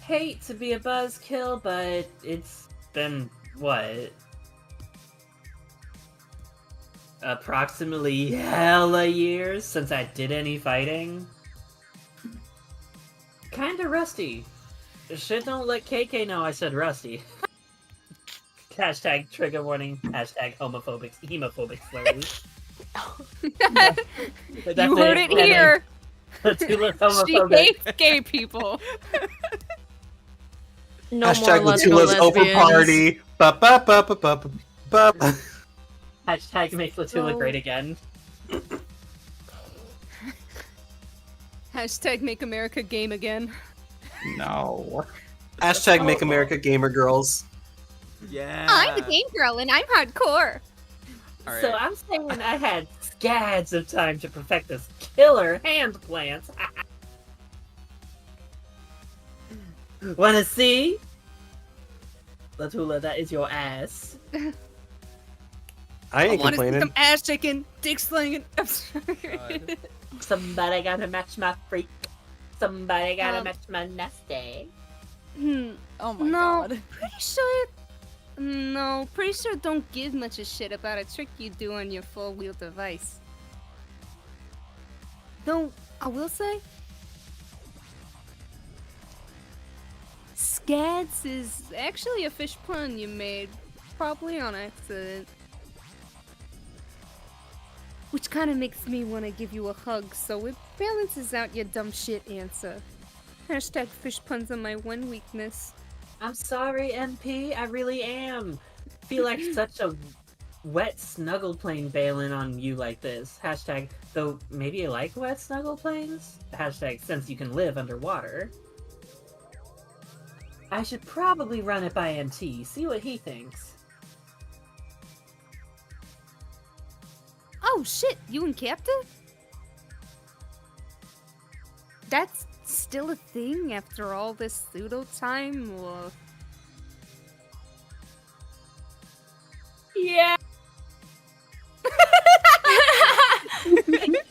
Hate to be a buzzkill, but it's been, what? Approximately hella years since I did any fighting. Kinda rusty. Shit, don't let KK know I said rusty. Hashtag trigger warning. Hashtag hemophobic slurs. you heard it here. Latula's She homophobic. hates gay people. No Hashtag more Latula's over lesbians. party. Ba ba ba ba ba ba ba. Hashtag make Latula So- great again. Hashtag make America game again. No. Hashtag Make America Gamer Girls. Yeah. I'm a game girl and I'm hardcore. All right. So I'm saying I had scads of time to perfect this killer hand plant. Wanna see? Latula, that is your ass. I ain't want to see complaining. some ass shaking, dick slinging. I'm sorry. God. Somebody gotta match my freak. Somebody gotta Um, match my nasty. Oh my no, god. pretty sure. No, pretty sure don't give much a shit about a trick you do on your four-wheel device. Though, I will say, Scads is actually a fish pun you made, probably on accident. Which kind of makes me want to give you a hug, so it balances out your dumb shit answer. Hashtag fish puns are my one weakness. I'm sorry, MP. I really am. Feel like such a wet snuggle plane bailing on you like this. Hashtag, though maybe you like wet snuggle planes? Hashtag, since you can live underwater. I should probably run it by MT, see what he thinks. Oh shit, you and Captain? That's still a thing after all this pseudo time, or? Yeah!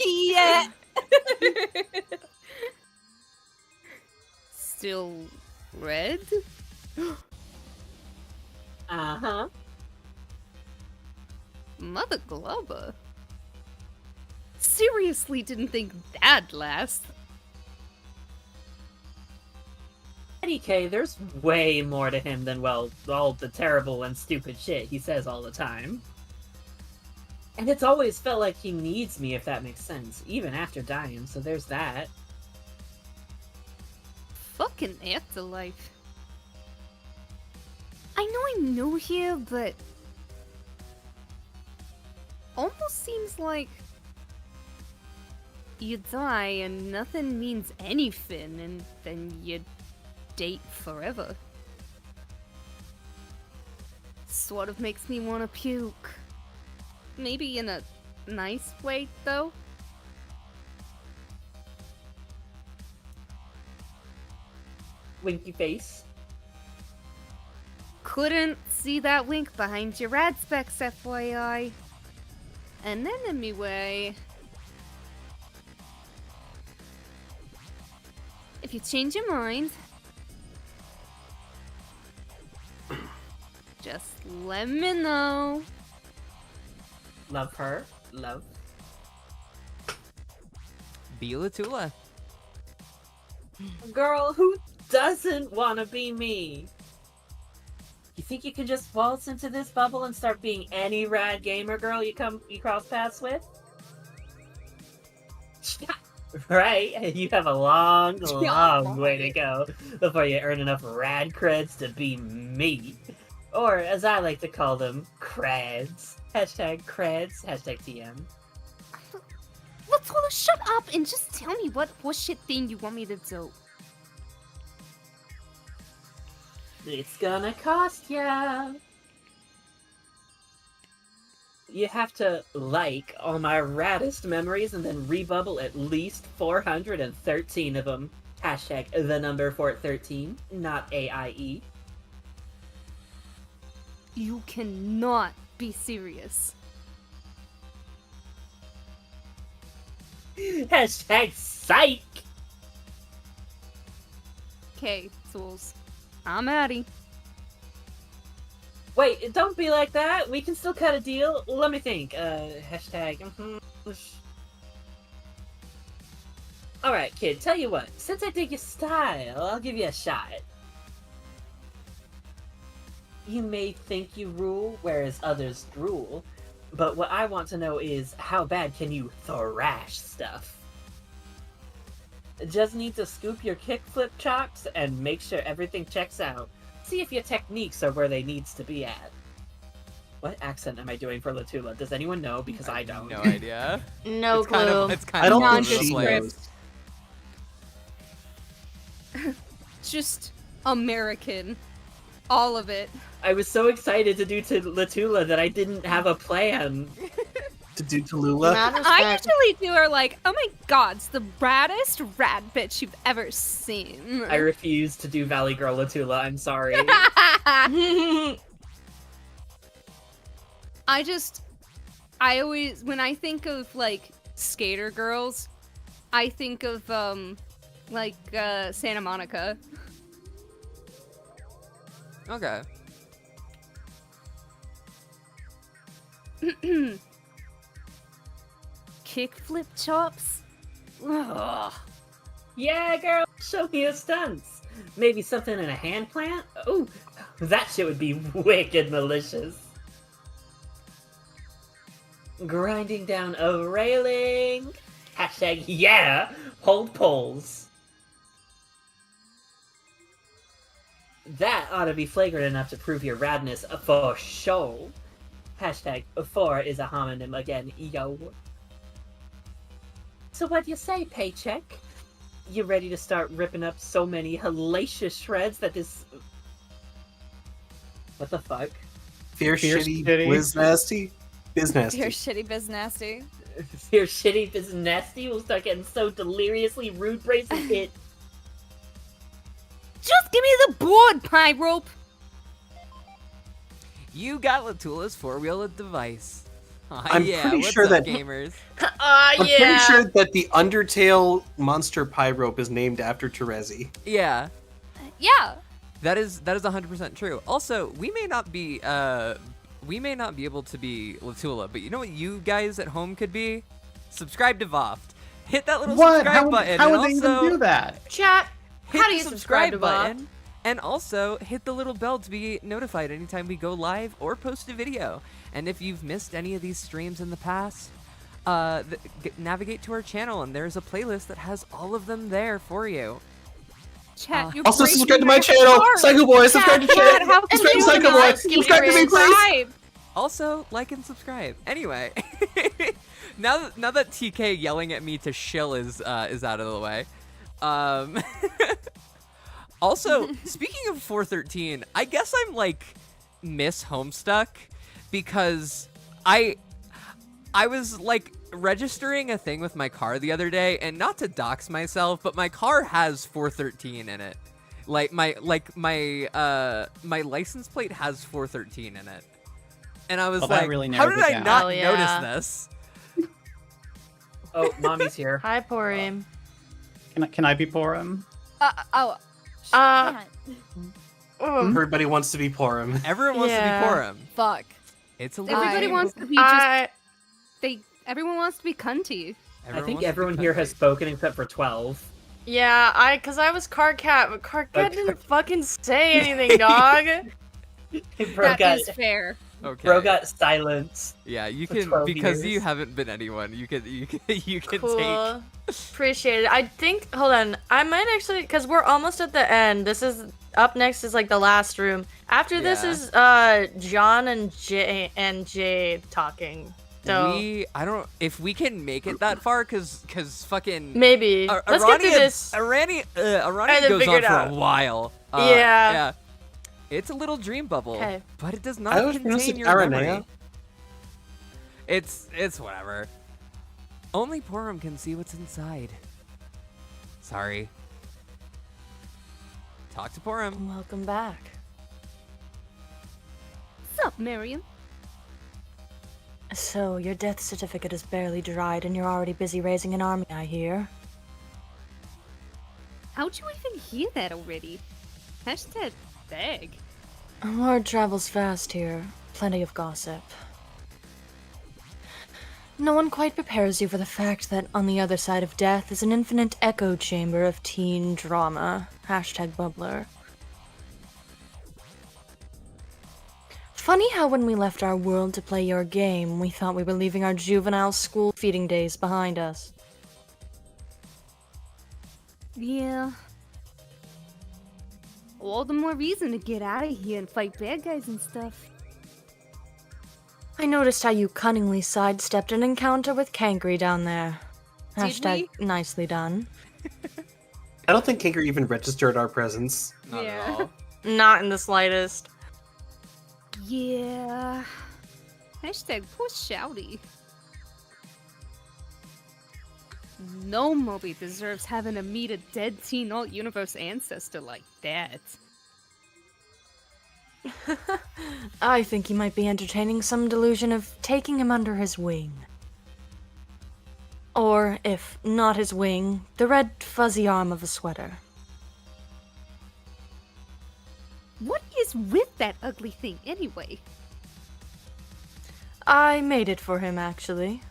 Yeah! Still red? Uh-huh. Mother Glover? Seriously didn't think that'd last. Eddie K, there's way more to him than, well, all the terrible and stupid shit he says all the time. And it's always felt like he needs me, if that makes sense, even after dying, so there's that. Fucking afterlife. I know I'm new here, but almost seems like you die and nothing means anything, and then you date forever. Sort of makes me want to puke. Maybe in a nice way, though. Winky face. Couldn't see that wink behind your rad specs, FYI. And then anyway, if you change your mind, just let me know. Love her. Love. Be Latula. Girl, who doesn't want to be me? You think you can just waltz into this bubble and start being any rad gamer girl you cross paths with? Right? You have a long way to go before you earn enough rad creds to be me. Or, as I like to call them, creds. Hashtag creds, hashtag TM. Latula, shut up and just tell me what horseshit thing you want me to do. It's gonna cost ya. You have to like all my raddest memories and then rebubble at least 413 of them. Hashtag the number 413, not AIE. You cannot be serious. Hashtag psych! Okay, Tools. I'm Addie. Wait, don't be like that. We can still cut a deal. Let me think. Hashtag. Alright, kid, tell you what. Since I dig your style, I'll give you a shot. You may think you rule, whereas others drool. But what I want to know is, how bad can you thrash stuff? Just need to scoop your kickflip chops and make sure everything checks out. See if your techniques are where they needs to be at. What accent am I doing for Latula? Does anyone know? Because I don't. No idea. No It's clue. kind of, it's kind I don't of think all over the she place. knows. Just American. All of it. I was so excited to do to Latula that I didn't have a plan. To do Tallulah. Mad I respect. usually do are like, oh my god, it's the raddest rad bitch you've ever seen. I refuse to do Valley Girl Latula, I'm sorry. I always, when I think of, like, skater girls, I think of, Santa Monica. Okay. Kickflip chops? Ugh. Yeah, girl, show me your stunts. Maybe something in a hand plant? Ooh, that shit would be wicked malicious. Grinding down a railing. Hashtag yeah, hold poles. That ought to be flagrant enough to prove your radness for sure. Hashtag 4 is a homonym again, yo. So what do you say, Paycheck? You ready to start ripping up so many hellacious shreds that this... What the fuck? Fierce Fierce shitty, shitty. whiz nasty, biz nasty. You're shitty biz nasty. Your shitty is nasty will start getting so deliriously rude braces it... Just give me the board, pie rope! You got Latula's four-wheeled device. I'm yeah, pretty what's sure up, that- gamers? Ah, I'm yeah. pretty sure that the Undertale monster pie rope is named after Terezi. Yeah, Yeah. that is 100% true. Also, we may not be able to be Latula, but you know what you guys at home could be? Subscribe to VOFT. Hit that little What? subscribe button, How and would they also even do that? Chat. hit How do the you subscribe to VOFT? button, and also hit the little bell to be notified anytime we go live or post a video. And if you've missed any of these streams in the past, navigate to our channel, and there's a playlist that has all of them there for you. Chat, you're Also, breaking subscribe to my my channel! heart. Psycho Boy! Subscribe to Chat, channel! how Subscribe to can Psycho you Boy! not Subscribe to me, please! subscribe? Also, like and subscribe. Anyway, now that TK yelling at me to shill is out of the way. Also, speaking of 413, I guess I'm like Miss Homestuck because I was like registering a thing with my car the other day, and not to dox myself, but my car has 413 in it. Like my license plate has 413 in it. And I was Well, that like, really how narrows did it I down. not Oh, yeah. notice this? Oh, mommy's here. Hi, Porim. Can I be Porum? Uh, Everybody wants to be Porum. Everyone wants Yeah. to be Porum. Fuck. It's a Everybody lie. wants to be just. I Everyone wants to be cunty. I think wants to be everyone here has country. spoken except for 12. yeah, cause I was Card Cat, but Card Cat Okay. didn't fucking say anything, dog. Bro That got is fair. Okay. bro got silence. Yeah, you for can 12 because you years. haven't been anyone. You can Cool. take. Appreciate it. I think. Hold on. I might actually, cause we're almost at the end. This is up next. Is like the last room. After this Yeah. is John and Jay talking. So I don't if we can make it that far cause fucking maybe let's get through this. Arania And then goes figure on it for out. a while. Yeah. Yeah. It's a little dream bubble, 'Kay. but it does I not always pronounce contain it your Aranea. memory. It's whatever. Only Porum can see what's inside. Sorry. Talk to Porum. Welcome back. What's up, Miriam? So your death certificate is barely dried, and you're already busy raising an army, I hear. How'd you even hear that already? Hashtag bag. Word travels fast here. Plenty of gossip. No one quite prepares you for the fact that on the other side of death is an infinite echo chamber of teen drama. Hashtag bubbler. Funny how when we left our world to play your game, we thought we were leaving our juvenile school feeding days behind us. Yeah. All the more reason to get out of here and fight bad guys and stuff. I noticed how you cunningly sidestepped an encounter with Kankry down there. Did Hashtag nicely done. I don't think Kinker even registered our presence. Not Yeah. at all. Not in the slightest. Yeah. Hashtag poor Shouty. No Moby deserves having to meet a dead teen alt-universe ancestor like that. I think he might be entertaining some delusion of taking him under his wing. Or, if not his wing, the red fuzzy arm of a sweater. What is with that ugly thing anyway? I made it for him, actually.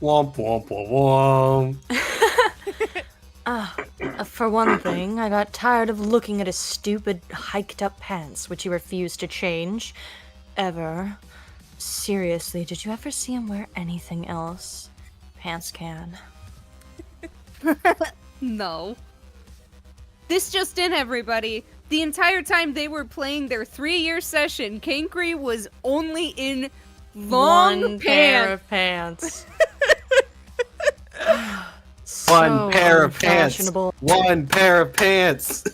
Womp womp womp womp. For one thing, I got tired of looking at his stupid, hiked-up pants, which he refused to change. Ever. Seriously, did you ever see him wear anything else? Pants can. No. This just in, everybody. The entire time they were playing their 3-year session, Kankry was only in long One pants. pair of pants. One pair of pants. Fashionable. One pair of pants.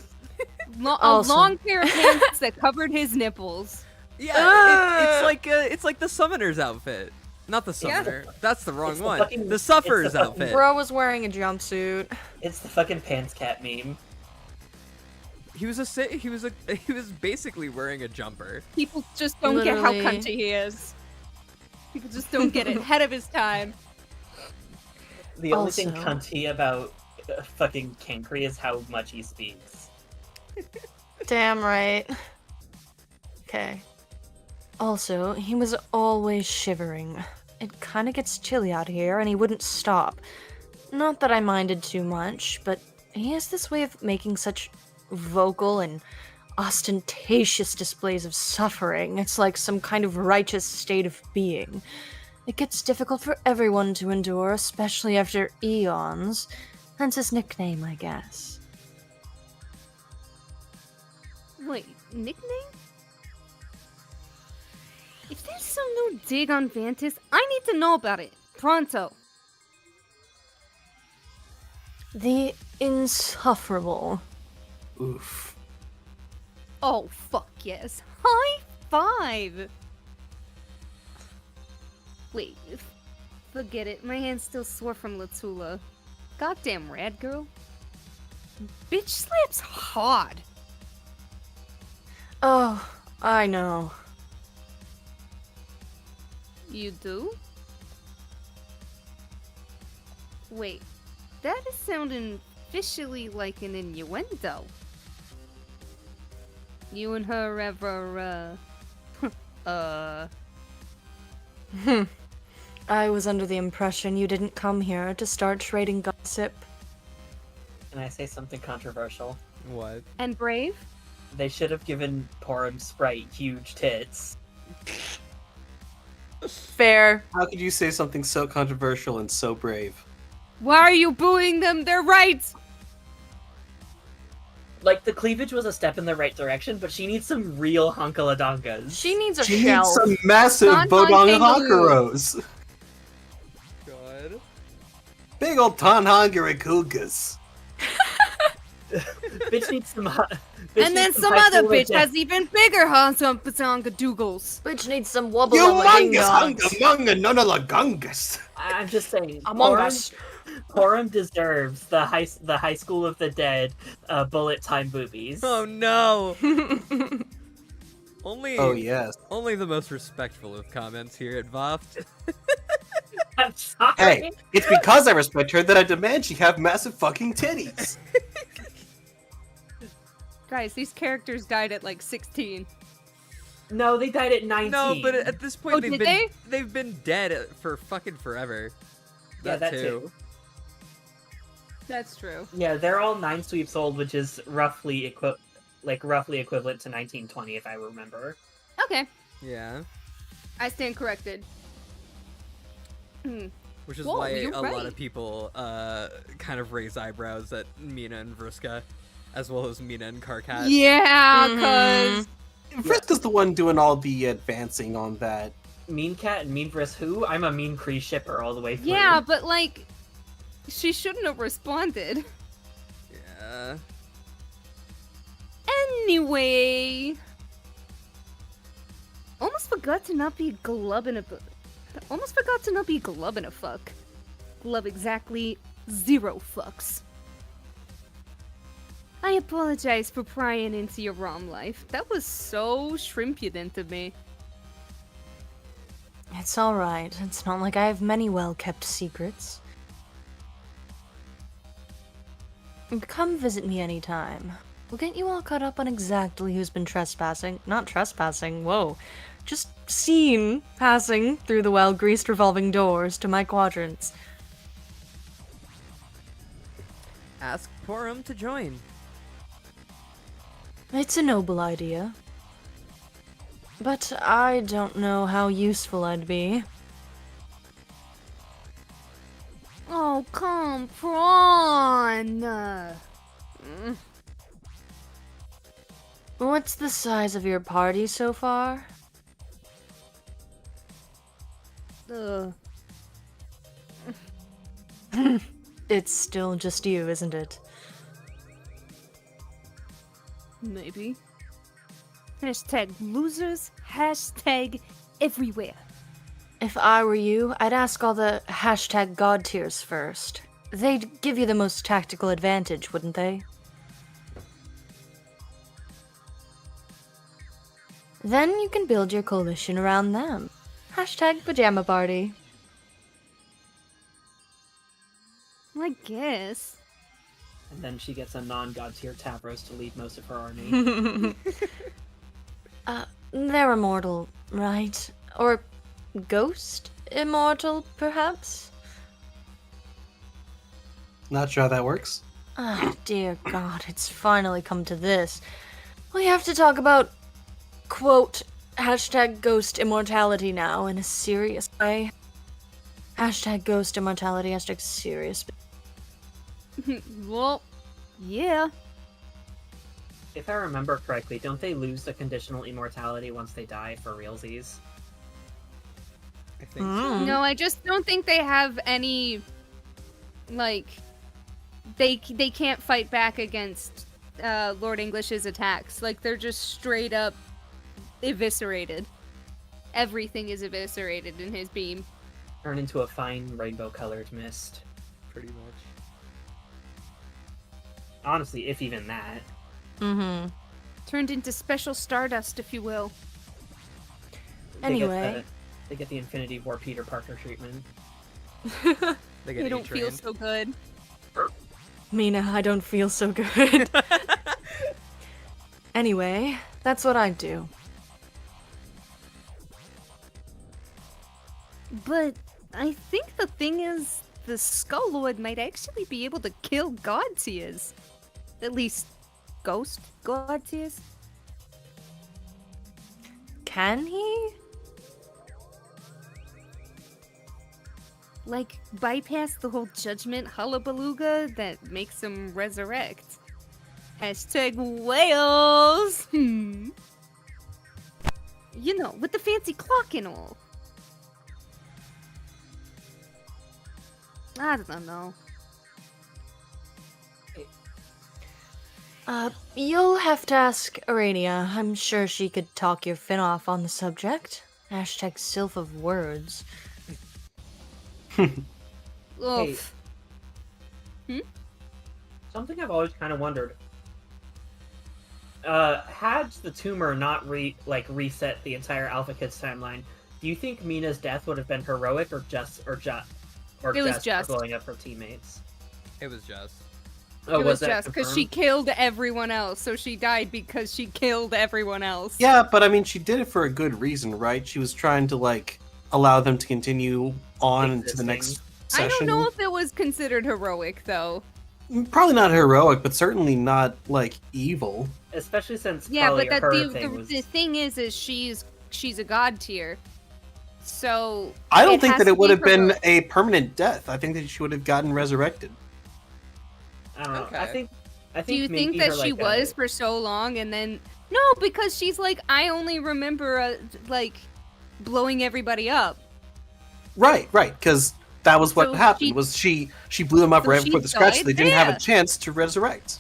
A Also- long pair of pants that covered his nipples. Yeah, it's like the summoner's outfit. Not the summoner. That's the wrong It's the one. fucking- The sufferer's it's the fucking- outfit. Bro was wearing a jumpsuit. It's the fucking pants cat meme. He was basically wearing a jumper. People just don't get how Literally. cunty he is. People just don't get it. Ahead of his time. The only thing Also- cunty about fucking Kankry is how much he speaks. Damn right. Okay. Also, he was always shivering. It kinda gets chilly out here, and he wouldn't stop. Not that I minded too much, but he has this way of making such vocal and ostentatious displays of suffering. It's like some kind of righteous state of being. It gets difficult for everyone to endure, especially after eons. Hence his nickname, I guess. Wait, nickname? If there's some new dig on Vantis, I need to know about it. Pronto. The insufferable. Oof. Oh, fuck yes. High five! Wait, forget it. My hand's still sore from Latula. Goddamn rad girl. Bitch slaps hard. Oh, I know. You do? Wait, that is sounding officially like an innuendo. You and her ever, I was under the impression you didn't come here to start trading gossip. Can I say something controversial? What? and brave? They should have given Porum Sprite huge tits. Fair. How could you say something so controversial and so brave? Why are you booing them? They're right! Like, the cleavage was a step in the right direction, but she needs some real hunkaladongas. She needs a She shelf. needs some massive Don Bodong Kangaroo. Hakaros. God. Big old Tanhangarakugas. Bitch needs some. And then some other bitch has even bigger Hansonga Doogles. Bitch needs some wubble Humongous hunga nonalagungus. I'm just saying. Among Us. Porum deserves the high school of the dead bullet time boobies. Oh no. Only. Oh yes. Only the most respectful of comments here at VOFT. I'm sorry. Hey, it's because I respect her that I demand she have massive fucking titties. Guys, these characters died at like 16. No, they died at 19. No, but at this point Oh, did they? they've been dead for fucking forever. Yeah, that too. That's true. Yeah, they're all 9 sweeps old, which is roughly equivalent to 1920, if I remember. Okay, Yeah. I stand corrected. Which is Whoa, why you're a lot right. of people kind of raise eyebrows at Mina and Vriska, as well as Mina and Karkat. Yeah, Mhm. cause Friska's the one doing all the advancing on that. Mean Cat and Mean Vrisk who? I'm a Mean Cree shipper all the way through. yeah, but like, she shouldn't have responded. Yeah. Anyway, almost forgot to not be glubbing a. Almost forgot to not be glubbing a fuck. Glub exactly 0 fucks. I apologize for prying into your ROM life. That was so shrimpudent of me. It's alright. It's not like I have many well-kept secrets. Come visit me anytime. We'll get you all caught up on exactly who's been trespassing. Not trespassing, whoa. Just seen passing through the well-greased revolving doors to my quadrants. Ask Porum to join. It's a noble idea. But I don't know how useful I'd be. Oh, come on! What's the size of your party so far? Ugh. It's still just you, isn't it? Maybe. Hashtag losers, hashtag everywhere. If I were you, I'd ask all the hashtag god tiers first. They'd give you the most tactical advantage, wouldn't they? Then you can build your coalition around them. Hashtag pajama party. I guess. And then she gets a non-god tier Tavros to lead most of her army. They're immortal, right? Or ghost immortal, perhaps? Not sure how that works. Ah, dear God, it's finally come to this. We have to talk about, quote, hashtag ghost immortality now in a serious way. Hashtag ghost immortality, hashtag serious. Well, yeah. If I remember correctly, don't they lose the conditional immortality once they die for realsies? I think Mm. No, I just don't think they have any, like, they can't fight back against Lord English's attacks. Like, they're just straight up eviscerated. Everything is eviscerated in his beam. Turn into a fine rainbow-colored mist. pretty much. Honestly, if even that. Mm-hmm. Turned into special stardust, if you will. Anyway. They get the Infinity War Peter Parker treatment. They get They don't feel A-trained. so good. Mina, I don't feel so good. Anyway, that's what I'd do. But I think the thing is, the Skull Lord might actually be able to kill God tiers. At least, ghost God tiers. can he? Like, bypass the whole judgment hullabalooga that makes him resurrect. Hashtag whales! You know, with the fancy clock and all. I don't know. You'll have to ask Arania. I'm sure she could talk your fin off on the subject. Hashtag sylph of words. Oof. Something I've always kind of wondered. Had the tumor not reset the entire Alpha Kids timeline, do you think Mina's death would have been heroic or just It was just. for blowing up her teammates? It was just. Oh, It was that just because she confirmed? killed everyone else, so she died because she killed everyone else. Yeah, but I mean, she did it for a good reason, right? She was trying to like allow them to continue on into the next session. I don't know if it was considered heroic though. Probably not heroic, but certainly not like evil. Especially since Yeah, probably but her the thing was... thing is she's a god tier. So I don't think has that to it would be have been heroic. a permanent death. I think that she would have gotten resurrected. I don't know. Okay. I think Do you think maybe that her, she like, was for so long and then no, because she's like I only remember like blowing everybody up. Right, because that was what So happened. she- Was she blew them up so right she before the scratch? So died they didn't have there. a chance to resurrect.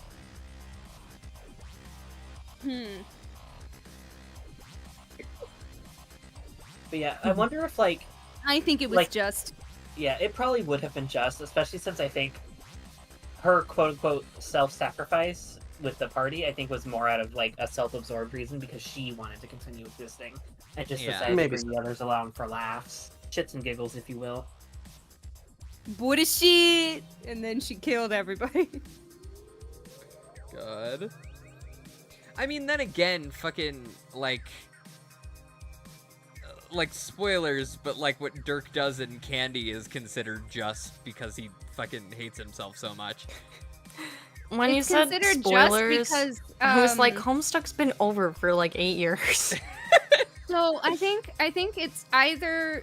But yeah, I wonder if like I think it was Like- just yeah, it probably would have been just, especially since I think her quote unquote self-sacrifice with the party, I think was more out of like a self-absorbed reason because she wanted to continue existing and just Yeah. decided Maybe to bring the others along for laughs, shits and giggles, if you will. bullshit, and then she killed everybody. God. I mean, then again, fucking, like spoilers, but like what Dirk does in Candy is considered just because he fucking hates himself so much. When you It's said considered spoilers, just because I was like, Homestuck's been over for like 8 years. So I think it's either.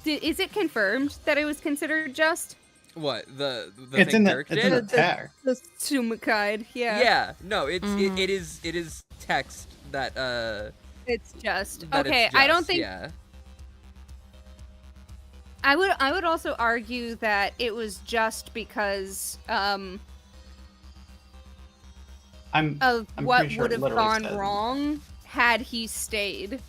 Is it confirmed that it was considered just What, the It's thing in the Dirk it's in did? the tag. the Sumakide? Yeah. Yeah, no, it's Mhm. it is text that It's just that okay. it's I don't just, think yeah. I would also argue that it was just because I'm of I'm what pretty sure would it have literally gone says- wrong had he stayed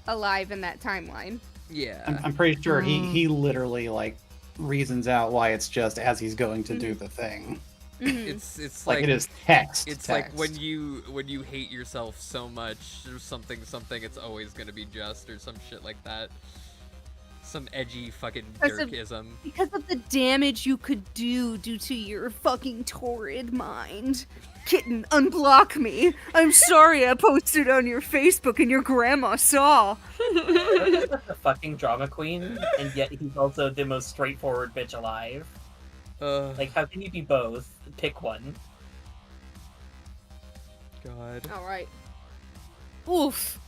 alive in that timeline. Yeah. I'm pretty sure Mm. he literally like reasons out why it's just as he's going to Mm-hmm. do the thing. Mhm. It's Like, it is text. It's text. like when you hate yourself so much or something, it's always gonna be just or some shit like that. Some edgy fucking Because of- Dirkism. Because of the damage you could do due to your fucking torrid mind. Kitten, unblock me. I'm sorry I posted on your Facebook and your grandma saw. Dirk is a fucking drama queen, and yet he's also the most straightforward bitch alive. Like, how can you be both? Pick one. God. Alright. Oof.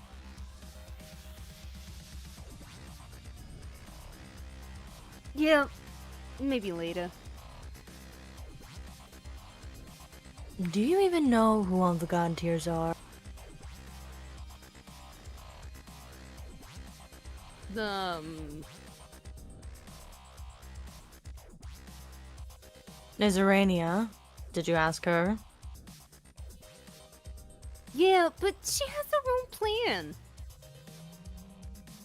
Yeah, maybe later. Do you even know who all the god tiers are? There's Arania. Did you ask her? Yeah, but she has her own plan.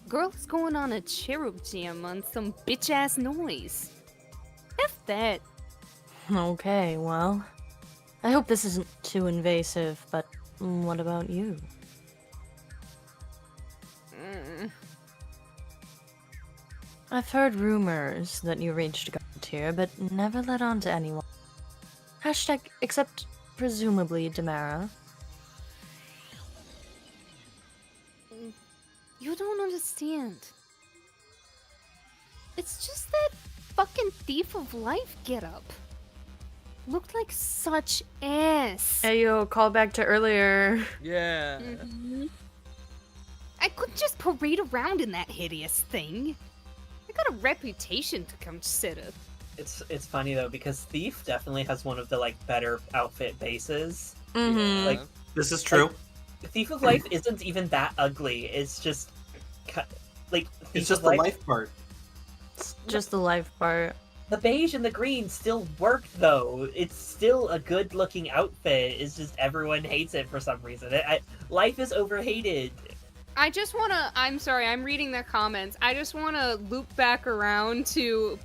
Girl's going on a cherub jam on some bitch ass noise. F that. Okay, well, I hope this isn't too invasive, but what about you? I've heard rumors that you reached god tier, but never let on to anyone. Hashtag, except presumably Demara. You don't understand. It's just that fucking thief of life getup. Looked like such ass. Hey yo, call back to earlier. Yeah. I couldn't just parade around in that hideous thing. I got a reputation to consider. It's funny though because Thief definitely has one of the like better outfit bases. Mm-hmm. Like This is true. Thief of Life isn't even that ugly. It's just like Thief It's just of the Life, life part. It's just the life part. The beige and the green still work though. It's still a good looking outfit. It's just everyone hates it for some reason. Life is overhated. I just wanna, I'm sorry, I'm reading the comments. I just wanna loop back around to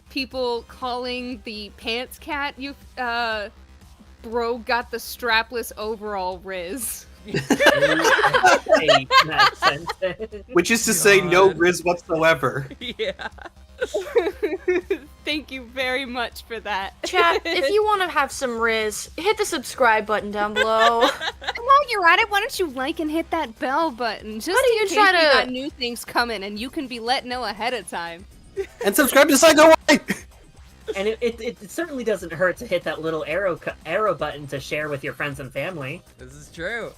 people calling the pants cat bro got the strapless overall Riz. Which is to say, no Riz whatsoever. Yeah. Thank you very much for that. Chat, if you want to have some Riz, hit the subscribe button down below. While you're at it, why don't you like and hit that bell button? Just How do you in case try we to- got new things coming and you can be let know ahead of time. And subscribe to Psycho White! And it certainly doesn't hurt to hit that little arrow button to share with your friends and family. This is true.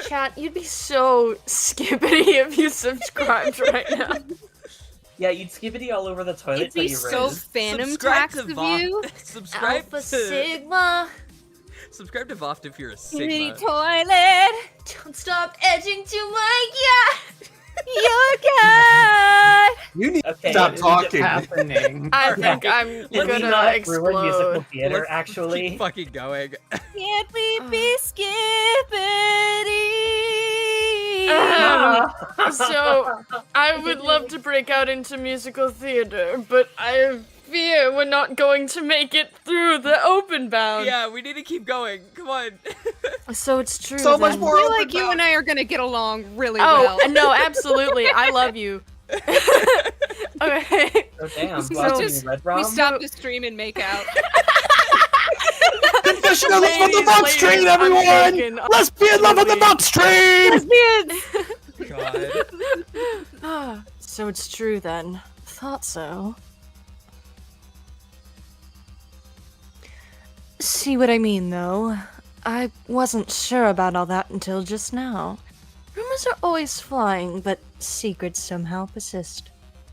Chat, you'd be so skippity if you subscribed right now. Yeah, you'd skibbity all over the toilet It'd till be you so Riz. phantom Subscribe tax to of VOFT. you. Subscribe Alpha to Sigma. subscribe to VOFT if you're a Kitty Sigma. toilet. Don't stop edging to my yacht. You're God. You need Okay, to stop what's talking. happening? I think I'm Did we gonna not ruin musical explode. theater? Let's Actually, keep fucking going. Can't we be skippity? So, I would love to break out into musical theater, but I fear we're not going to make it through the open bound. Yeah, we need to keep going. Come on. So it's true. So much then. more I feel open like you mouth. and I are gonna get along really Oh, well. no, absolutely. I love you. Okay. oh damn! So Watching just- Red We Rom? stop the stream and make out. Confession of love on the Ladies, box ladies, train, I'm everyone! joking. Lesbian love on the box train! God. So it's true then. Thought so. See what I mean, though? I wasn't sure about all that until just now. Rumors are always flying, but secrets somehow persist.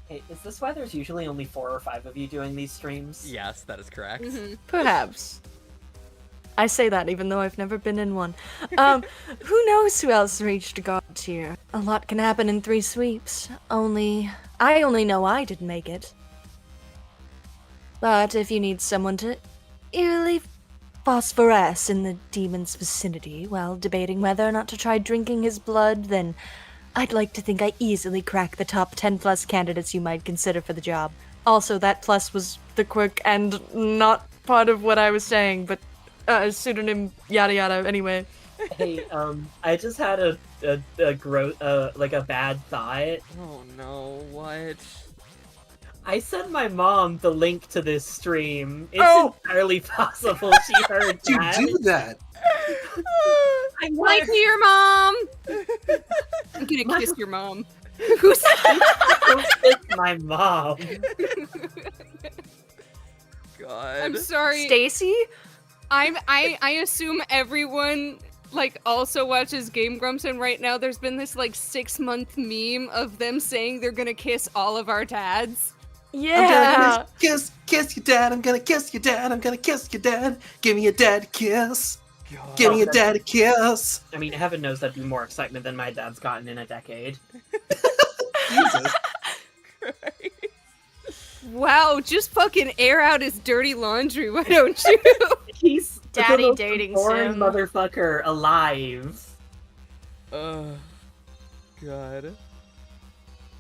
Hey, is this why there's usually only 4 or 5 of you doing these streams? Yes, that is correct. Perhaps. I say that even though I've never been in one. Who knows who else reached God tier? A lot can happen in 3 sweeps. I only know I didn't make it. But if you need someone to eerily phosphoresce in the demon's vicinity while debating whether or not to try drinking his blood, then I'd like to think I easily crack the top 10 plus candidates you might consider for the job. Also, that plus was the quirk and not part of what I was saying, but pseudonym yada yada anyway. Hey, I just had a bad thought. Oh no, what? I sent my mom the link to this stream. It's Oh! entirely possible she heard You that. do that. I Like wanted your mom. I'm gonna kiss your mom. Who's to kiss my mom. God. I'm sorry. Stacy? I assume everyone like also watches Game Grumps, and right now there's been this like 6-month meme of them saying they're gonna kiss all of our dads. Yeah. I'm gonna kiss your dad. I'm gonna kiss your dad. I'm gonna kiss your dad. Give me a dad kiss. God. Give me a daddy kiss. I mean, heaven knows that'd be more excitement than my dad's gotten in a decade. Jesus. Wow, just fucking air out his dirty laundry, why don't you? He's Daddy the most dating boring sim. motherfucker alive. God.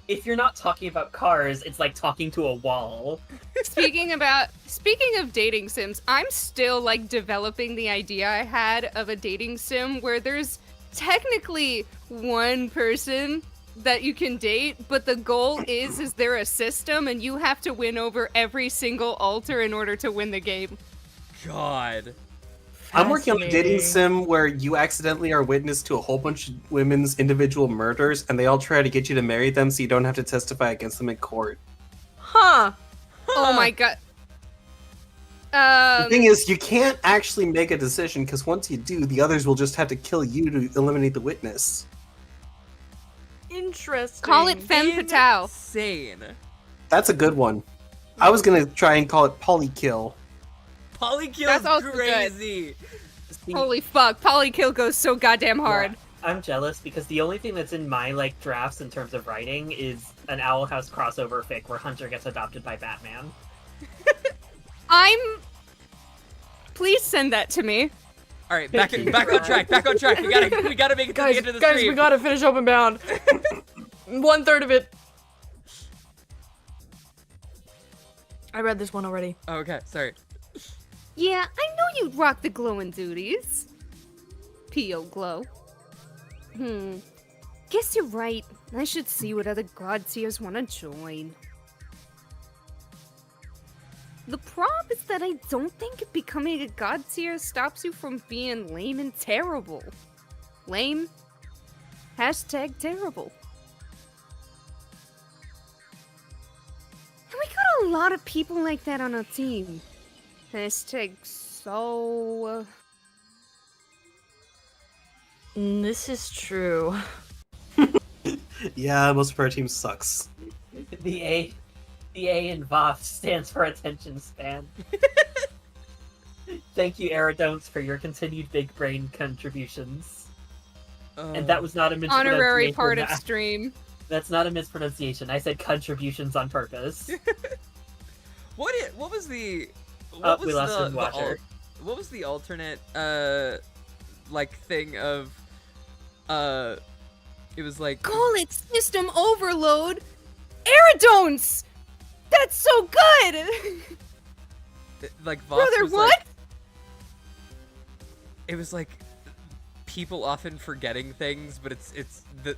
If you're not talking about cars, it's like talking to a wall. Speaking of dating sims, I'm still like developing the idea I had of a dating sim where there's technically one person that you can date, but the goal is there a system and you have to win over every single altar in order to win the game. God. I'm working on a dating Fascinating. sim where you accidentally are witness to a whole bunch of women's individual murders, and they all try to get you to marry them so you don't have to testify against them in court. Huh. Oh my god. The thing is, you can't actually make a decision, because once you do, the others will just have to kill you to eliminate the witness. Interesting. Call it femme fatale. Insane. That's a good one. I was gonna try and call it polykill. Polykill That's is also good. crazy. See, Holy fuck, Polykill goes so goddamn hard. yeah, I'm jealous because the only thing that's in my like drafts in terms of writing is an Owl House crossover fic where Hunter gets adopted by Batman. Please send that to me. All right, back on track. Back on track. We gotta make it to the end of the Guys, stream. we gotta finish Open Bound. 1/3 of it. I read this one already. Oh, okay, sorry. Yeah, I know you'd rock the glowing duties. P.O. Glow. Guess you're right. I should see what other god tiers want to join. The problem is that I don't think becoming a god tier stops you from being lame and terrible. Lame. Hashtag terrible. And we got a lot of people like that on our team. Hashtag so... This is true. Yeah, most of our team sucks. The A in VOFT stands for attention span. Thank you, Aerodonts, for your continued big brain contributions. And that was not a mispronunciation. Honorary part of stream. That's not a mispronunciation. I said contributions on purpose. What was the? We lost his watcher. What was the alternate like thing of it was like Call it system overload. Aerodonts! That's so good! like VOFT Brother, was what? like, it was like people often forgetting things, but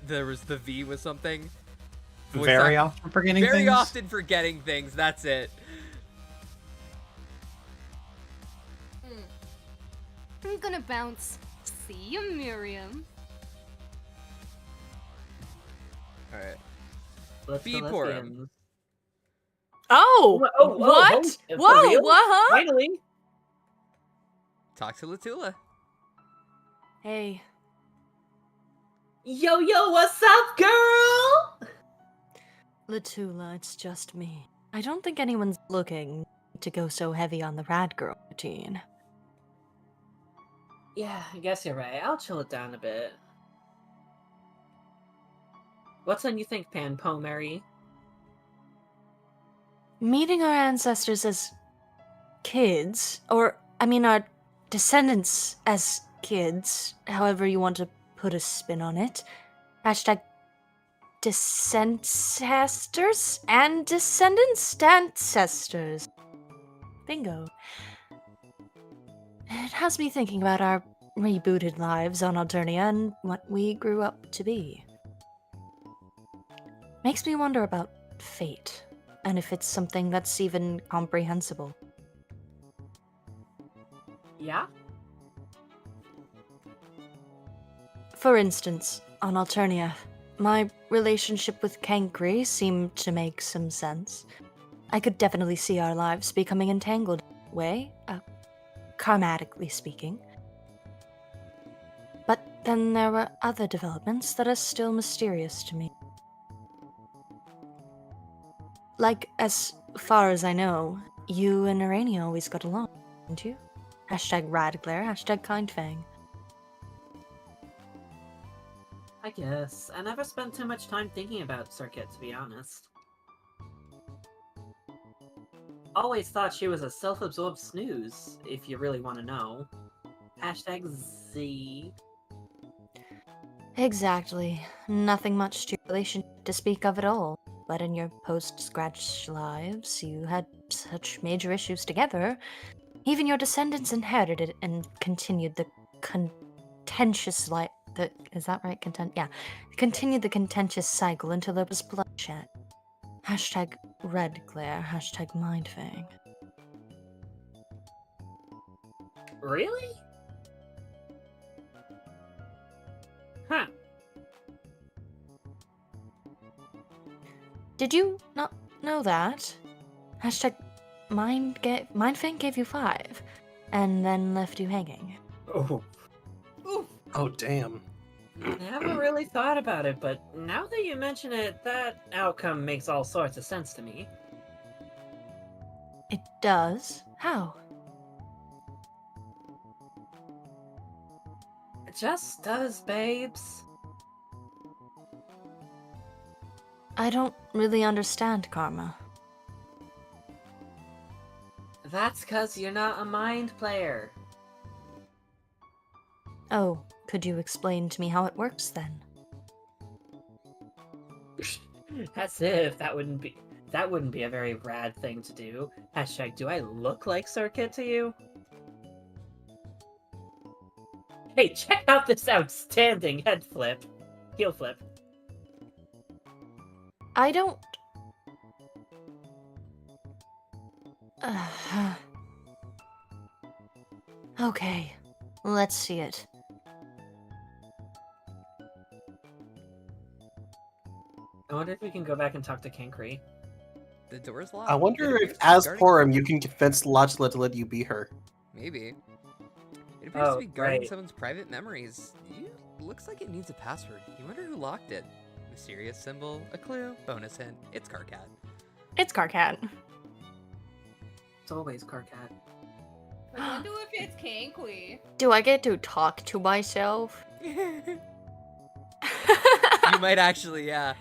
there was the V with something. Very often forgetting Very things. often forgetting things. That's it. I'm gonna bounce. See you, Miriam. All right. Let's B go, for lesbians. him. Oh! Oh, what? for Whoa, real? what, huh? Finally! Talk to Latula. Hey. Yo, what's up, girl? Latula, it's just me. I don't think anyone's looking to go so heavy on the rad girl routine. Yeah, I guess you're right. I'll chill it down a bit. What's on you think, Pan Po Mary? Meeting our ancestors as kids, or, I mean, our descendants as kids, however you want to put a spin on it. Hashtag descentesters and descendants ancestors. Bingo. It has me thinking about our rebooted lives on Alternia and what we grew up to be. Makes me wonder about fate, and if it's something that's even comprehensible. Yeah? For instance, on Alternia, my relationship with Kankri seemed to make some sense. I could definitely see our lives becoming entangled way, karmatically speaking. But then there were other developments that are still mysterious to me. Like, as far as I know, you and Irania always got along, didn't you? Hashtag Radglare, hashtag Kindfang. I guess. I never spent too much time thinking about Circuit, to be honest. Always thought she was a self-absorbed snooze, if you really want to know. Hashtag Z. Exactly. Nothing much to your relationship to speak of at all. But in your post-Scratch lives, you had such major issues together. Even your descendants inherited it and continued the contentious is that right? Continued the contentious cycle until there was bloodshed. Hashtag Red Glare, hashtag Mindfang. Really? Huh. Did you not know that? Hashtag Mindfang gave you 5, and then left you hanging. Oh. Oh, damn. I haven't really thought about it, but now that you mention it, that outcome makes all sorts of sense to me. It does? How? It just does, babes. I don't really understand karma. That's 'cause you're not a mind player. Oh, could you explain to me how it works then? As if that wouldn't be a very rad thing to do. Hashtag, do I look like Circuit to you? Hey, check out this outstanding head flip. Heel flip. I don't... Okay, let's see it. I wonder if we can go back and talk to Kankri. The door's locked. I wonder It if, appears to be as guarding- Porum, you can convince Lachla to let you be her. Maybe. It appears to Oh, be guarding right. someone's private memories. Looks like it needs a password. You wonder who locked it. Mysterious symbol, a clue, bonus hint. It's Carcat. It's Carcat. It's always Carcat. I wonder if it's Kankwi. Do I get to talk to myself? You might actually, yeah.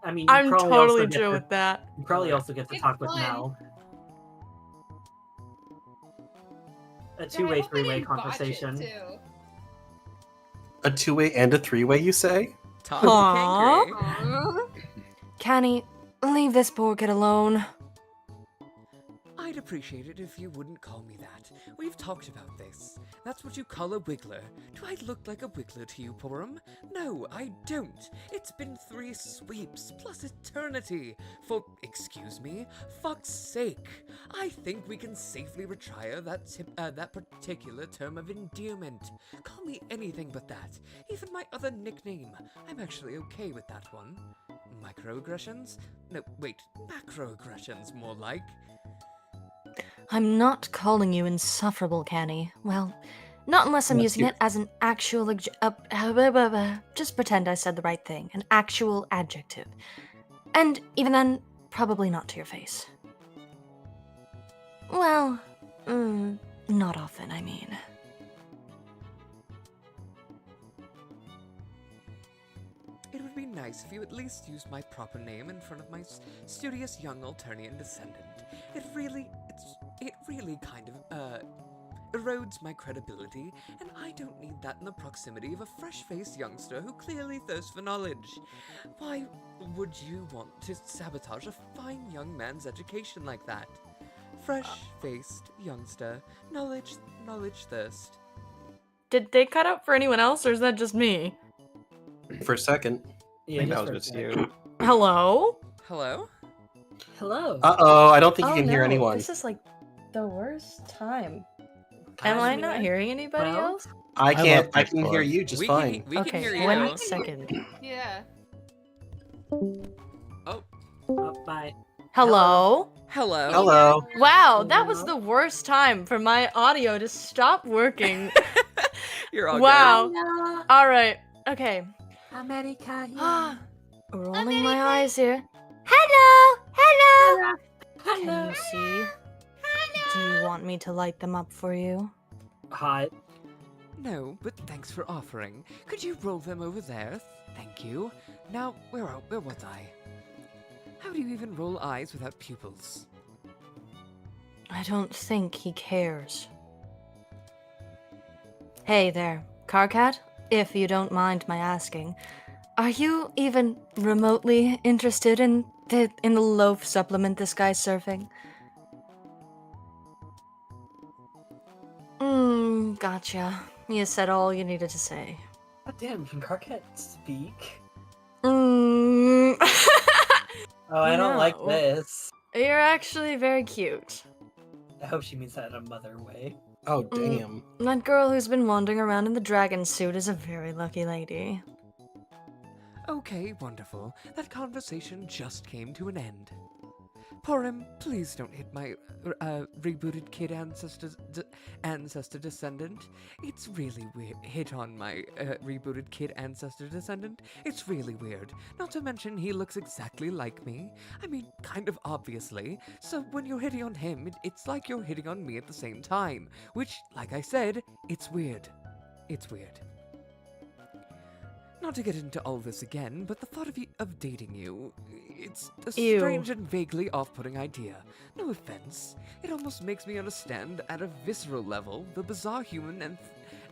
I mean, you I'm probably totally also get chill to- with that. You probably also get to It's talk with fun. Mel. A Yeah, I two-way, hope I three-way didn't botch it, conversation. too. A two-way and a three-way, you say? Talk to Aw. Kankri. Aw. Canny, leave this poor kid alone. I'd appreciate it if you wouldn't call me that. We've talked about this. That's what you call a wiggler. Do I look like a wiggler to you, Porum? No, I don't. It's been 3 sweeps plus eternity. For, excuse me, fuck's sake. I think we can safely retire that particular term of endearment. Call me anything but that. Even my other nickname. I'm actually okay with that one. Microaggressions? No, wait, macroaggressions, more like. I'm not calling you insufferable, Canny. Well, not unless I'm Yes, using you- it as an actual... just pretend I said the right thing. An actual adjective. And even then, probably not to your face. Well, not often, I mean. It would be nice if you at least used my proper name in front of my studious young Alternian descendant. It really kind of, erodes my credibility, and I don't need that in the proximity of a fresh-faced youngster who clearly thirsts for knowledge. Why would you want to sabotage a fine young man's education like that? Fresh-faced youngster, knowledge thirst. Did they cut out for anyone else, or is that just me? For a second. I think that just was for a just second. you. Hello? Hello? Hello. Uh-oh, I don't think you can hear anyone. This is like the worst time. Can Am I I do not that? hearing anybody Well, else? I love can't. I this can part. hear you just we fine. Can, we Okay, can hear one you. second. Yeah. Oh, Oh, bye. Hello? hello. Hello. Wow, that was the worst time for my audio to stop working. You're all Wow. Hello. All right. Okay. America. Rolling my eyes here. Hello. Hello. Can Hello. you see? Do you want me to light them up for you? Hot. No, but thanks for offering. Could you roll them over there? Thank you. Now, where was I? How do you even roll eyes without pupils? I don't think he cares. Hey there, Carcat. If you don't mind my asking, are you even remotely interested in the loaf supplement this guy's surfing? Gotcha. You said all you needed to say. God damn, can Carcat speak? Mm. Oh, I don't like No. this. You're actually very cute. I hope she means that in a mother way. Oh, damn. That girl who's been wandering around in the dragon suit is a very lucky lady. Okay, wonderful. That conversation just came to an end. Porim, please don't hit my rebooted kid ancestor descendant. It's really weird. Hit on my rebooted kid ancestor descendant. It's really weird. Not to mention, he looks exactly like me. I mean, kind of obviously. So when you're hitting on him, it's like you're hitting on me at the same time. Which, like I said, it's weird. It's weird. Not to get into all this again, but the thought of dating you, it's a Ew. strange and vaguely off-putting idea. No offense. It almost makes me understand at a visceral level the bizarre human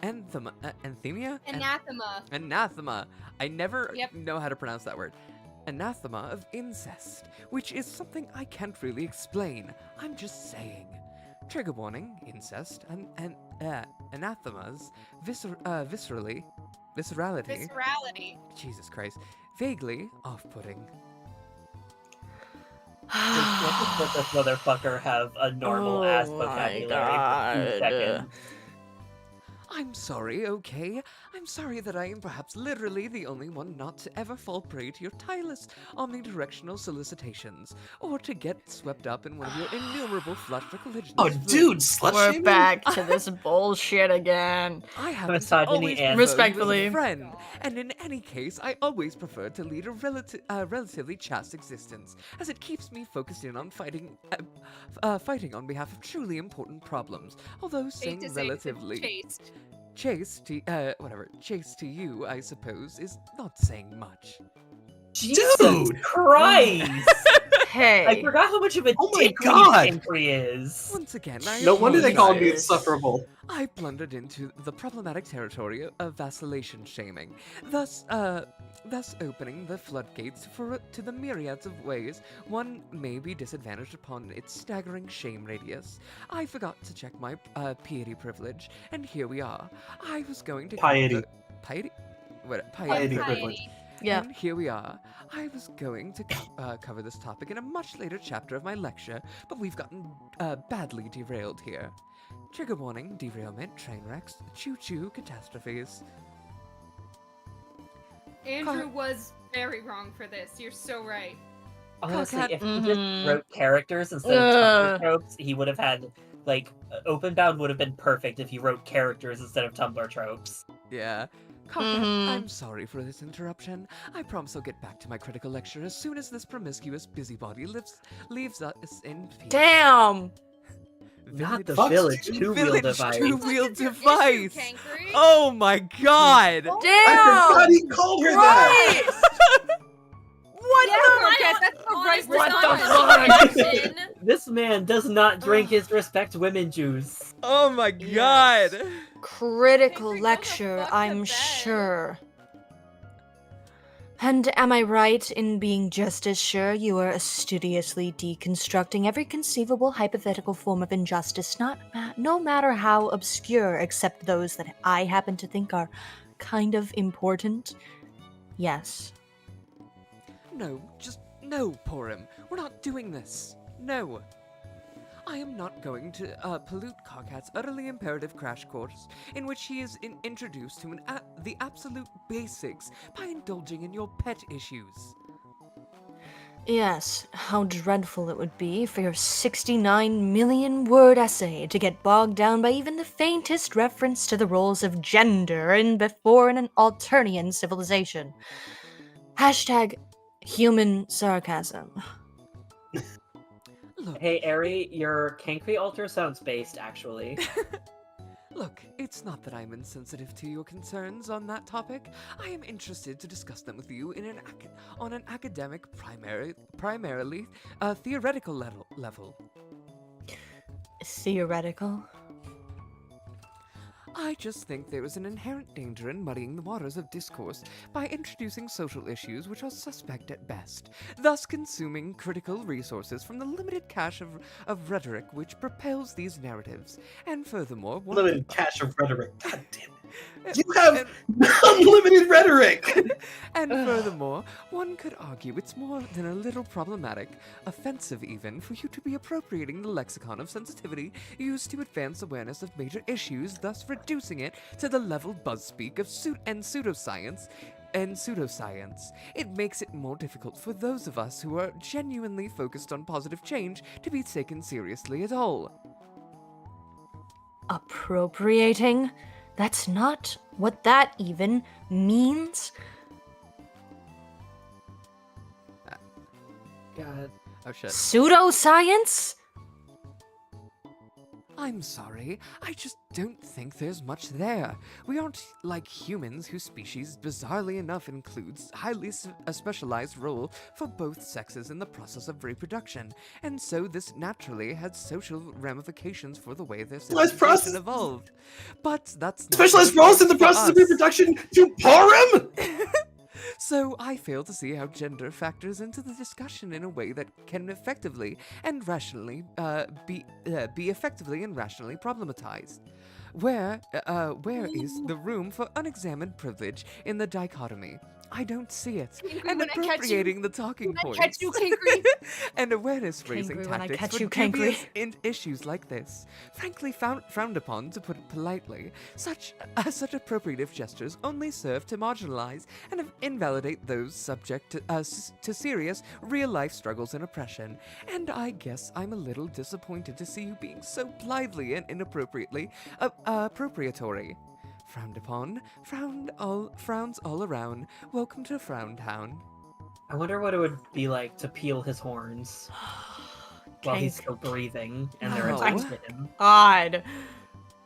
anthemia? Anathema. Anathema. I never Yep. know how to pronounce that word. Anathema of incest, which is something I can't really explain. I'm just saying. Trigger warning, incest, and anathemas, viscerality. Viscerality. Jesus Christ. Vaguely off-putting. Let's let this motherfucker have a normal ass Oh my vocabulary for 2 God. seconds. I'm sorry, okay? I'm sorry that I am perhaps literally the only one not to ever fall prey to your tireless, omnidirectional solicitations, or to get swept up in one of your innumerable flutter collisions. Oh, dude, slut We're shaming? back to this bullshit again. I happen to Misogyny always and- prefer you as Respectfully. a friend, and in any case, I always prefer to lead a relatively chaste existence, as it keeps me focused in on fighting on behalf of truly important problems. Although Hate saying to say it, it's relatively chaste. chaste to you, I suppose, is not saying much. Jesus Dude! Christ! Hey. I forgot how much of a Oh my dick God! Kinkri is. Once again, I No wonder they call me apologize. insufferable. I blundered into the problematic territory of vacillation shaming, thus opening the floodgates to the myriads of ways one may be disadvantaged upon its staggering shame radius. I forgot to check my piety privilege, and here we are. I was going to Piety. piety. What? Piety privilege. privilege. Yeah. And here we are. I was going to cover this topic in a much later chapter of my lecture, but we've gotten badly derailed here. Trigger warning, derailment, train wrecks, choo-choo, catastrophes. Andrew was very wrong for this. You're so right. Honestly, Cockhat. if he just Mhm. wrote characters instead of Ugh. Tumblr tropes, he would have had, like, Openbound would have been perfect if he wrote characters instead of Tumblr tropes. Yeah. Cockhat, Mhm. I'm sorry for this interruption. I promise I'll get back to my critical lecture as soon as this promiscuous busybody leaves us in peace. Damn. Not the Fuck village you. two-wheel Village device. two-wheel What is your issue, device. Cankry? Oh my god! I forgot he called her that! What Yeah, the? Marquette, that's the right What response. the fuck? This man does not drink his respect women juice. Oh my Yes. god! Critical Cankry, go the lecture, fuck to I'm bed. sure. And am I right in being just as sure you are studiously deconstructing every conceivable hypothetical form of injustice, no matter how obscure, except those that I happen to think are kind of important? Yes. No, just no, Porim. We're not doing this. No. I am not going to pollute Cockhat's utterly imperative crash course, in which he is introduced to the absolute basics by indulging in your pet issues. Yes, how dreadful it would be for your 69 million word essay to get bogged down by even the faintest reference to the roles of gender before an Alternian civilization. Hashtag human sarcasm. Look, Hey, Ari, your Cankry altar sounds based, actually. Look, it's not that I'm insensitive to your concerns on that topic. I am interested to discuss them with you on an academic, primarily theoretical level. Theoretical? I just think there is an inherent danger in muddying the waters of discourse by introducing social issues which are suspect at best, thus consuming critical resources from the limited cache of rhetoric which propels these narratives. And furthermore, Limited cache of rhetoric. God damn it. You have unlimited rhetoric! And furthermore, one could argue it's more than a little problematic, offensive even, for you to be appropriating the lexicon of sensitivity used to advance awareness of major issues, thus reducing it to the level buzzspeak of pseudoscience, and pseudoscience. It makes it more difficult for those of us who are genuinely focused on positive change to be taken seriously at all. Appropriating? That's not what that even means. God. Oh shit. Pseudoscience? I'm sorry, I just don't think there's much there. We aren't like humans, whose species, bizarrely enough, includes a specialized role for both sexes in the process of reproduction, and so this naturally had social ramifications for the way their Specialized process- civilization evolved. But that's not Specialized what it roles in the means for process of us. reproduction to harem? So I fail to see how gender factors into the discussion in a way that can effectively and rationally be effectively and rationally problematized. Where is the room for unexamined privilege in the dichotomy? I don't see it. Kankri, And when I catch you- appropriating the talking when I points. catch you, Kankri. And awareness-raising Kankri, when I tactics catch for you, Kankri. dubious issues like this. Frankly frowned upon, to put it politely. Such appropriative gestures only serve to marginalize and invalidate those subject to serious, real-life struggles and oppression. And I guess I'm a little disappointed to see you being so blithely and inappropriately appropriatory. Frowned upon, frowns all around. Welcome to Frown Town. I wonder what it would be like to peel his horns while he's Kank. still breathing and they're No. attached to him. God.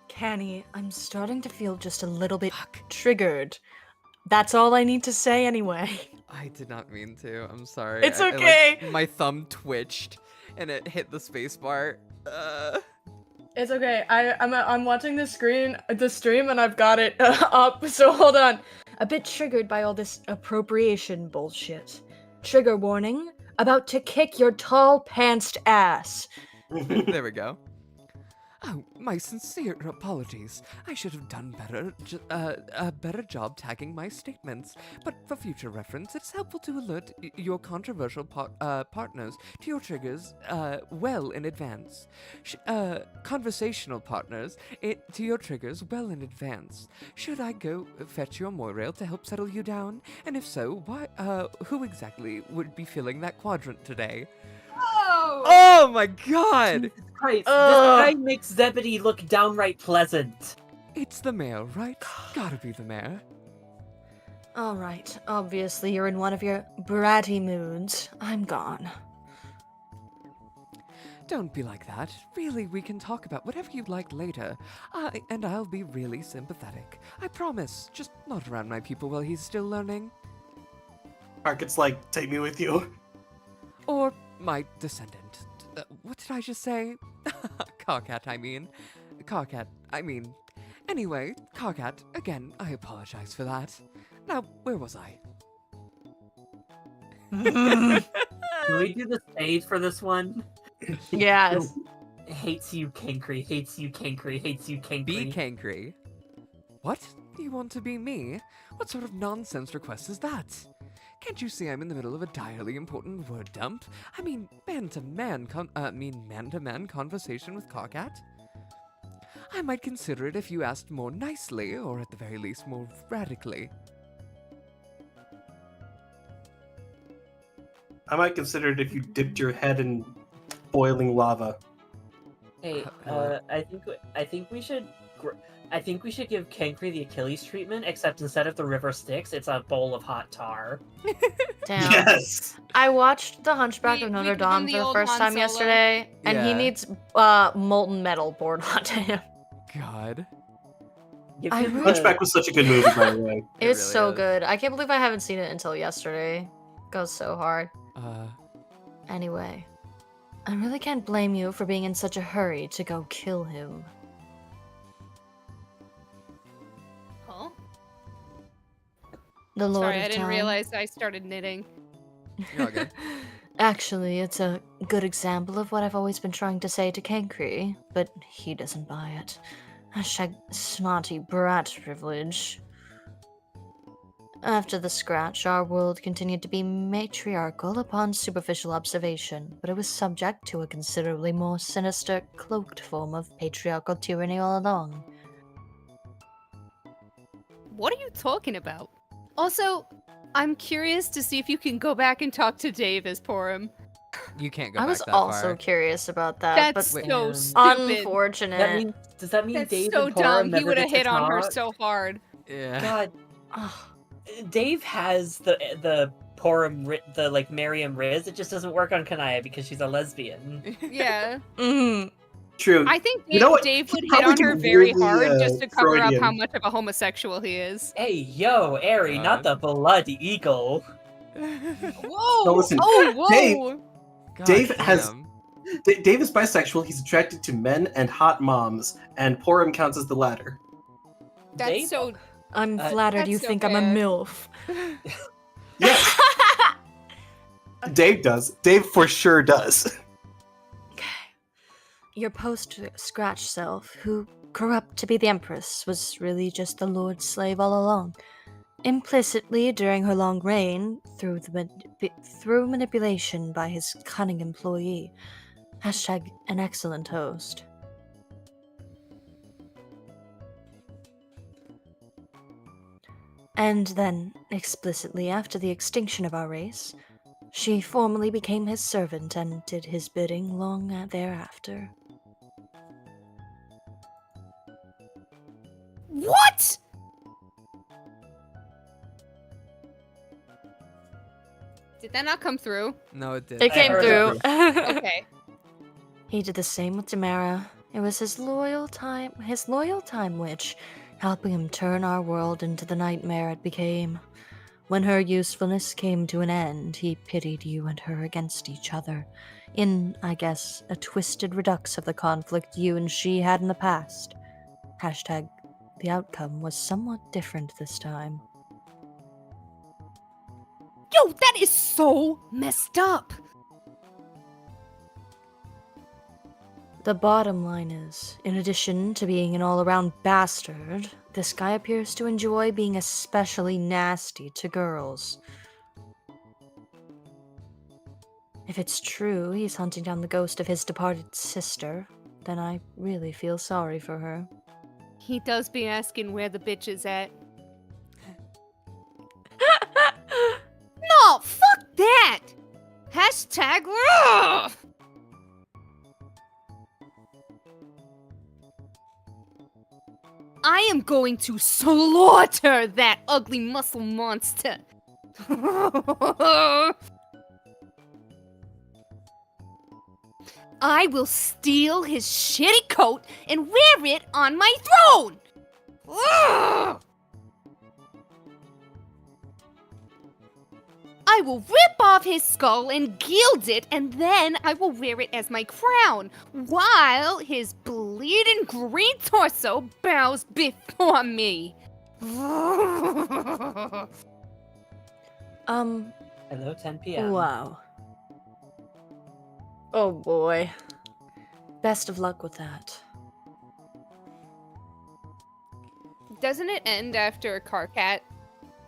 Canny, I'm starting to feel just a little bit triggered. That's all I need to say anyway. I did not mean to. I'm sorry. It's I, okay. my thumb twitched and it hit the space bar. It's okay. I'm watching the stream, and I've got it up. So hold on. A bit triggered by all this appropriation bullshit. Trigger warning. About to kick your tall pantsed ass. There we go. Oh, my sincere apologies. I should have done a better job tagging my statements. But for future reference, it's helpful to alert your controversial partners to your triggers well in advance. Conversational partners to your triggers well in advance. Should I go fetch your Moirail to help settle you down? And if so, who exactly would be filling that quadrant today? Oh! Oh my god! Jesus Christ, Ugh. this guy makes Zebedee look downright pleasant. It's the mayor, right? Gotta be the mayor. Alright, obviously you're in one of your bratty moods. I'm gone. Don't be like that. Really, we can talk about whatever you'd like later. And I'll be really sympathetic. I promise. Just not around my people while he's still learning. Harket's like, take me with you. Or my descendant. What did I just say? Carcat, I mean. Carcat, I mean. Anyway, Carcat, again, I apologize for that. Now, where was I? Can we do the stage for this one? Yes. Hates you, Kankri. Hates you, Kankri. Hates you, Kankri. Be Cankry. What? You want to be me? What sort of nonsense request is that? Can't you see I'm in the middle of a direly important word dump? I mean, man-to-man conversation with Carcat? I might consider it if you asked more nicely, or at the very least more radically. I might consider it if you dipped your head in boiling lava. Hey, Hello. I think we should give Kankri the Achilles treatment, except instead of the river Styx, it's a bowl of hot tar. Damn. Yes! I watched The Hunchback We- of we Notre give him Dame the for the old first Han time Solo. yesterday, and he Yeah. needs molten metal poured onto him. God. Give I him really- the- Hunchback was such a good movie, by the way. It It's really so is. good. I can't believe I haven't seen it until yesterday. Goes so hard. Anyway, I really can't blame you for being in such a hurry to go kill him. Huh? The Lord Sorry, of I didn't Time. realize I started knitting. You're all good. Actually, it's a good example of what I've always been trying to say to Kankri, but he doesn't buy it. Hashtag snotty brat privilege. After the scratch, our world continued to be matriarchal upon superficial observation, but it was subject to a considerably more sinister, cloaked form of patriarchal tyranny all along. What are you talking about? Also, I'm curious to see if you can go back and talk to Dave as Porum. You can't go I back was that also far. curious about that, That's but so Man. stupid. unfortunate. Does that mean That's Dave so and Porum dumb. He never would have get to hit on her talk? so hard. Yeah. God, Ugh. Dave has the Porum the like Miriam Riz. It just doesn't work on Kanaya because she's a lesbian. Yeah. Mm. True. I think You know what? Dave would He'd hit on probably her get very weirdly, hard just to cover up Freudian. how much of a homosexual he is. Hey, yo, Ari, not the blood eagle. Whoa! No, listen, Oh, whoa! God Dave has- damn. Dave is bisexual. He's attracted to men and hot moms, and Porum counts as the latter. That's Dave? so. I'm Uh, flattered That's you so think I'm a bad. MILF. Yes, Dave does. Dave for sure does. Your post-scratch self, who grew up to be the Empress, was really just the Lord's slave all along. Implicitly, during her long reign, through manipulation by his cunning employee. Hashtag an excellent host. And then, explicitly after the extinction of our race, she formally became his servant and did his bidding long thereafter. What? Did that not come through? No, it did. It came heard through. Okay. He did the same with Damara. It was his loyal time witch, helping him turn our world into the nightmare it became. When her usefulness came to an end, he pitted you and her against each other, in, I guess, a twisted redux of the conflict you and she had in the past. Hashtag, the outcome was somewhat different this time. Yo, that is so messed up. The bottom line is, in addition to being an all-around bastard, this guy appears to enjoy being especially nasty to girls. If it's true he's hunting down the ghost of his departed sister, then I really feel sorry for her. He does be asking where the bitch is at. No, fuck that! Hashtag. Ugh! I am going to slaughter that ugly muscle monster. I will steal his shitty coat and wear it on my throne. Ugh! I will rip off his skull and gild it, and then I will wear it as my crown, while his bleeding green torso bows before me. Hello, 10 p.m. Wow. Oh boy. Best of luck with that. Doesn't it end after Carcat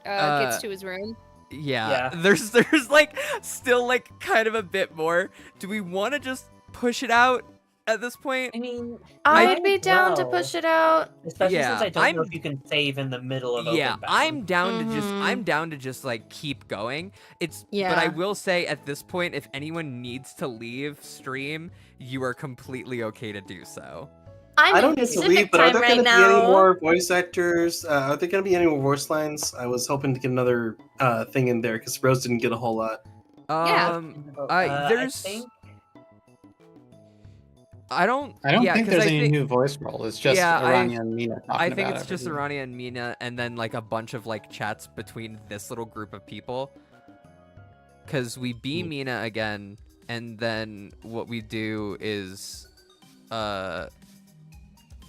gets to his room? Yeah. Yeah. There's like still like kind of a bit more. Do we want to just push it out at this point? I mean, I'd might be as down to well. push it out. Especially Yeah, since I don't know I'm- if you can save in the middle of Yeah, Openbound. I'm down to just Mhm. I'm down to just like keep going. But I Yeah. will say at this point, if anyone needs to leave stream, you are completely okay to do so. I'm I don't in need to Pacific leave, but are time there right going to be now. any more voice actors? Are there going to be any more voice lines? I was hoping to get another thing in there because Rose didn't get a whole lot. Yeah. There's I think I don't think 'cause there's I any think- new voice role. It's just Yeah, Aranya and Mina talking I think about it's just everything. Arania and Mina, and then like a bunch of like chats between this little group of people. Cause we be Mina again, and then what we do is,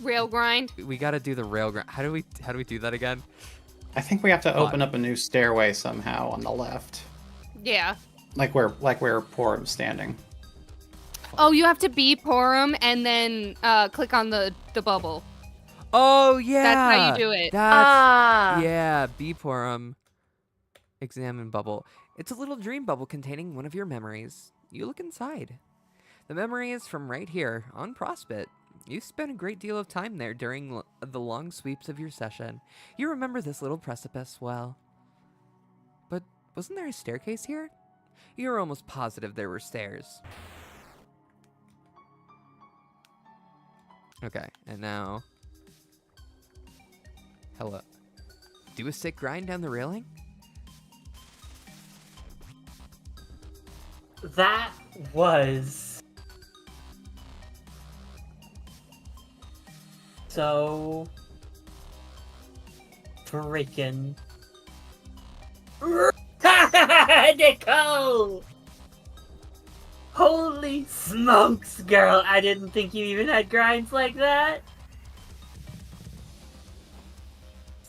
Rail grind. we gotta do the railgun. How do we do that again? I think we have to open up a new stairway somehow on the left, Yeah. like where Porum's standing. Oh, you have to be Porum and then click on the bubble. Oh yeah, That's how you do it. That's yeah, Beeporum. Examine bubble. It's a little dream bubble containing one of your memories. You look inside. The memory is from right here on Prospit. You spent a great deal of time there during the long sweeps of your session. You remember this little precipice well. But wasn't there a staircase here? You were almost positive there were stairs. Okay, and now... Hello. Do a sick grind down the railing? That was... so... freaking... Nicole! Holy smokes, girl! I didn't think you even had grinds like that.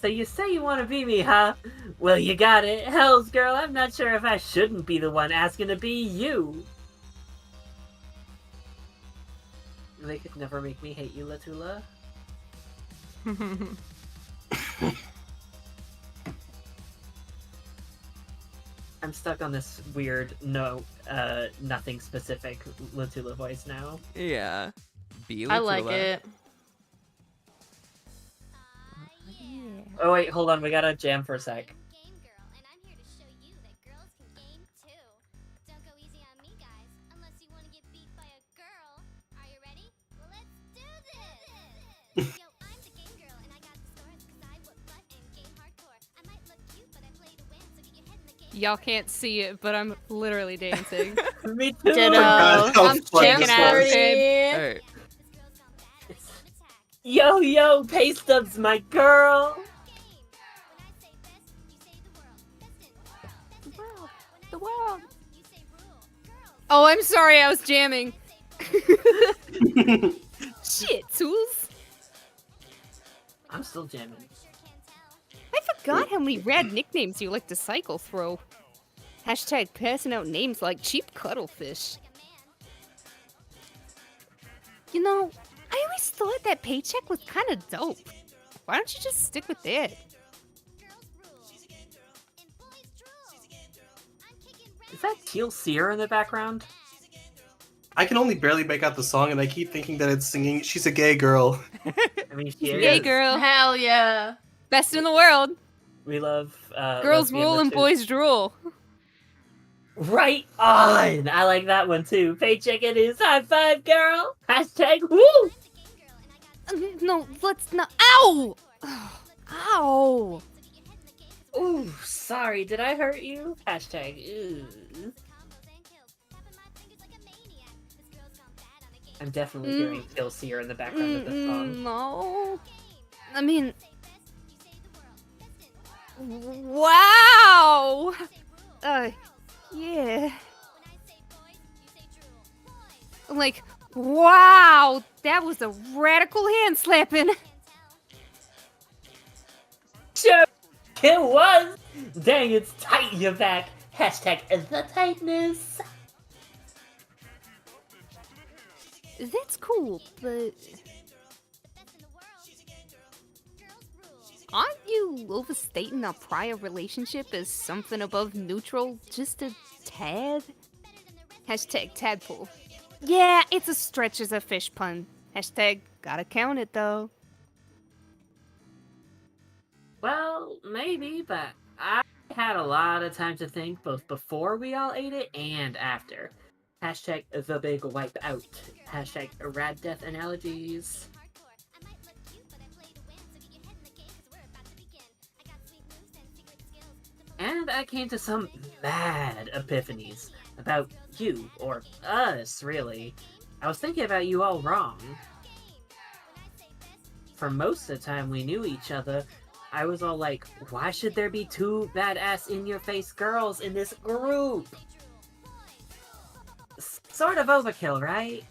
So you say you want to be me, huh? Well, you got it. Hells, girl, I'm not sure if I shouldn't be the one asking to be you. They could never make me hate you, Latula. I'm stuck on this weird, nothing specific Latula voice now. Yeah. Be I like Latula. it. Oh wait, hold on, we gotta jam for a sec. Game girl, and I'm here to show you that girls can game too. Don't go easy on me, guys, unless you want to get beat by a girl. Are you ready? Well, let's do this! Yo, I'm the game girl, and I got the scores, cause I whip butt and game hardcore. I might look cute, but I play to win, so get your head in the game. Y'all can't see it, but I'm literally dancing. Me too! Ditto. God, how I'm funny shaking this ass, was. babe. Hey. Yo, yo, Paystubs, my girl! The world. Oh, I'm sorry, I was jamming. Shit, tools. I'm still jamming. I forgot how many rad nicknames you like to cycle through. Hashtag passing out names like cheap cuttlefish. You know, I always thought that paycheck was kind of dope. Why don't you just stick with it? Is that Teal Seer in the background? I can only barely make out the song, and I keep thinking that it's singing "She's a Gay Girl." I mean, she is. Gay girl. Hell yeah. Best in the world. We love, Girls lesbian rule and bitches. boys drool. Right on! I like that one too. Paycheck it is. High five, girl! Hashtag woo! No, let's not. Ow! Ow! Ooh, sorry, did I hurt you? Hashtag ooh. I'm definitely hearing Teal Seer in the background of this song. No. I mean. Wow! Yeah. Like, wow! That was a radical hand slapping. Sure, it was! Dang, it's tight, you're back. Hashtag the tightness. That's cool, but. Aren't you overstating our prior relationship as something above neutral just a tad? Hashtag tadpole. Yeah, it's a stretch as a fish pun. Hashtag gotta count it though. Well, maybe, but I had a lot of time to think both before we all ate it and after. Hashtag the big wipe out. Hashtag rad death analogies. And I came to some mad epiphanies about you, or us, really. I was thinking about you all wrong. For most of the time we knew each other, I was all like, why should there be two badass in-your-face girls in this group? Sort of overkill, right?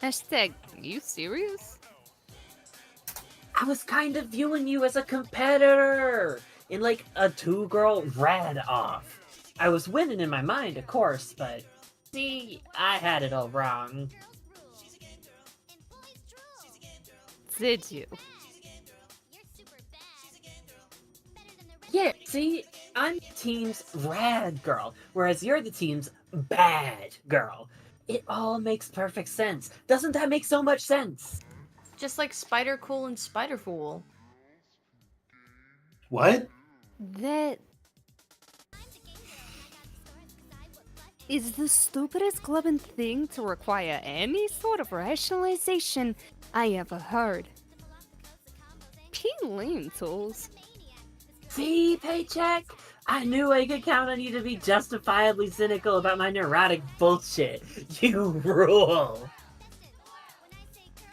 Hashtag, you serious? I was kind of viewing you as a competitor in like a two-girl rad-off. I was winning in my mind, of course, but see, I had it all wrong. Did you? Yeah, see, I'm team's rad girl, whereas you're the team's bad girl. It all makes perfect sense. Doesn't that make so much sense? Just like Spider Cool and Spider Fool. What? That is the stupidest clubbing thing to require any sort of rationalization I ever heard. Lame tools. See, Paycheck? I knew I could count on you to be justifiably cynical about my neurotic bullshit. You rule.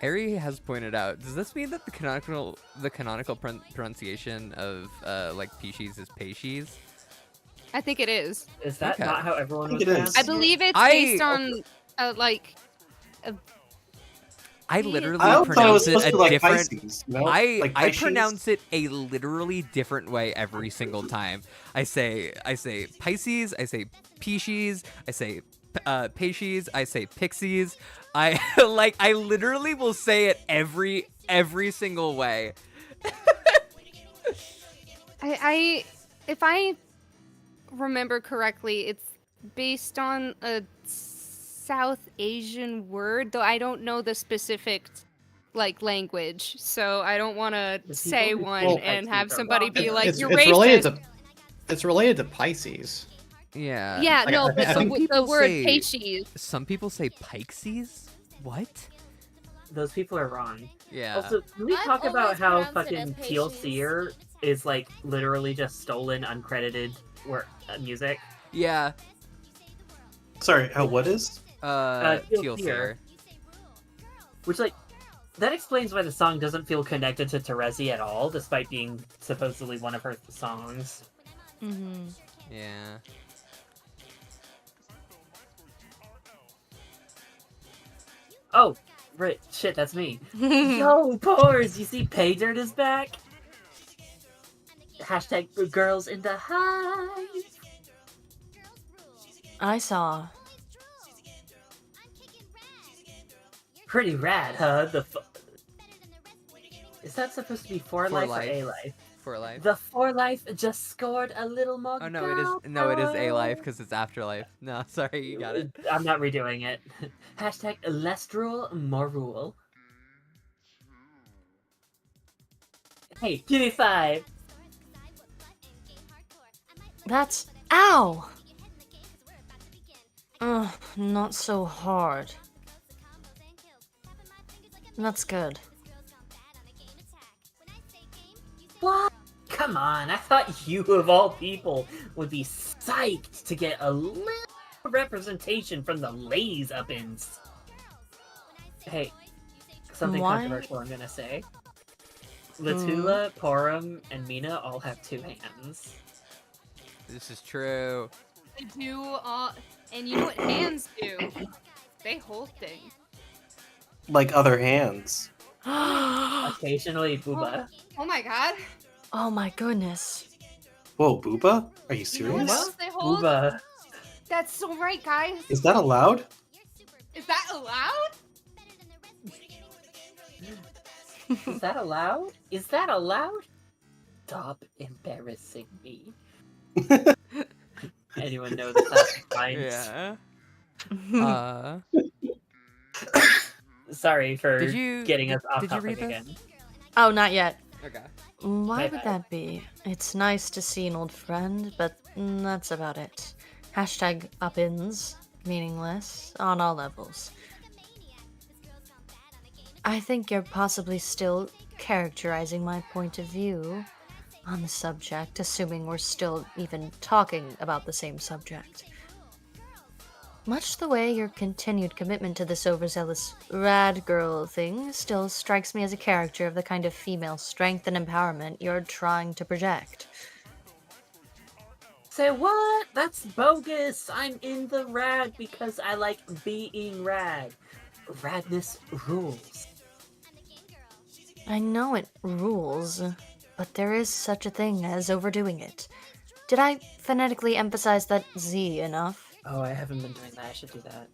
Ari has pointed out, does this mean that the canonical pronunciation of like Pisces is Paishes? I think it is. Is that Okay. not how everyone I was think it is. pronouncing I believe it's I- based on like I Yeah. literally I thought it was pronounce it supposed to a be like different. Pisces. You know? I like I Pisces? pronounce it a literally different way every single time. I say Pisces, I say Pisces, I say Paishes, I say Pixies. I I literally will say it every single way. I if I remember correctly, it's based on a South Asian word, though I don't know the specific like language, so I don't want to The say people who one call and Pisces have are somebody wrong. be It's- like, it's, "You're it's racist." related to Pisces. Yeah. Yeah, Like, no, I but think the people word say- Pisces. Some people say Pixies. What? Those people are wrong. Yeah. Also, can we I've talk about always how pronounced it as fucking Teal Paishes. Seer is like literally just stolen, uncredited music? Yeah. Sorry, what is? Teal Teal Seer. Seer. Which, like, that explains why the song doesn't feel connected to Terezi at all, despite being supposedly one of her songs. Mm-hmm. Yeah. Oh, right, shit, that's me. Yo, Pores, you see Paydirt is back? Hashtag girls in the hive. I saw. Pretty rad, huh? Is that supposed to be for life or Life. a life? For life. The for life just scored a little more. Oh no, it is a life because it's afterlife. No, sorry, you got it. I'm not redoing it. Hashtag less rule, more rule. Hey, give me 5. That's ow. Ugh, not so hard. That's good. What? Come on, I thought you of all people would be psyched to get a little representation from the ladies up-ins. Hey, something Why? controversial I'm gonna say. Latula, Porum, and Mina all have 2 hands. This is true. They do all, and you know what hands do? They hold things. Like other hands. Occasionally, Booba. Oh my god. Oh my goodness. Whoa, Booba? Are you You know what serious? else they hold? Booba. That's so right, guys. Is that allowed? Is that allowed? Is that allowed? Is that allowed? Stop embarrassing me. Anyone know that that's fine? Yeah. Sorry for Did you getting us off did you topic read this? again. Oh, not yet. Okay. Why My would bad. that be? It's nice to see an old friend, but that's about it. Hashtag up-ins, meaningless, on all levels. I think you're possibly still characterizing my point of view on the subject, assuming we're still even talking about the same subject. Much the way your continued commitment to this overzealous rad girl thing still strikes me as a caricature of the kind of female strength and empowerment you're trying to project. Say what? That's bogus. I'm in the rad because I like being rad. Radness rules. I know it rules, but there is such a thing as overdoing it. Did I phonetically emphasize that Z enough? Oh, I haven't been doing that. I should do that.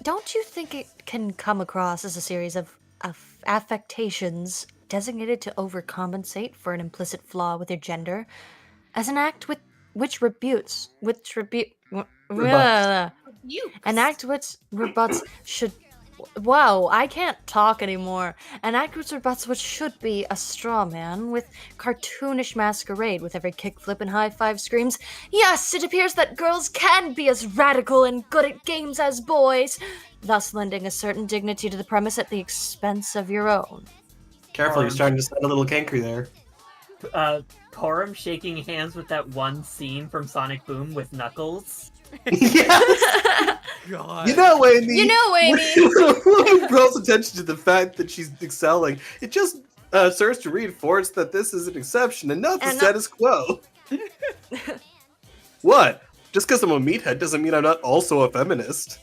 Don't you think it can come across as a series of affectations designated to overcompensate for an implicit flaw with your gender? As an act which rebuts You. an act which rebuts should Wow, I can't talk anymore. An actress rebuts what should be a straw man with cartoonish masquerade with every kickflip and high-five screams. Yes, it appears that girls can be as radical and good at games as boys, thus lending a certain dignity to the premise at the expense of your own. Careful, you're starting to sound a little cankry there. Porum shaking hands with that one scene from Sonic Boom with Knuckles. Yes! God. You know, Amy. You know, Amy. When we draws attention to the fact that she's excelling, it just serves to reinforce that this is an exception and not the status quo. What? Just because I'm a meathead doesn't mean I'm not also a feminist.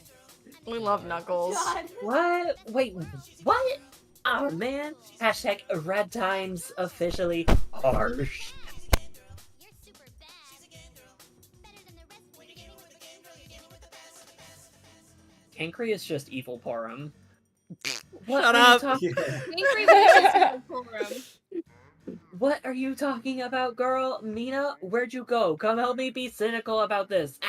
We love Knuckles. What? Wait, what? Oh man. Hashtag Red Times officially harsh. Kankry is just evil Porum. Shut up. Angry Witches forum. What are you talking about, girl? Mina, where'd you go? Come help me be cynical about this.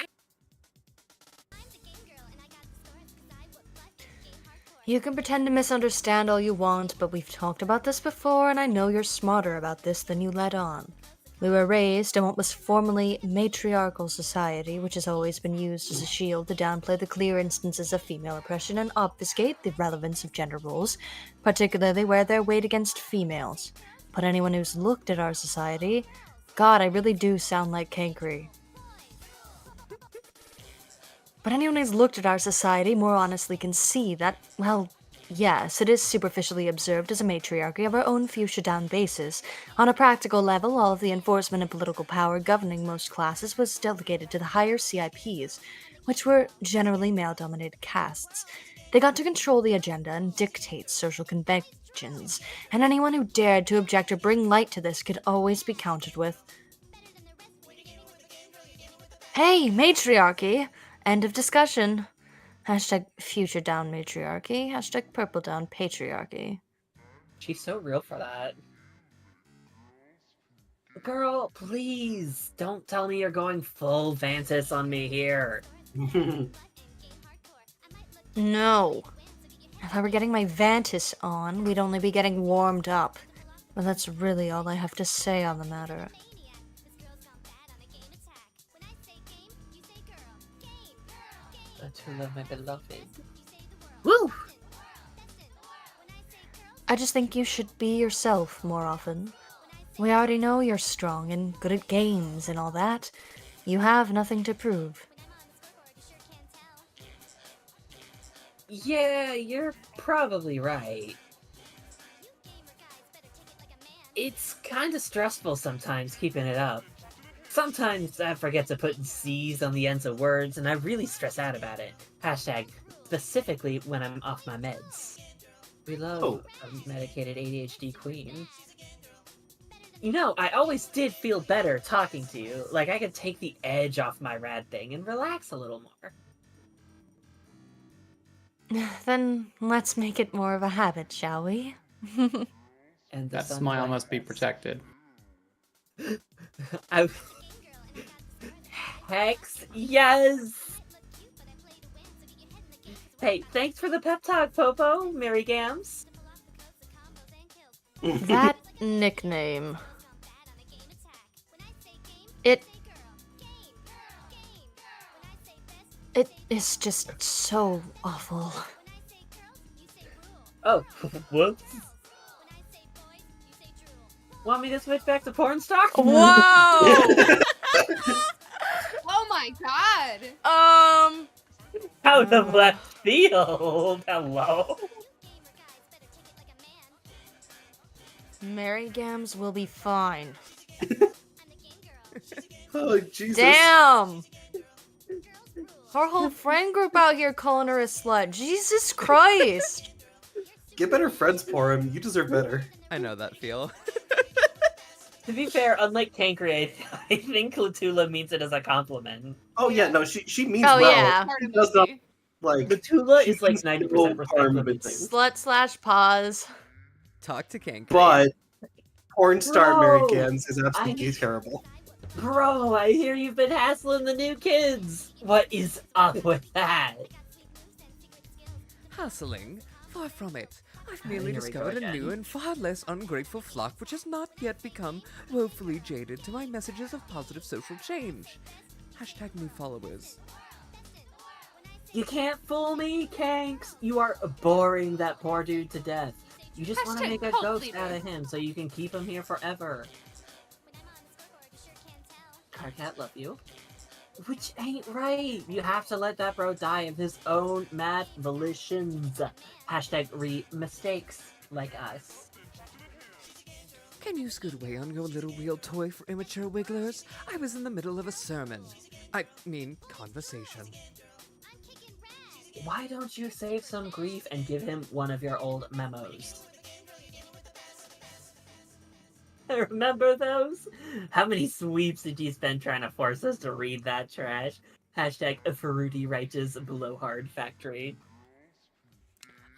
You can pretend to misunderstand all you want, but we've talked about this before, and I know you're smarter about this than you let on. We were raised in what was formerly matriarchal society, which has always been used as a shield to downplay the clear instances of female oppression and obfuscate the relevance of gender roles, particularly where they're weighed against females. But anyone who's looked at our society, God, I really do sound like Kankry. But anyone who's looked at our society more honestly can see that, well, yes, it is superficially observed as a matriarchy of our own fuchsia-down basis. On a practical level, all of the enforcement and political power governing most classes was delegated to the higher CIPs, which were generally male-dominated castes. They got to control the agenda and dictate social conventions, and anyone who dared to object or bring light to this could always be countered with, "Hey, matriarchy! End of discussion. Hashtag future down matriarchy. Hashtag purple down patriarchy." She's so real for that. Girl, please, don't tell me you're going full Vantis on me here. No. If I were getting my Vantis on, we'd only be getting warmed up. But that's really all I have to say on the matter. To love my beloved. Woo! I just think you should be yourself more often. We already know you're strong and good at games and all that. You have nothing to prove. Yeah, you're probably right. It's kind of stressful sometimes keeping it up. Sometimes I forget to put C's on the ends of words, and I really stress out about it. Hashtag, specifically when I'm off my meds. We love a medicated ADHD queen. You know, I always did feel better talking to you. Like I could take the edge off my rad thing and relax a little more. Then let's make it more of a habit, shall we? And That smile must be protected. Hex, yes! Hey, thanks for the pep talk, Popo, Mary Gams. That nickname. It is just so awful. Oh, whoops. Want me to switch back to porn star? Whoa! Oh my god! Out of left field. Hello. Mary Gams will be fine. Oh, Jesus. Damn! Our whole friend group out here calling her a slut. Jesus Christ! Get better friends, Porum. You deserve better. I know that feel. To be fair, unlike Cancri, I think Latula means it as a compliment. Oh yeah, no, she means Oh, well. yeah. She does not like Latula she is like means 90% no respect harm for of me. it. Slut / pause. Talk to Kank. But porn star Mary Bro, Gans is absolutely terrible. Bro, I hear you've been hassling the new kids. What is up with that? Hassling? Far from it. I've merely Here we go discovered a new again. and far less ungrateful flock which has not yet become woefully jaded to my messages of positive social change. Hashtag new followers. You can't fool me, Kanks. You are boring that poor dude to death. You just want to Hashtag make a cult ghost leader. out of him so you can keep him here forever. Carcat, love you. Which ain't right. You have to let that bro die of his own mad volitions. Hashtag mistakes like us. Can you scoot away on your little wheel toy for immature wigglers? I was in the middle of a sermon. I mean, conversation. Why don't you save some grief and give him one of your old memos? Remember those? How many sweeps did you spend trying to force us to read that trash? Hashtag a fruity righteous blowhard factory.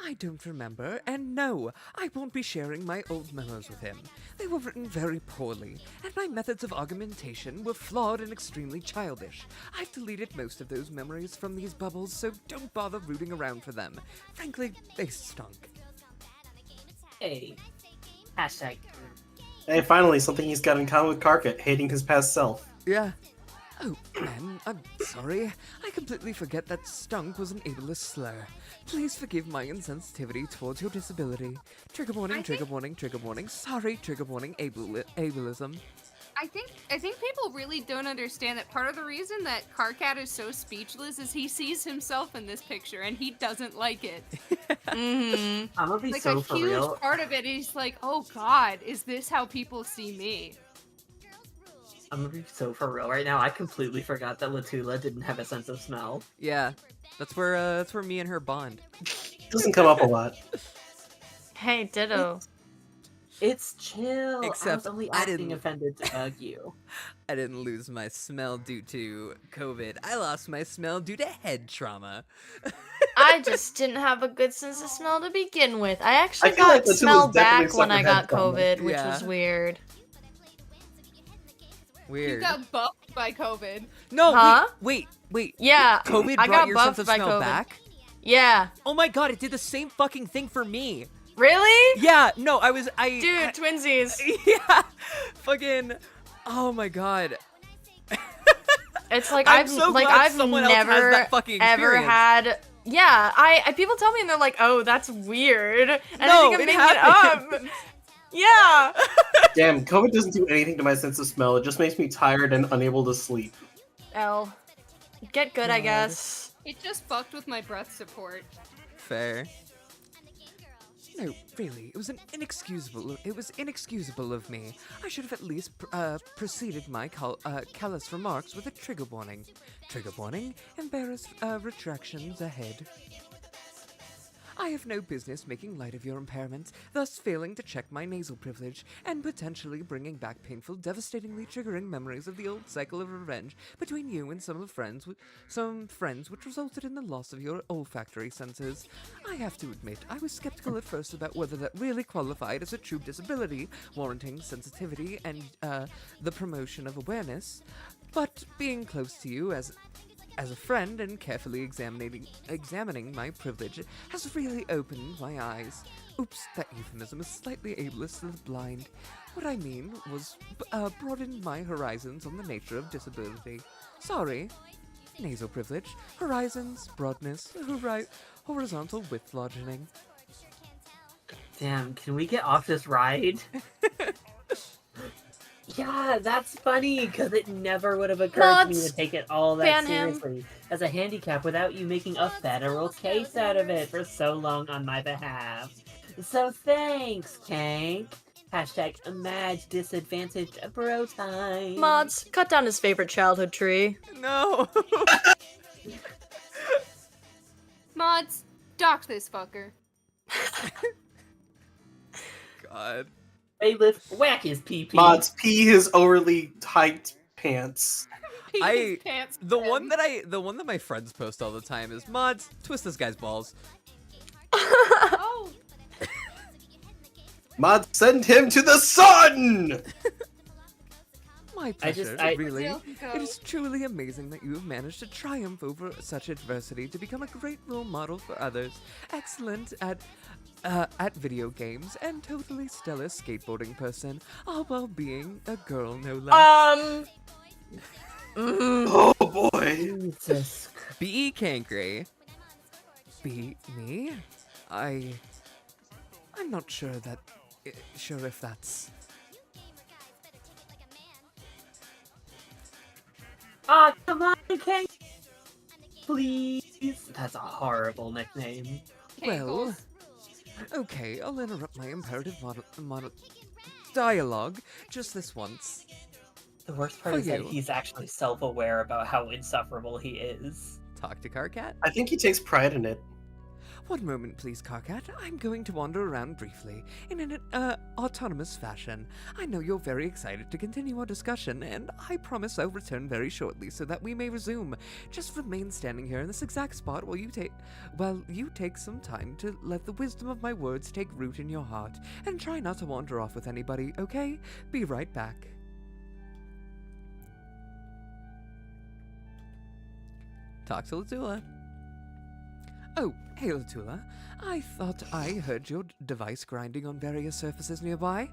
I don't remember, and no, I won't be sharing my old memos with him. They were written very poorly, and my methods of argumentation were flawed and extremely childish. I've deleted most of those memories from these bubbles, so don't bother rooting around for them. Frankly, they stunk. Hey. Hashtag. Hey, finally, something he's got in common with Karkat, hating his past self. Yeah. Oh, man, I'm sorry. I completely forget that stunk was an ableist slur. Please forgive my insensitivity towards your disability. Trigger warning, trigger warning, trigger warning. Sorry, trigger warning, ableism. I think people really don't understand that part of the reason that Karkat is so speechless is he sees himself in this picture and he doesn't like it. Mm-hmm. I'm gonna be Like so a for huge real. part of it is like, oh god, is this how people see me? I'm gonna be so for real right now. I completely forgot that Latula didn't have a sense of smell. Yeah, that's where me and her bond. Doesn't come up a lot. Hey, ditto. It's chill. I Except was only I acting didn't- offended to bug you. I didn't lose my smell due to COVID. I lost my smell due to head trauma. I just didn't have a good sense of smell to begin with. I actually I feel like got Latula's smell definitely back when I suffered got head trauma. COVID, which Yeah. was weird. You Weird. got buffed by COVID. No, Huh? wait. Yeah, COVID I brought got your buffed sense of by smell COVID. back? Yeah. Oh my god, it did the same fucking thing for me. Really? Yeah, no, Dude, twinsies. Yeah, fucking. Oh my god. It's like I'm I've so like glad I've someone else has never that fucking ever experience. had. Yeah, I people tell me and they're like, "Oh, that's weird," and No, I think I'm it making happened. it up. Yeah. Damn, COVID doesn't do anything to my sense of smell. It just makes me tired and unable to sleep. L. Get good, I God. guess. It just fucked with my breath support. Fair. No, really, it was inexcusable of me. I should have at least preceded my callous remarks with a trigger warning. Trigger warning, embarrassed retractions ahead. I have no business making light of your impairment, thus failing to check my nasal privilege, and potentially bringing back painful, devastatingly triggering memories of the old cycle of revenge between you and some friends which resulted in the loss of your olfactory senses. I have to admit, I was skeptical at first about whether that really qualified as a true disability, warranting sensitivity and the promotion of awareness, but being close to you as a friend and carefully examining my privilege has really opened my eyes. Oops, that euphemism is slightly ableist to the blind. What I mean was broadened my horizons on the nature of disability. Sorry. Nasal privilege, horizons, broadness, horizontal width lodging. Damn, can we get off this ride? Yeah, that's funny, because it never would have occurred to me Nuts. to take it all that Ban him. seriously as a handicap without you making a federal case out of it for so long on my behalf. So thanks, Kank. Hashtag Madge disadvantaged bro time. Mods, cut down his favorite childhood tree. No! Mods, dox this fucker. God. Bailiff, whack his pee-pee. Mods, pee his overly tight pants. Pee his pants The red. one that my friends post all the time is, mods, twist this guy's balls. Oh, Mods, send him to the sun! My I just- pleasure, I- really. Still go. It is truly amazing that you have managed to triumph over such adversity to become a great role model for others, excellent at video games, and totally stellar skateboarding person, all while being a girl, no less. Oh boy. Jesus. Be Cankry. Be me? I'm not sure if that's... Ah, come on, Kang. Please. That's a horrible nickname. Well, Cankles. okay, I'll interrupt my imperative dialogue just this once. The worst part For is that you. he's actually self-aware about how insufferable he is. Talk to Carcat. I think he takes pride in it. One moment, please, Carcat. I'm going to wander around briefly, in an autonomous fashion. I know you're very excited to continue our discussion, and I promise I'll return very shortly so that we may resume. Just remain standing here in this exact spot while you take some time to let the wisdom of my words take root in your heart, and try not to wander off with anybody, okay? Be right back. Talk to Latula. Oh, hey Latula. I thought I heard your device grinding on various surfaces nearby.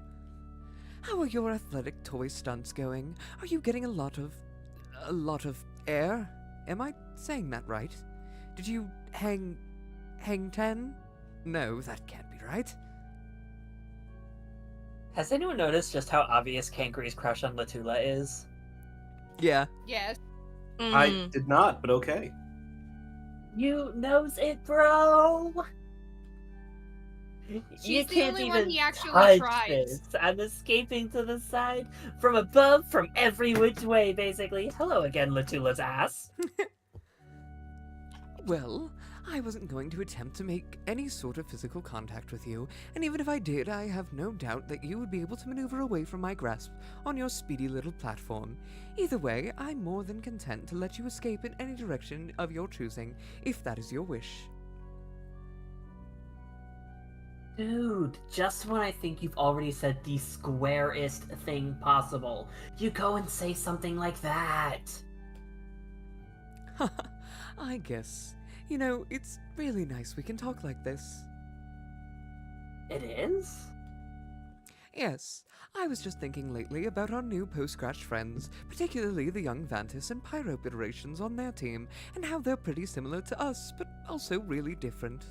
How are your athletic toy stunts going? Are you getting a lot of air? Am I saying that right? Did you hang 10? No, that can't be right. Has anyone noticed just how obvious Kankry's crush on Latula is? Yeah. Yes. I did not, but okay. You knows it, bro. She's You the can't only even one he actually touch tries. this. I'm escaping to the side, from above, from every which way, basically. Hello again, Latula's ass. Well, I wasn't going to attempt to make any sort of physical contact with you, and even if I did, I have no doubt that you would be able to maneuver away from my grasp on your speedy little platform. Either way, I'm more than content to let you escape in any direction of your choosing, if that is your wish. Dude, just when I think you've already said the squarest thing possible, you go and say something like that. I guess. You know, it's really nice we can talk like this. It is? Yes, I was just thinking lately about our new post-scratch friends, particularly the young Vantis and Pyrope iterations on their team, and how they're pretty similar to us, but also really different.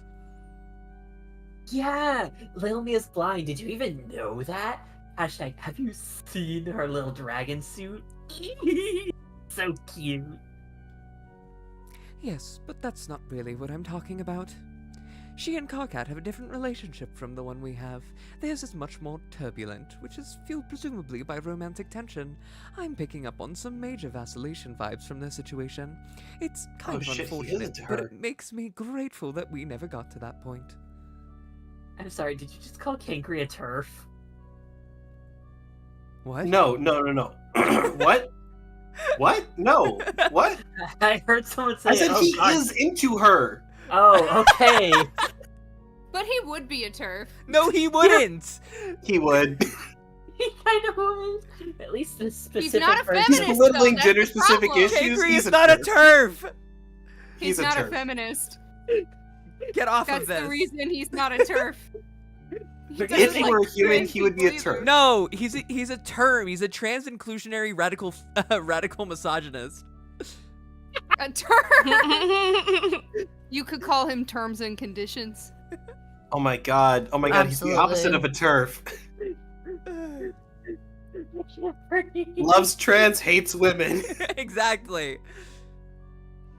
Yeah, Lil Mia's blind. Did you even know that? Hashtag, have you seen her little dragon suit? So cute. Yes, but that's not really what I'm talking about. She and Carcat have a different relationship from the one we have. Theirs is much more turbulent, which is fueled presumably by romantic tension. I'm picking up on some major vacillation vibes from their situation. It's kind of Shit, he is a unfortunate, but turd. it makes me grateful that we never got to that point. I'm sorry, did you just call Kankry a turf? What? No. What? What? No. What? I heard someone say I said oh, he God. is into her. Oh, okay. But he would be a turf. No, he wouldn't! He would. He kind of would. At least the specific not a version. He's feminist. belittling That's the gender-specific problem. issues. Cankry He's is a not a turf. turf! He's a not a turf. feminist. Get off That's of this! the reason he's not a turf. He If doesn't he like were a human, trans he would be a people either. turf. No, he's a term. He's a trans-inclusionary radical misogynist. A term. You could call him terms and conditions. Oh my god. Oh my god. He's the opposite of a turf. Loves trans, hates women. Exactly.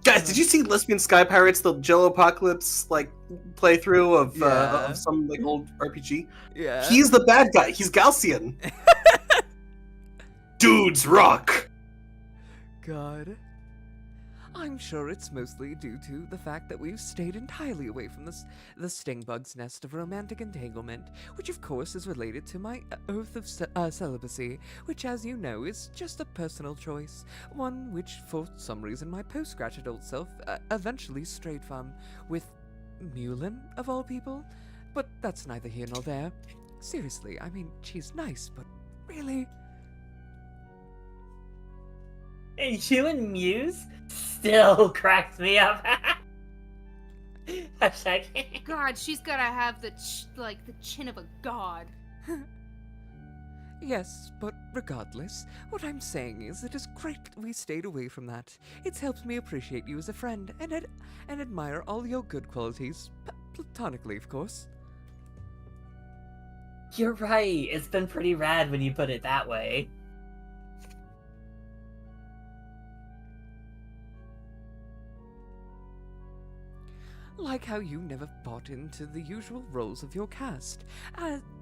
Guys, did you see Lesbian Sky Pirates, the Jello Apocalypse like playthrough Yeah. of some like old RPG? Yeah. He's the bad guy. He's Gaussian. Dudes rock. God. I'm sure it's mostly due to the fact that we've stayed entirely away from the Stingbug's nest of romantic entanglement, which of course is related to my oath of celibacy, which as you know is just a personal choice, one which for some reason my post-scratch adult self eventually strayed from, with Mulin of all people, but that's neither here nor there. Seriously, I mean, she's nice, but really... And you and Muse still cracks me up. Hashtag. God, she's gotta have the the chin of a god. Yes, but regardless, what I'm saying is it is great that we stayed away from that. It's helped me appreciate you as a friend and admire all your good qualities, platonically, of course. You're right. It's been pretty rad when you put it that way. Like how you never bought into the usual roles of your cast.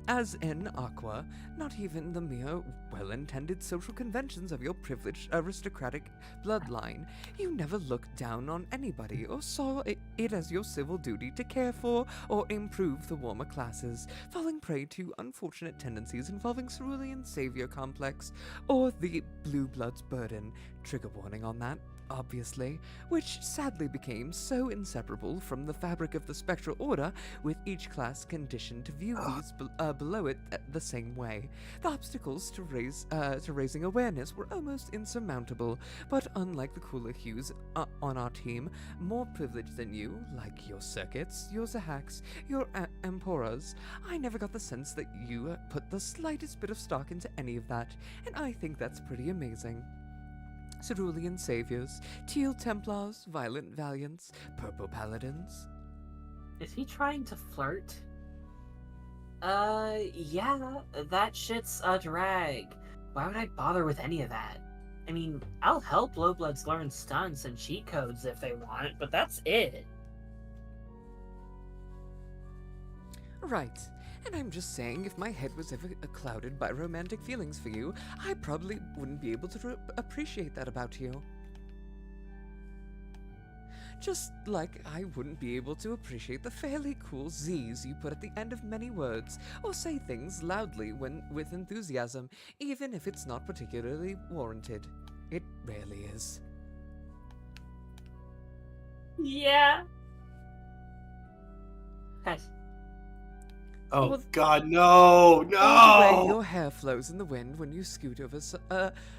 As in Aqua, not even the mere well-intended social conventions of your privileged aristocratic bloodline. You never looked down on anybody or saw it as your civil duty to care for or improve the warmer classes, falling prey to unfortunate tendencies involving cerulean savior complex or the blue blood's burden. Trigger warning on that, obviously, which sadly became so inseparable from the fabric of the spectral order, with each class conditioned to view these below it the same way. The obstacles to raising awareness were almost insurmountable, but unlike the cooler hues on our team, more privileged than you, like your circuits, your Zahaks, your Emporas, I never got the sense that you put the slightest bit of stock into any of that, and I think that's pretty amazing. Cerulean Saviors, Teal Templars, Violent Valiants, Purple Paladins. Is he trying to flirt? Yeah, that shit's a drag. Why would I bother with any of that? I mean, I'll help low bloods learn stunts and cheat codes if they want, but that's it. Right. And I'm just saying, if my head was ever clouded by romantic feelings for you, I probably wouldn't be able to appreciate that about you. Just like I wouldn't be able to appreciate the fairly cool Z's you put at the end of many words, or say things loudly with enthusiasm, even if it's not particularly warranted. It rarely is. Yeah. Oh Well, God, no, Or the way no! your hair flows in the wind when you scoot over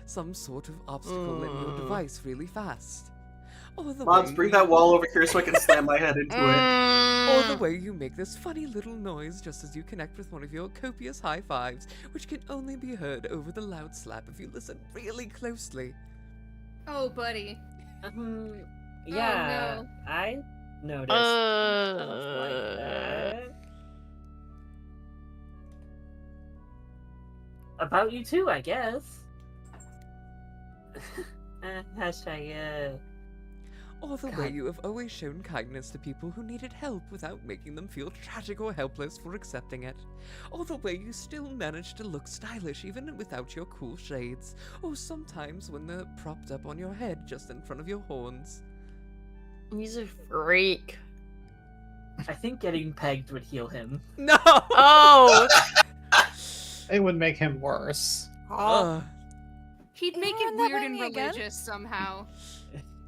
some sort of obstacle in your device really fast. Or the Mods, way bring you- that wall over here so I can slam my head into it. Or the way you make this funny little noise just as you connect with one of your copious high fives, which can only be heard over the loud slap if you listen really closely. Oh, buddy. Yeah, no. I noticed stuff like that. About you too, I guess. Hashtag, Or the way God. you have always shown kindness to people who needed help without making them feel tragic or helpless for accepting it. Or the way you still manage to look stylish even without your cool shades. Or sometimes when they're propped up on your head just in front of your horns. He's a freak. I think getting pegged would heal him. No! Oh! It would make him worse. Ugh. He'd make You it run that weird by and me again? religious somehow.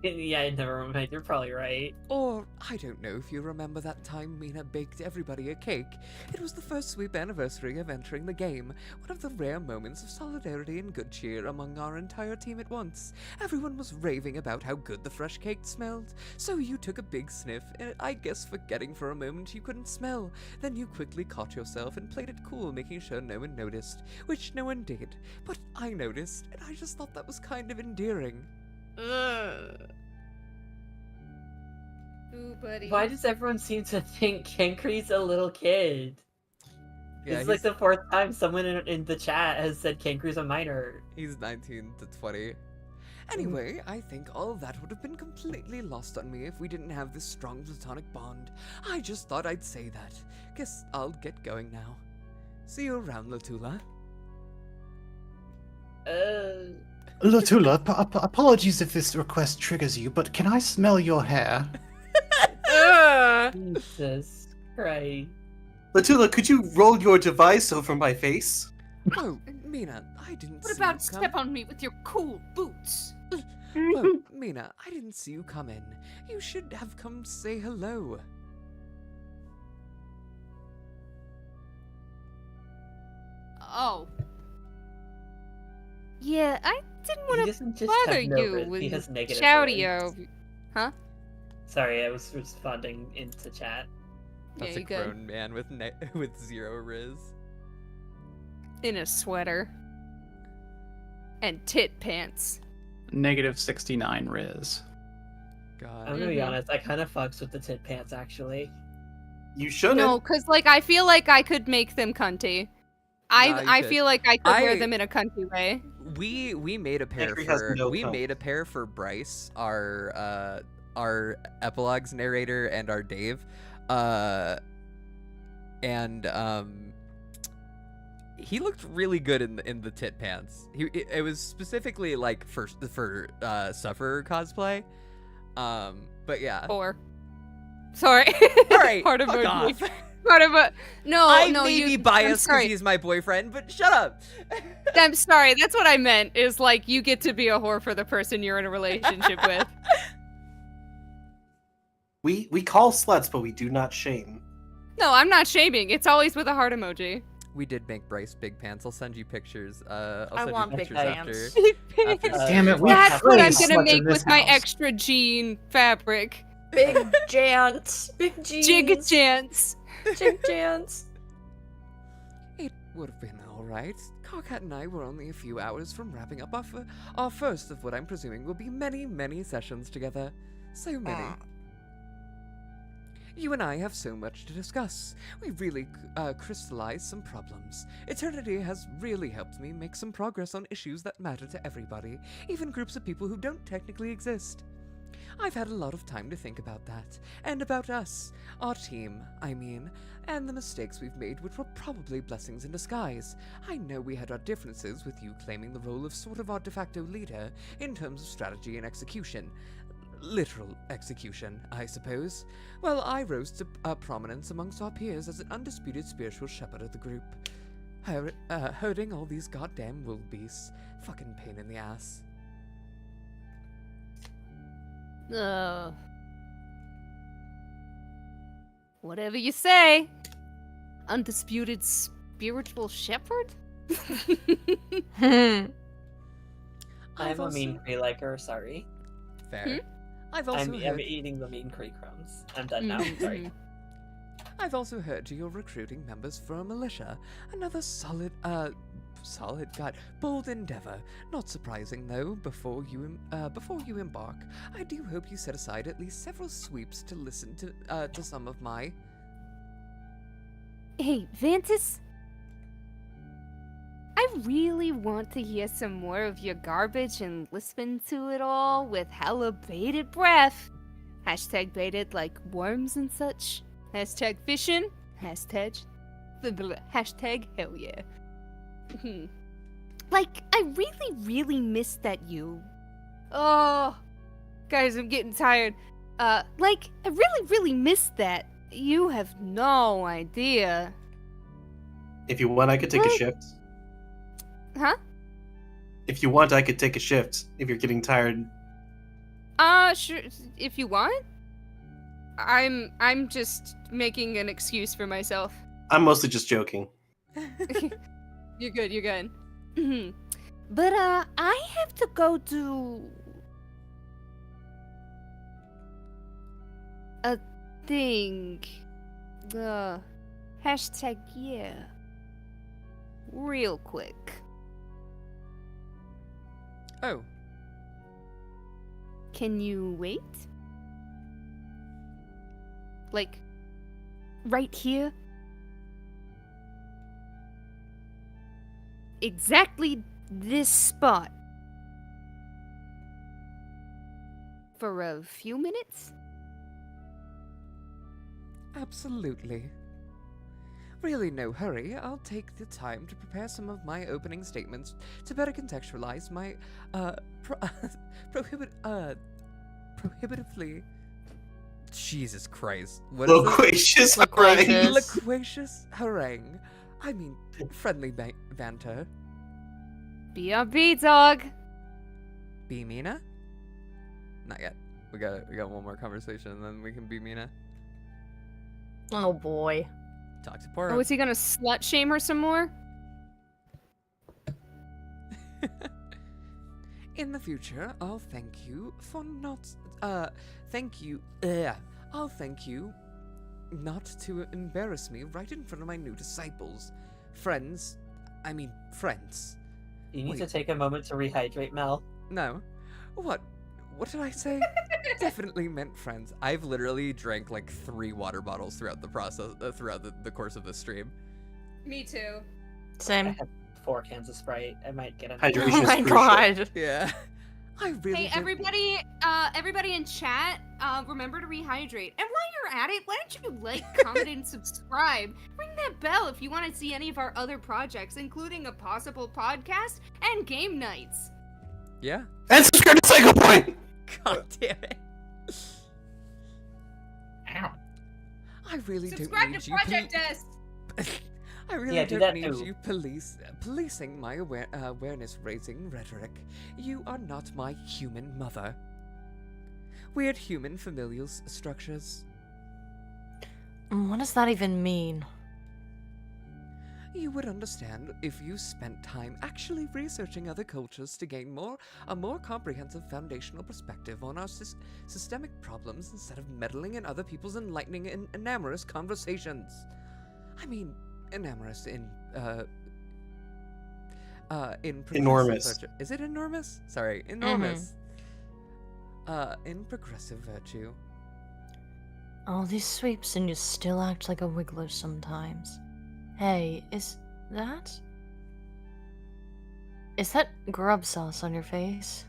Yeah, never mind. You're probably right. Or, I don't know if you remember that time Mina baked everybody a cake. It was the first sweep anniversary of entering the game, one of the rare moments of solidarity and good cheer among our entire team at once. Everyone was raving about how good the fresh cake smelled, so you took a big sniff, and I guess forgetting for a moment you couldn't smell. Then you quickly caught yourself and played it cool, making sure no one noticed, which no one did. But I noticed, and I just thought that was kind of endearing. Ooh, buddy. Why does everyone seem to think Kankri's a little kid? Yeah, It's like the fourth time someone in the chat has said Kankri's a minor. He's 19 to 20. Anyway, I think all of that would have been completely lost on me if we didn't have this strong platonic bond. I just thought I'd say that. Guess I'll get going now. See you around, Latula. Latula, apologies if this request triggers you, but can I smell your hair? Jesus Christ. Latula, could you roll your device over my face? Oh, Mina, I didn't What see about you come. step on me with your cool boots? Oh, Mina, I didn't see you come in. You should have come say hello. Oh. Yeah, I didn't He want to doesn't just bother have no you riz, with he has negative Chowdio. riz. Huh? Sorry, I was responding into chat. That's Yeah, a you good. grown man with with 0 riz. In a sweater. And tit pants. Negative 69 Riz. God. I'm gonna be honest, I kind of fucks with the tit pants actually. You shouldn't. No, because, like, I feel like I could make them cunty. Nah, you I could. feel like I could wear I- them in a cunty way. We made a pair Zachary has for no we cunt. made a pair for Bryce, our epilogues narrator, and our Dave, and he looked really good in the tit pants. It was specifically like for Sufferer cosplay, but yeah. Or. Sorry. All right, Part of fuck a- off. Part of a. No, I no, may you. be I'm biased because sorry. he's my boyfriend, but shut up. I'm sorry. That's what I meant. Is like you get to be a whore for the person you're in a relationship with. We call sluts, but we do not shame. No, I'm not shaming. It's always with a heart emoji. We did make Bryce big pants. I'll send you pictures. I'll I send want you big pictures pants. after. Damn it, we That's what I'm praise gonna sluts make in this with my house. extra jean fabric. Big jants. Big jeans. Jig chance. Jig jants. It would have been all right. Carcat and I were only a few hours from wrapping up our first of what I'm presuming will be many, many sessions together. So many. You and I have so much to discuss. We've really crystallized some problems. Eternity has really helped me make some progress on issues that matter to everybody, even groups of people who don't technically exist. I've had a lot of time to think about that, and about us, our team, I mean, and the mistakes we've made, which were probably blessings in disguise. I know we had our differences, with you claiming the role of sort of our de facto leader in terms of strategy and execution. Literal execution, I suppose. Well, I rose to prominence amongst our peers as an undisputed spiritual shepherd of the group. Herding all these goddamn wildebeests. Fucking pain in the ass. Whatever you say. Undisputed spiritual shepherd? Hmm. I'm a mean Cree liker, sorry. Fair. I've also I'm heard... eating the mean Cree crumbs. I'm done now, Mhm, sorry. mhm. I've also heard you're recruiting members for a militia. Another solid bold endeavor. Not surprising though. Before you embark, I do hope you set aside at least several sweeps to listen to some of my. Hey, Vantis? I really want to hear some more of your garbage and listen to it all with hella bated breath. Hashtag baited like worms and such. Hashtag fishing. Hashtag hell yeah. Like, I really, really miss that you. Oh, guys, I'm getting tired. Like, I really, really miss that. You have no idea. If you want, I could take a What? shift. Huh? If you want, I could take a shift. If you're getting tired. Sure, if you want. I'm just making an excuse for myself. I'm mostly just joking. You're good, you're good. But, I have to go do... a thing. Hashtag yeah. Real quick. Oh, Can you wait? Like, right here? Exactly this spot. For a few minutes? absolutely. Really no hurry. I'll take the time to prepare some of my opening statements to better contextualize my prohibitively. Jesus Christ! What is it? Loquacious Loquacious. harangue. Loquacious harangue. I mean, friendly banter. BRB, dog. Be Mina? Not yet. We got one more conversation, and then we can be Mina. Oh boy. Talk to Poro. Oh, is he gonna slut shame her some more? In the future, I'll thank you for not, I'll thank you not to embarrass me right in front of my new disciples. Friends. You need Wait. to take a moment to rehydrate, Mel. No. What did I say? Definitely meant friends. I've literally drank like 3 water bottles throughout the process, throughout the course of this stream. Me too. I Same. had 4 cans of Sprite. I might get a Hydration Oh is my crucial. god. Yeah. I really Hey, did- everybody in chat, remember to rehydrate. And while you're at it, why don't you like, comment, and subscribe? Ring that bell if you want to see any of our other projects, including a possible podcast and game nights. Yeah. And subscribe to Psycho Point! God damn it. Ow. I really Subscribe don't to need Project you. S. I really Yeah, do don't that need too. you policing my awareness-raising rhetoric. You are not my human mother. Weird human familial structures. What does that even mean? You would understand if you spent time actually researching other cultures to gain a more comprehensive foundational perspective on our systemic problems instead of meddling in other people's enlightening and enamorous conversations. I mean, enamorous in progressive Enormous. virtue. Is it enormous? Sorry, enormous. In progressive virtue. All these sweeps and you still act like a wiggler sometimes. Hey, is that grub sauce on your face?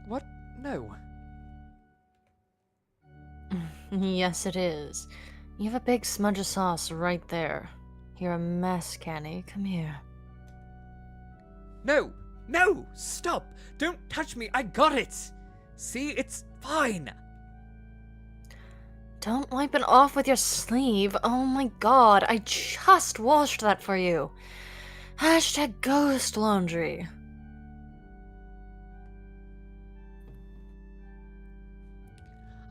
What? No. Yes, it is. You have a big smudge of sauce right there. You're a mess, Kenny. Come here. No! No! Stop! Don't touch me! I got it! See? It's fine! Don't wipe it off with your sleeve. Oh my god, I just washed that for you. Hashtag ghost laundry.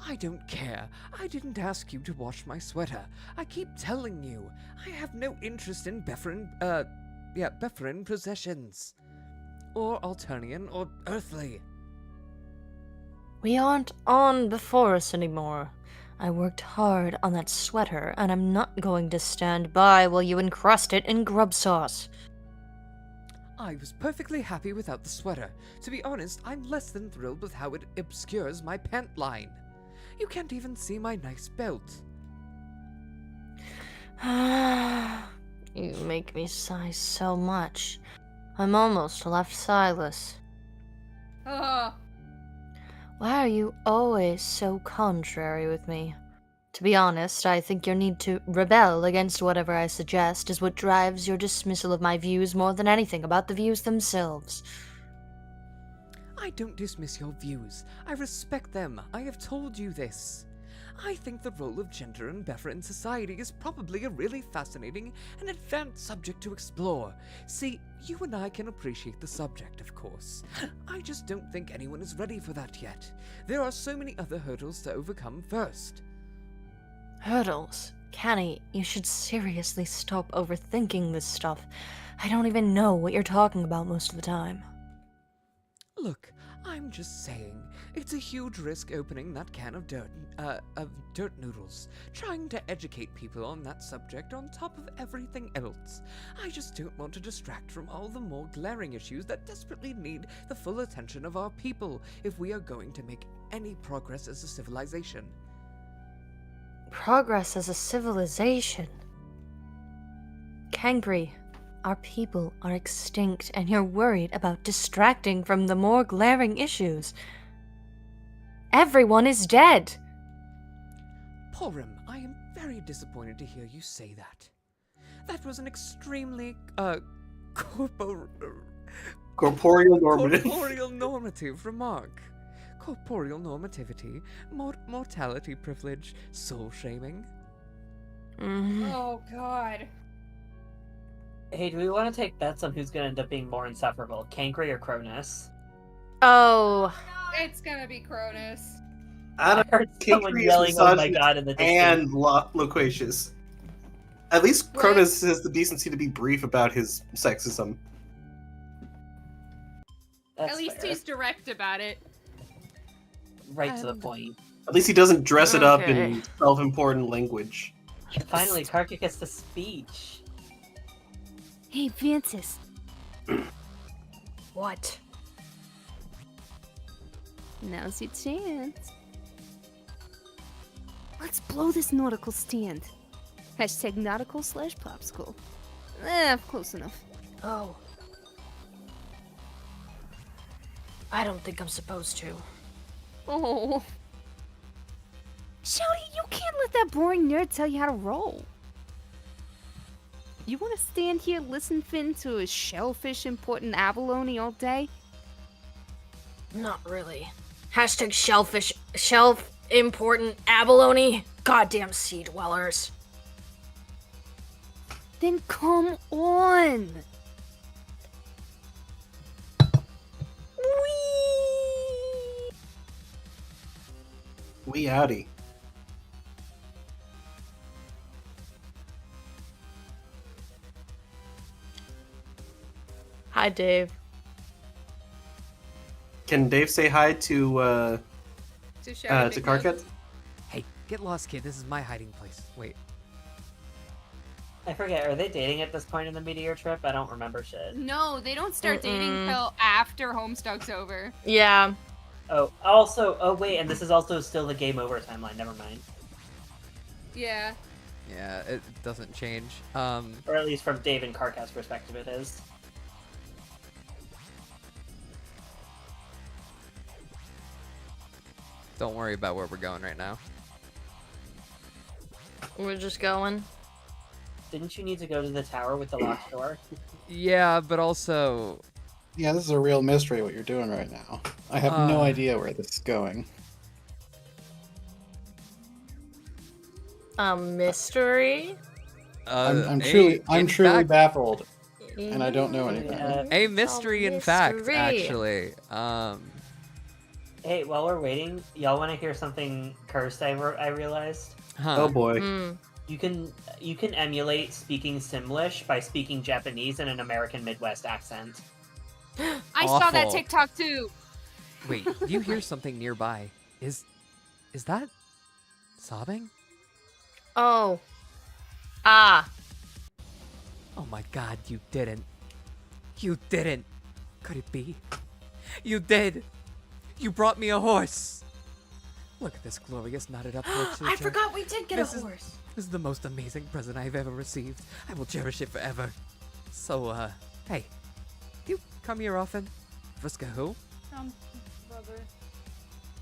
I don't care. I didn't ask you to wash my sweater. I keep telling you. I have no interest in Befferin possessions. Or Alternian or Earthly. We aren't on before us anymore. I worked hard on that sweater, and I'm not going to stand by while you encrust it in grub sauce. I was perfectly happy without the sweater. To be honest, I'm less than thrilled with how it obscures my pant line. You can't even see my nice belt. You make me sigh so much. I'm almost left sightless. Ugh. Why are you always so contrary with me? To be honest, I think your need to rebel against whatever I suggest is what drives your dismissal of my views more than anything about the views themselves. I don't dismiss your views. I respect them. I have told you this. I think the role of gender and Beffer in society is probably a really fascinating and advanced subject to explore. See, you and I can appreciate the subject, of course. I just don't think anyone is ready for that yet. There are so many other hurdles to overcome first. Hurdles? Kenny, you should seriously stop overthinking this stuff. I don't even know what you're talking about most of the time. Look, I'm just saying, it's a huge risk opening that can of dirt noodles, trying to educate people on that subject on top of everything else. I just don't want to distract from all the more glaring issues that desperately need the full attention of our people if we are going to make any progress as a civilization. Progress as a civilization? Kangri, our people are extinct, and you're worried about distracting from the more glaring issues. Everyone is dead! Porum, I am very disappointed to hear you say that. That was an extremely, Corporeal normative. corporeal normative remark. Corporeal normativity, mortality privilege, soul shaming. Oh god. Hey, do we want to take bets on who's going to end up being more insufferable, Cankry or Cronus? Oh, It's gonna be Cronus. I I heard someone Cankry is yelling, "Oh my misogynist god!" in the distance. and loquacious. At least What? Cronus has the decency to be brief about his sexism. That's At least fair. he's direct about it. Right to the point. At least he doesn't dress it up Okay. in self-important language. Finally, Karka gets the speech. Hey, Francis. What? Now's your chance. Let's blow this nautical stand. Hashtag nautical/popsicle. Close enough. Oh. I don't think I'm supposed to. Oh. Shouty, you can't let that boring nerd tell you how to roll. You want to stand here listen fin to a shellfish important abalone all day? Not really. Hashtag shellfish, shelf important abalone. Goddamn sea dwellers. Then come on. Wee howdy. Hi, Dave. Can Dave say hi to To Karkat? Hey, get lost, kid. This is my hiding place. Wait. I forget, are they dating at this point in the Meteor trip? I don't remember shit. No, they don't start dating Mm-mm. till after Homestuck's over. Yeah. Oh, wait, and this is also still the game over timeline, never mind. Yeah. Yeah, it doesn't change. Or at least from Dave and Karkat's perspective it is. Don't worry about where we're going right now. We're just going. Didn't you need to go to the tower with the locked door? Yeah, but also, Yeah, this is a real mystery what you're doing right now. I have no idea where this is going. A mystery? I'm in truly fact, baffled, and I don't know anything. Yeah. a mystery, in fact, mystery. actually. Hey, while we're waiting, y'all want to hear something cursed I realized? Huh. Oh boy. Hmm. You can emulate speaking Simlish by speaking Japanese in an American Midwest accent. I saw that Awful. TikTok too. Wait, you hear something nearby? Is that sobbing? Oh. Ah. Oh my god, you didn't. You didn't. Could it be? You did. You brought me a horse. Look at this glorious knotted up torch. I forgot we did get This a is- horse. This is the most amazing present I've ever received. I will cherish it forever. So, hey, do you come here often? Vriska who? Brother.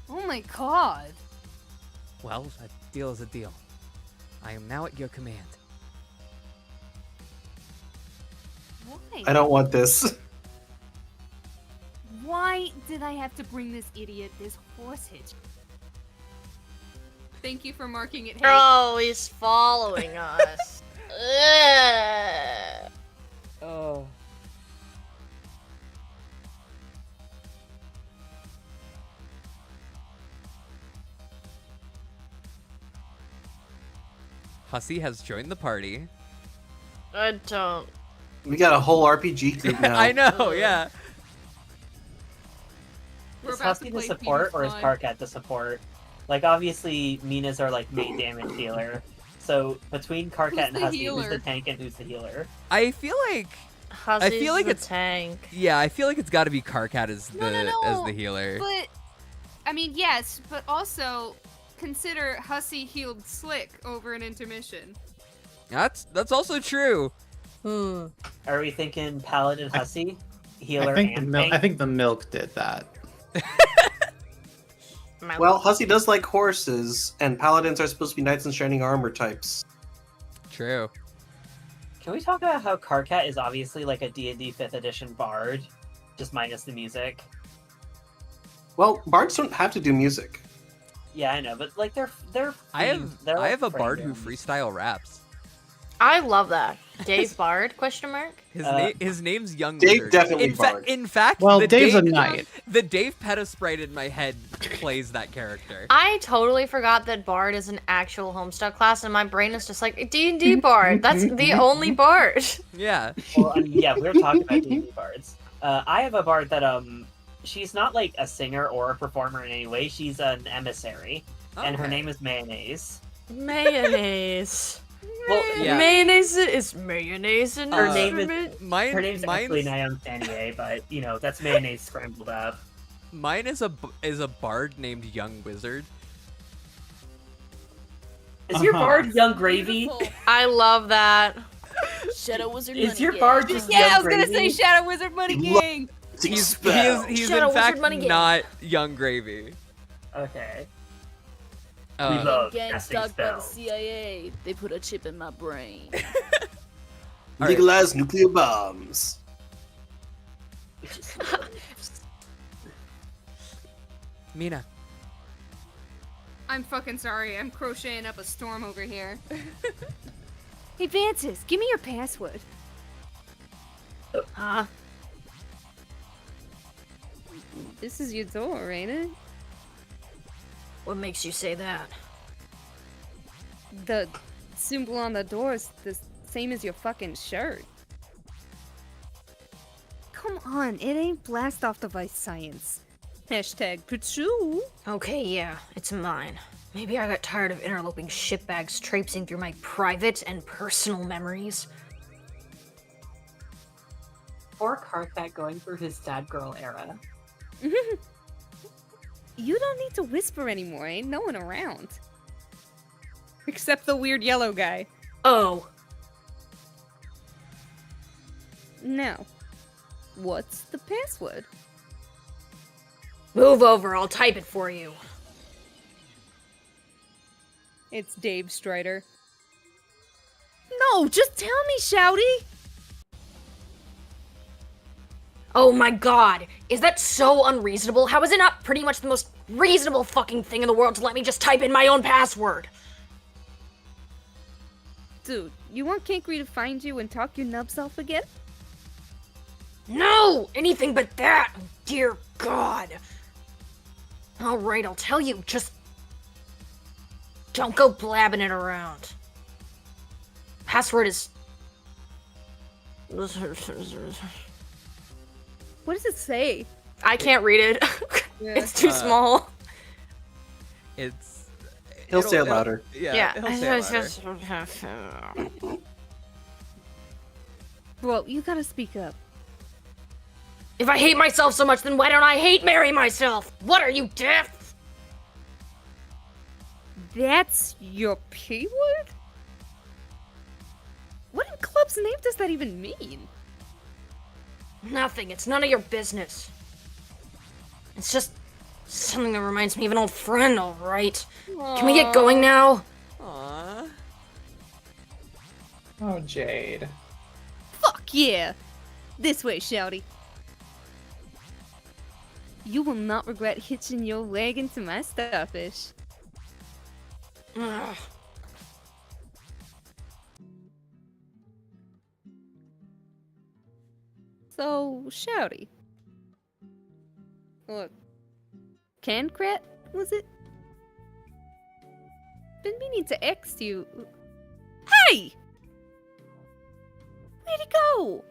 Oh my god. Well, a deal is a deal. I am now at your command. Why? I don't want this. Why did I have to bring this idiot this horse hitch? Thank you for marking it hate. Oh, he's following us. Ugh. Oh. Hussy has joined the party. I don't. We got a whole RPG group now. I know, yeah. We're Is about Husky to the play support or is Peter Pan. Karkat the support? Like, obviously, Minas are like main damage dealer. So, between Karkat and the Husky, who's healer? the tank and who's the healer? I feel like, Hussey's feel like the it's- tank. yeah, I feel like it's got to be Karkat as the No. as the healer. But, I mean, yes, but also consider Hussy healed Slick over an intermission. That's also true. Hmm. Are we thinking Paladin Hussy? Healer I think and tank? I think the milk did that. Well, Hussy does like horses, and paladins are supposed to be knights in shining armor types. True. Can we talk about how Karkat is obviously like a D&D 5th edition bard, just minus the music? Well, bards don't have to do music. Yeah, I know, but like they're I they're have a like bard who frames. freestyle raps. I love that. Dave Bard? Question mark. His name's Young Dave Wizard. definitely Bard. In fact, Well, the Dave's a Dave, knight. The Dave Petasprite in my head plays that character. I totally forgot that Bard is an actual Homestuck class, and my brain is just like D&D Bard. That's the only Bard. Yeah. Well, yeah, we were talking about D&D bards. I have a bard that she's not like a singer or a performer in any way. She's an emissary, and her Okay. name is Mayonnaise. Mayonnaise. Well, Yeah. Mayonnaise is mayonnaise in Her her name is- Mine, her name's actually mine's, Nayeon Sanier, but you know that's mayonnaise scrambled up. mine is a bard named Young Wizard. Is your Uh-huh. bard Young Gravy? Beautiful. I love that. Shadow Wizard Is Money your Gang. bard just Yeah, Young I was gonna say Gravy? Shadow Wizard Money Lo- Gang. He's Shadow in Wizard fact Money Gang. not Young Gravy. Okay. We Uh, love Gang casting stalked by the spells. CIA. They put a chip in my brain. right. Legalize nuclear bombs. Mina. I'm fucking sorry. I'm crocheting up a storm over here. Hey, Vances, give me your password. Huh? This is your door, ain't it? What makes you say that? The symbol on the door is the same as your fucking shirt. Come on, it ain't blast off device science. Hashtag Pichu. Okay, yeah, it's mine. Maybe I got tired of interloping shitbags traipsing through my private and personal memories. Or Karthak going through his sad girl era. You don't need to whisper anymore, ain't no one around. Except the weird yellow guy. Oh, Now, what's the password? move over, I'll type it for you. It's Dave Strider. No, just tell me, Shouty! Oh my god, is that so unreasonable? How is it not pretty much the most reasonable fucking thing in the world to let me just type in my own password? Dude, you want Kinkry to find you and talk your nubs off again? No! Anything but that! Oh, dear god. Alright, I'll tell you, just... don't go blabbing it around. Password is... What does it say? I can't read it. Yeah. It's too small. It's. He'll say it it'll- louder. Yeah. He'll say it louder. Bro, you gotta speak up. If I hate myself so much, then why don't I hate marry myself? What are you, deaf? That's your P-word? What in club's name does that even mean? Nothing. It's none of your business. It's just something that reminds me of an old friend, alright? Can we get going now? Aww. Oh, Jade. Fuck yeah! This way, Shouty. You will not regret hitching your wagon to my starfish. Ugh. So, Shouty. Look. Cancret, was it? Been meaning to X you. Hey! Where'd he go?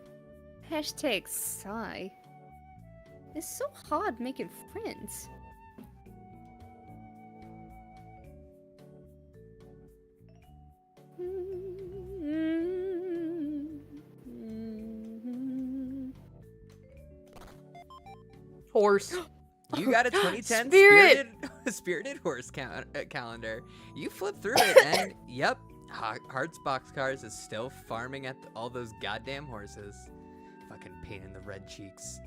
Hashtag sigh. It's so hard making friends. Horse. You got a 2010 Spirit! spirited horse calendar. You flip through it, and yep, Hearts Boxcars is still farming at all those goddamn horses. Fucking pain in the red cheeks.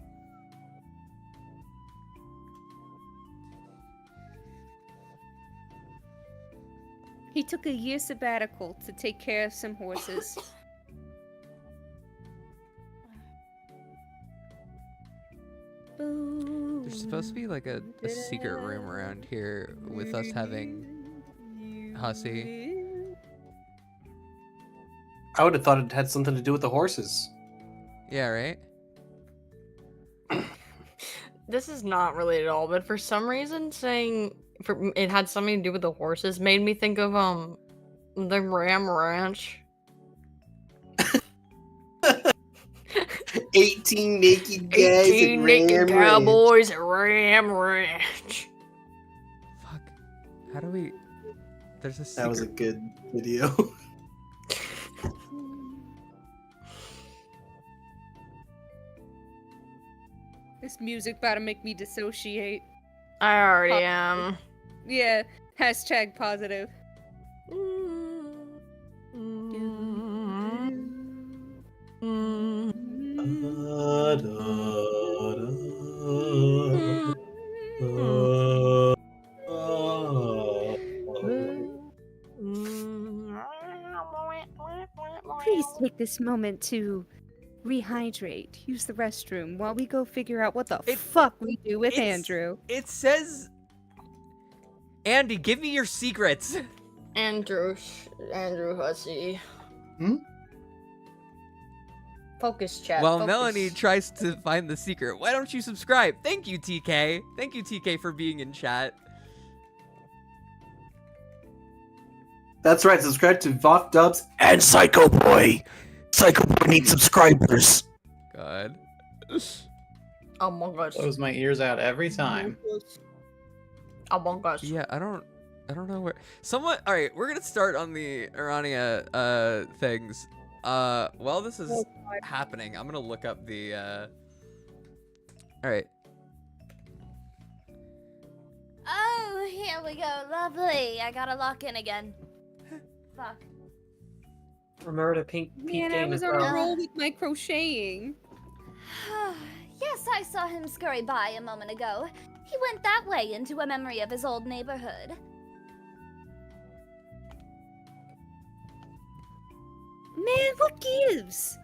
He took a year sabbatical to take care of some horses. There's supposed to be like a secret room around here with us having Hussy. I would have thought it had something to do with the horses. Yeah, right? This is not related at all, but for some reason saying it had something to do with the horses made me think of the Ram Ranch. 18 naked guys 18 at naked Ram cowboys at Ram Ranch. Fuck. How do we... There's a secret. That was a good video. This music about to make me dissociate. I already am. Yeah, hashtag positive. Please take this moment to rehydrate, use the restroom while we go figure out what the fuck we do with Andrew. It says... Andy, give me your secrets. Andrew Hussey. Focus, chat. While focus. Melanie tries to find the secret, why don't you subscribe? Thank you, TK. Thank you, TK, for being in chat. That's right, subscribe to VOFT Dubs and Psycho Boy. Psycho Boy needs subscribers. God. Among Us. Close my ears out every time. Among Us. Yeah, I don't know where. Someone. All right, we're gonna start on the Urania things. While this is happening, I'm gonna look up the. All right. Oh, here we go. Lovely. I gotta lock in again. Fuck. Remember to peek Man, I game was as on a well. roll with my crocheting. Yes, I saw him scurry by a moment ago. He went that way into a memory of his old neighborhood. Man, what gives?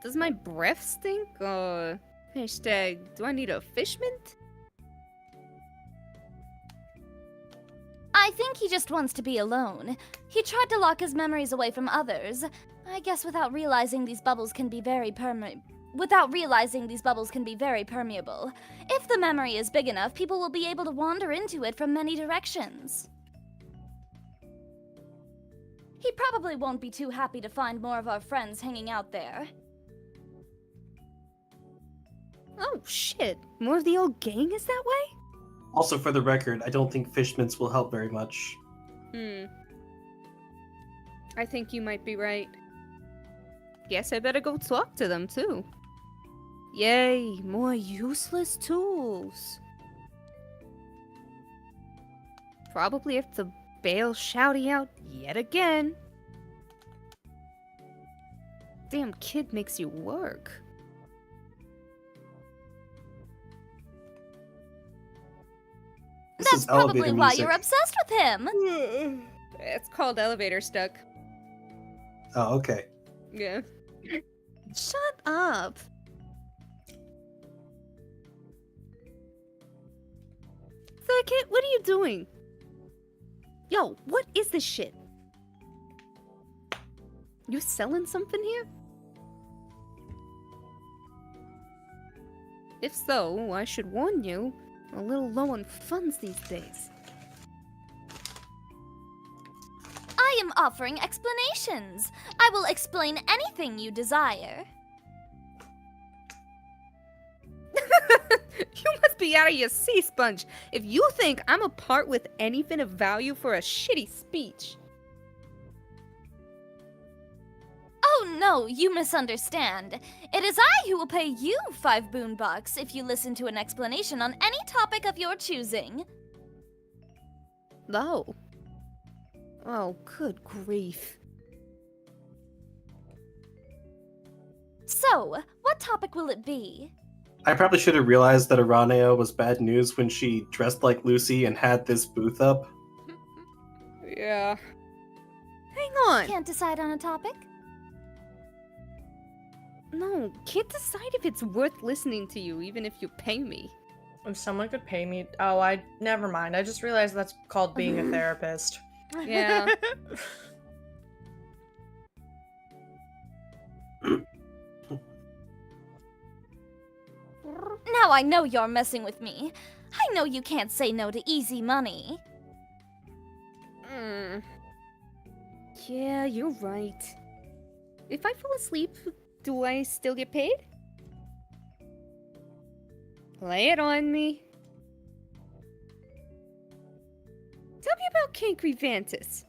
Does my breath stink? Hashtag, do I need a fish mint? I think he just wants to be alone. He tried to lock his memories away from others. I guess without realizing these bubbles can be very permeable. If the memory is big enough, people will be able to wander into it from many directions. He probably won't be too happy to find more of our friends hanging out there. Oh shit, more of the old gang is that way? Also, for the record, I don't think fish mints will help very much. I think you might be right. Guess I better go talk to them too. Yay, more useless tools. Probably have to bail Shouty out yet again. Damn kid makes you work. This That's is elevator probably why music. you're obsessed with him. It's called Elevator Stuck. Oh, okay. Yeah. Shut up. Kid, what are you doing? Yo, what is this shit? You selling something here? If so, I should warn you. I'm a little low on funds these days. I am offering explanations. I will explain anything you desire. You must be out of your sea sponge if you think I'm a part with anything of value for a shitty speech. Oh no, you misunderstand. It is I who will pay you 5 boonbucks if you listen to an explanation on any topic of your choosing. No. Oh, good grief. So, what topic will it be? I probably should have realized that Aranea was bad news when she dressed like Lucy and had this booth up. Yeah. Hang on. Can't decide on a topic? No, can't decide if it's worth listening to you, even if you pay me. If someone could pay me... Oh, never mind. I just realized that's called being a therapist. Yeah. Now I know you're messing with me. I know you can't say no to easy money. Yeah, you're right. If I fall asleep, do I still get paid? Lay it on me. Tell me about Cancri Vantis.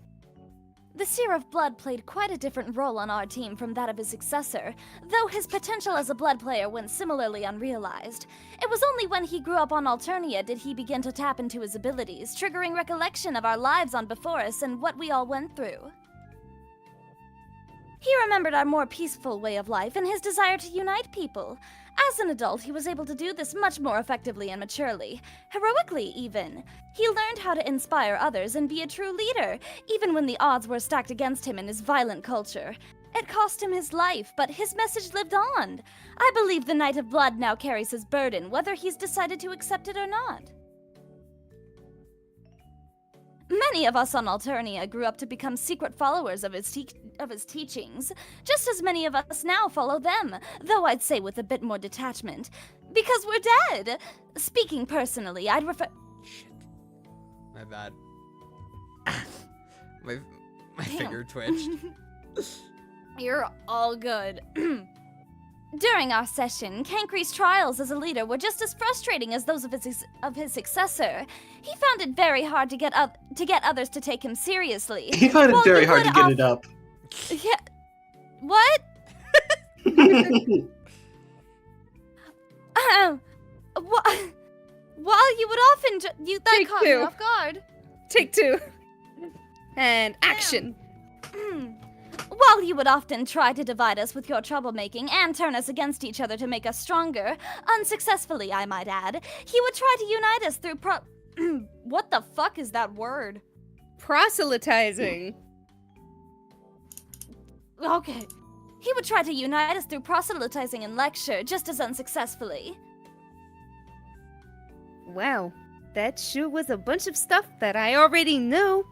The Seer of Blood played quite a different role on our team from that of his successor, though his potential as a blood player went similarly unrealized. It was only when he grew up on Alternia did he begin to tap into his abilities, triggering recollection of our lives on before us and what we all went through. He remembered our more peaceful way of life and his desire to unite people. As an adult, he was able to do this much more effectively and maturely, heroically even. He learned how to inspire others and be a true leader, even when the odds were stacked against him in his violent culture. It cost him his life, but his message lived on. I believe the Knight of Blood now carries his burden, whether he's decided to accept it or not. Many of us on Alternia grew up to become secret followers of his teachings. Just as many of us now follow them, though I'd say with a bit more detachment. Because we're dead! Speaking personally, I'd refer— Shit. My bad. my finger twitched. You're all good. During our session, Cancry's trials as a leader were just as frustrating as those of his successor. He found it very hard to get others to take him seriously. He found it While very you hard to would get it up. Yeah. What? While you would often that Take caught me two. off guard. Take two. And action. While you would often try to divide us with your troublemaking and turn us against each other to make us stronger, unsuccessfully, I might add, he would try to unite us through what the fuck is that word? Proselytizing. Okay. He would try to unite us through proselytizing and lecture, just as unsuccessfully. Wow, that sure was a bunch of stuff that I already knew.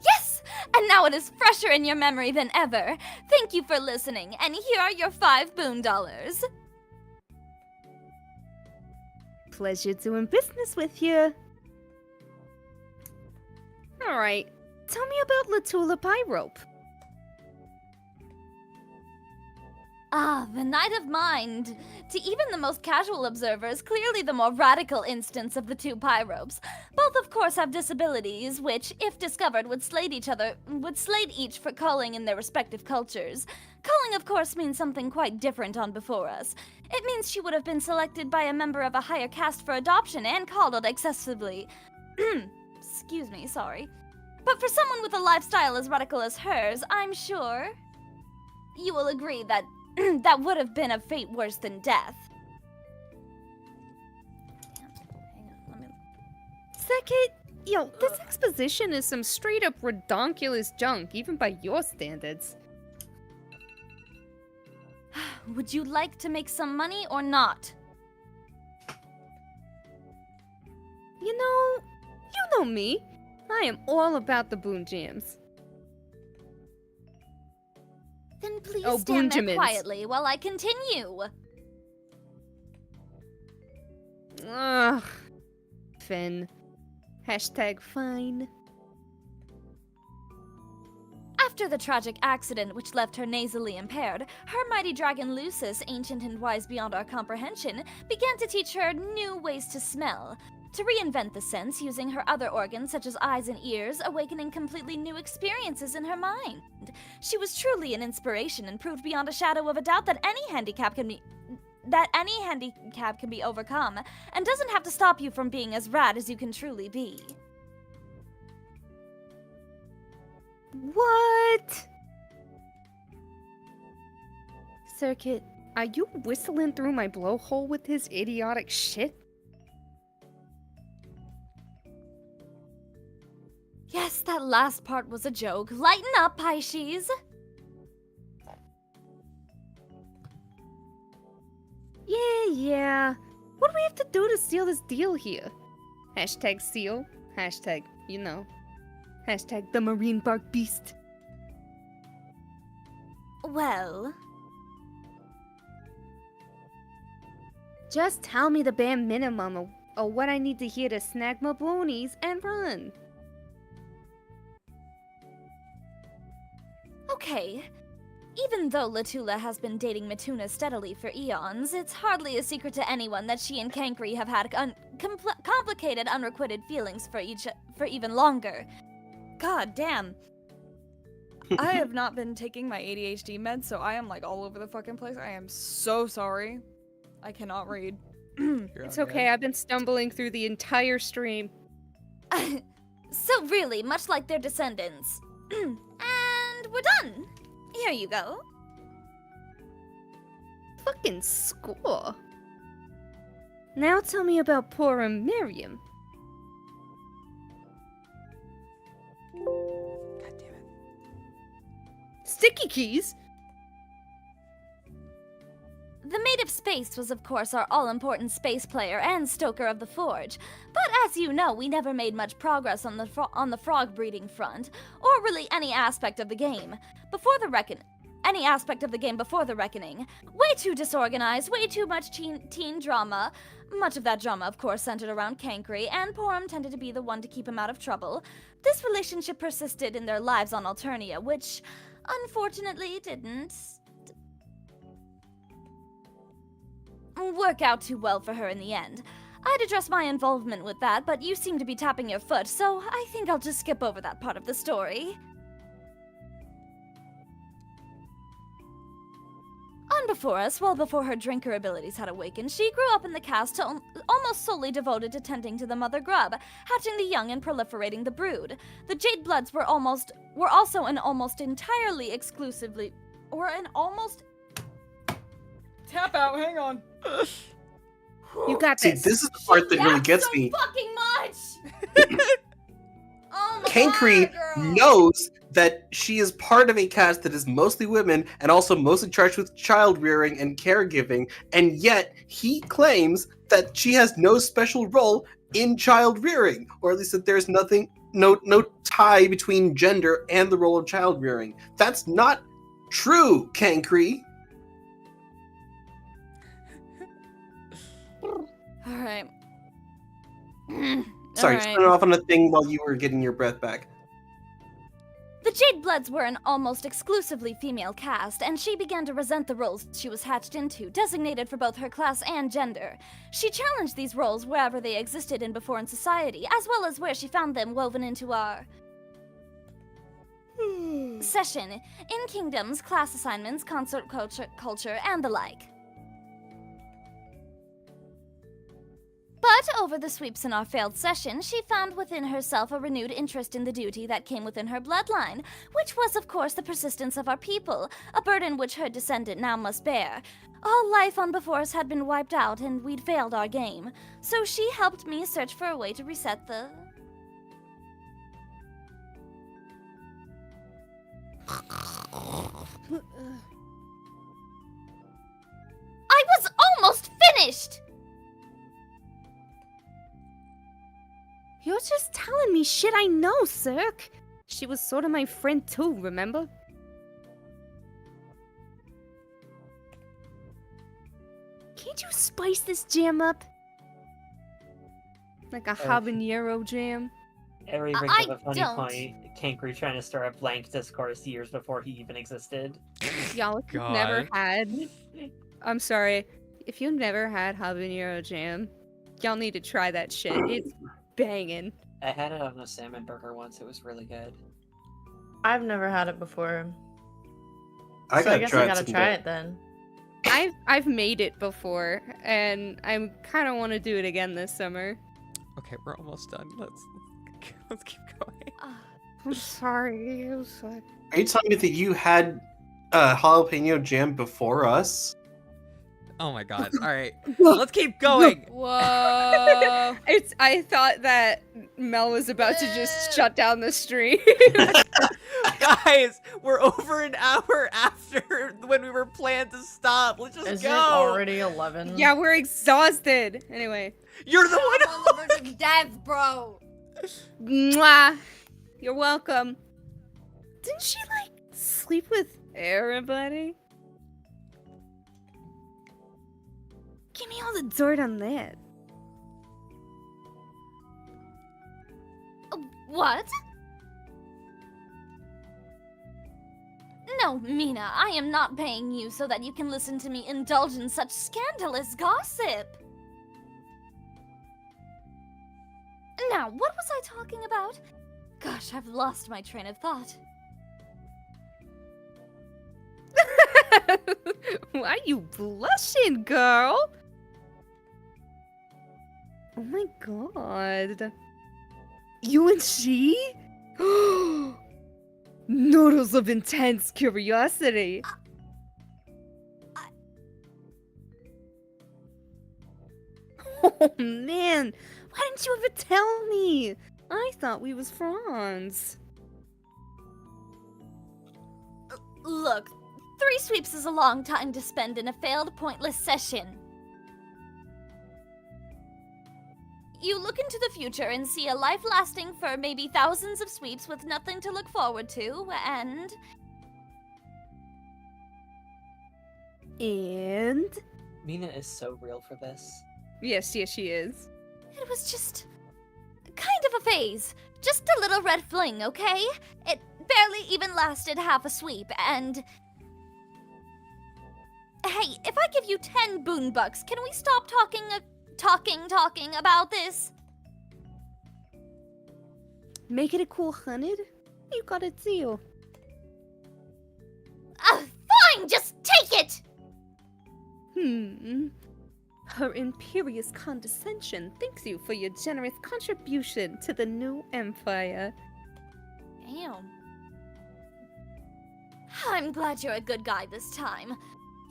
Yes! And now it is fresher in your memory than ever. Thank you for listening, and here are your 5 boon dollars. Pleasure doing business with you. Alright, tell me about Latula Pyrope. Ah, the Knight of Mind. To even the most casual observers, clearly the more radical instance of the two Pyropes. Both, of course, have disabilities, which, if discovered, would slate each for calling in their respective cultures. Calling, of course, means something quite different on Before Us. It means she would have been selected by a member of a higher caste for adoption and coddled excessively. Excuse me, sorry. But for someone with a lifestyle as radical as hers, I'm sure you will agree that that would have been a fate worse than death. Hang on, let me... Second, yo, this exposition is some straight up redonkulous junk, even by your standards. Would you like to make some money or not? You know me. I am all about the boon jams. Then please Oh, stand there Boonjamins. quietly while I continue. Ugh. Finn. Hashtag fine. After the tragic accident which left her nasally impaired, her mighty dragon Lucis, ancient and wise beyond our comprehension, began to teach her new ways to smell. To reinvent the sense using her other organs such as eyes and ears, awakening completely new experiences in her mind. She was truly an inspiration and proved beyond a shadow of a doubt that any handicap can be overcome, and doesn't have to stop you from being as rad as you can truly be. What? Circuit, are you whistling through my blowhole with his idiotic shit? Yes, that last part was a joke. Lighten up, Pisces. Yeah. What do we have to do to seal this deal here? Hashtag seal. Hashtag, you know. Hashtag the marine bark beast. Well, Just tell me the bare minimum of what I need to hear to snag my bronies and run. okay. Even though Latula has been dating Matuna steadily for eons, it's hardly a secret to anyone that she and Kankri have had complicated, unrequited feelings for even longer. God damn. I have not been taking my ADHD meds, so I am like all over the fucking place. I am so sorry. I cannot read. It's okay, I've been stumbling through the entire stream. So really, much like their descendants. And we're done. Here you go. Fucking score. Now tell me about poor Miriam. God damn it. Sticky keys? The Maid of Space was, of course, our all-important space player and stoker of the Forge. But as you know, we never made much progress on the frog breeding front, or really any aspect of the game before the reckoning. Way too disorganized, way too much teen drama. Much of that drama, of course, centered around Kankri, and Porum tended to be the one to keep him out of trouble. This relationship persisted in their lives on Alternia, which, unfortunately, didn't work out too well for her in the end. I'd address my involvement with that, but you seem to be tapping your foot, so I think I'll just skip over that part of the story. On before us, well before her drinker abilities had awakened, she grew up in the caste almost solely devoted to tending to the mother grub, hatching the young and proliferating the brood. The Jade Bloods were also an almost entirely exclusively, or an almost... Tap out, hang on. You got See, this. this is the part that really gets me. Fucking much! Oh my Kankri God, girl. knows that she is part of a cast that is mostly women and also mostly charged with child rearing and caregiving, and yet he claims that she has no special role in child rearing, or at least that there's no tie between gender and the role of child rearing. That's not true, Kankri. Alright. Sorry, just went off on a thing while you were getting your breath back. The Jade Bloods were an almost exclusively female caste, and she began to resent the roles she was hatched into, designated for both her class and gender. She challenged these roles wherever they existed in Beforean society, as well as where she found them woven into our session, in kingdoms, class assignments, consort culture, and the like. But over the sweeps in our failed session, she found within herself a renewed interest in the duty that came within her bloodline, which was, of course, the persistence of our people, a burden which her descendant now must bear. All life on before us had been wiped out, and we'd failed our game. So she helped me search for a way to reset the... I was almost finished! You're just telling me shit I know, Cirque. She was sort of my friend too, remember? Can't you spice this jam up? Like a habanero jam? Every brings I up a funny don't. point. Kankri trying to start a blank discourse years before he even existed. Y'all, if you've never had... I'm sorry. If you've never had habanero jam, y'all need to try that shit. It's banging. I had it on a salmon burger once. It was really good. I've never had it before. I so I gotta guess try I it gotta someday. try it then. I've made it before, and I kind of want to do it again this summer. Okay, we're almost done. Let's keep going. I'm sorry. I'm sorry. Are you telling me that you had jalapeno jam before us? Oh my god. Alright. Let's keep going. Whoa! I thought that Mel was about to just shut down the stream. Guys, we're over an hour after when we were planned to stop. Let's just Is go. it already 11? Yeah, we're exhausted. Anyway. You're the I'm one. on the verge of death, bro. Mwah. You're welcome. Didn't she, like, sleep with everybody? Give me all the dirt on that. What? No, Mina, I am not paying you so that you can listen to me indulge in such scandalous gossip. Now, what was I talking about? Gosh, I've lost my train of thought. Why you blushing, girl? Oh my god. You and she? Noodles of intense curiosity. Oh man, why didn't you ever tell me? I thought we was friends. Look, 3 sweeps is a long time to spend in a failed, pointless session. You look into the future and see a life lasting for maybe thousands of sweeps with nothing to look forward to, and... And? Mina is so real for this. Yes, she is. It was just... kind of a phase. Just a little red fling, okay? It barely even lasted half a sweep, and... Hey, if I give you 10 boon bucks, can we stop talking about this? Make it a cool 100? You got a deal. Fine, just take it! Her imperious condescension thanks you for your generous contribution to the new empire. Damn. I'm glad you're a good guy this time.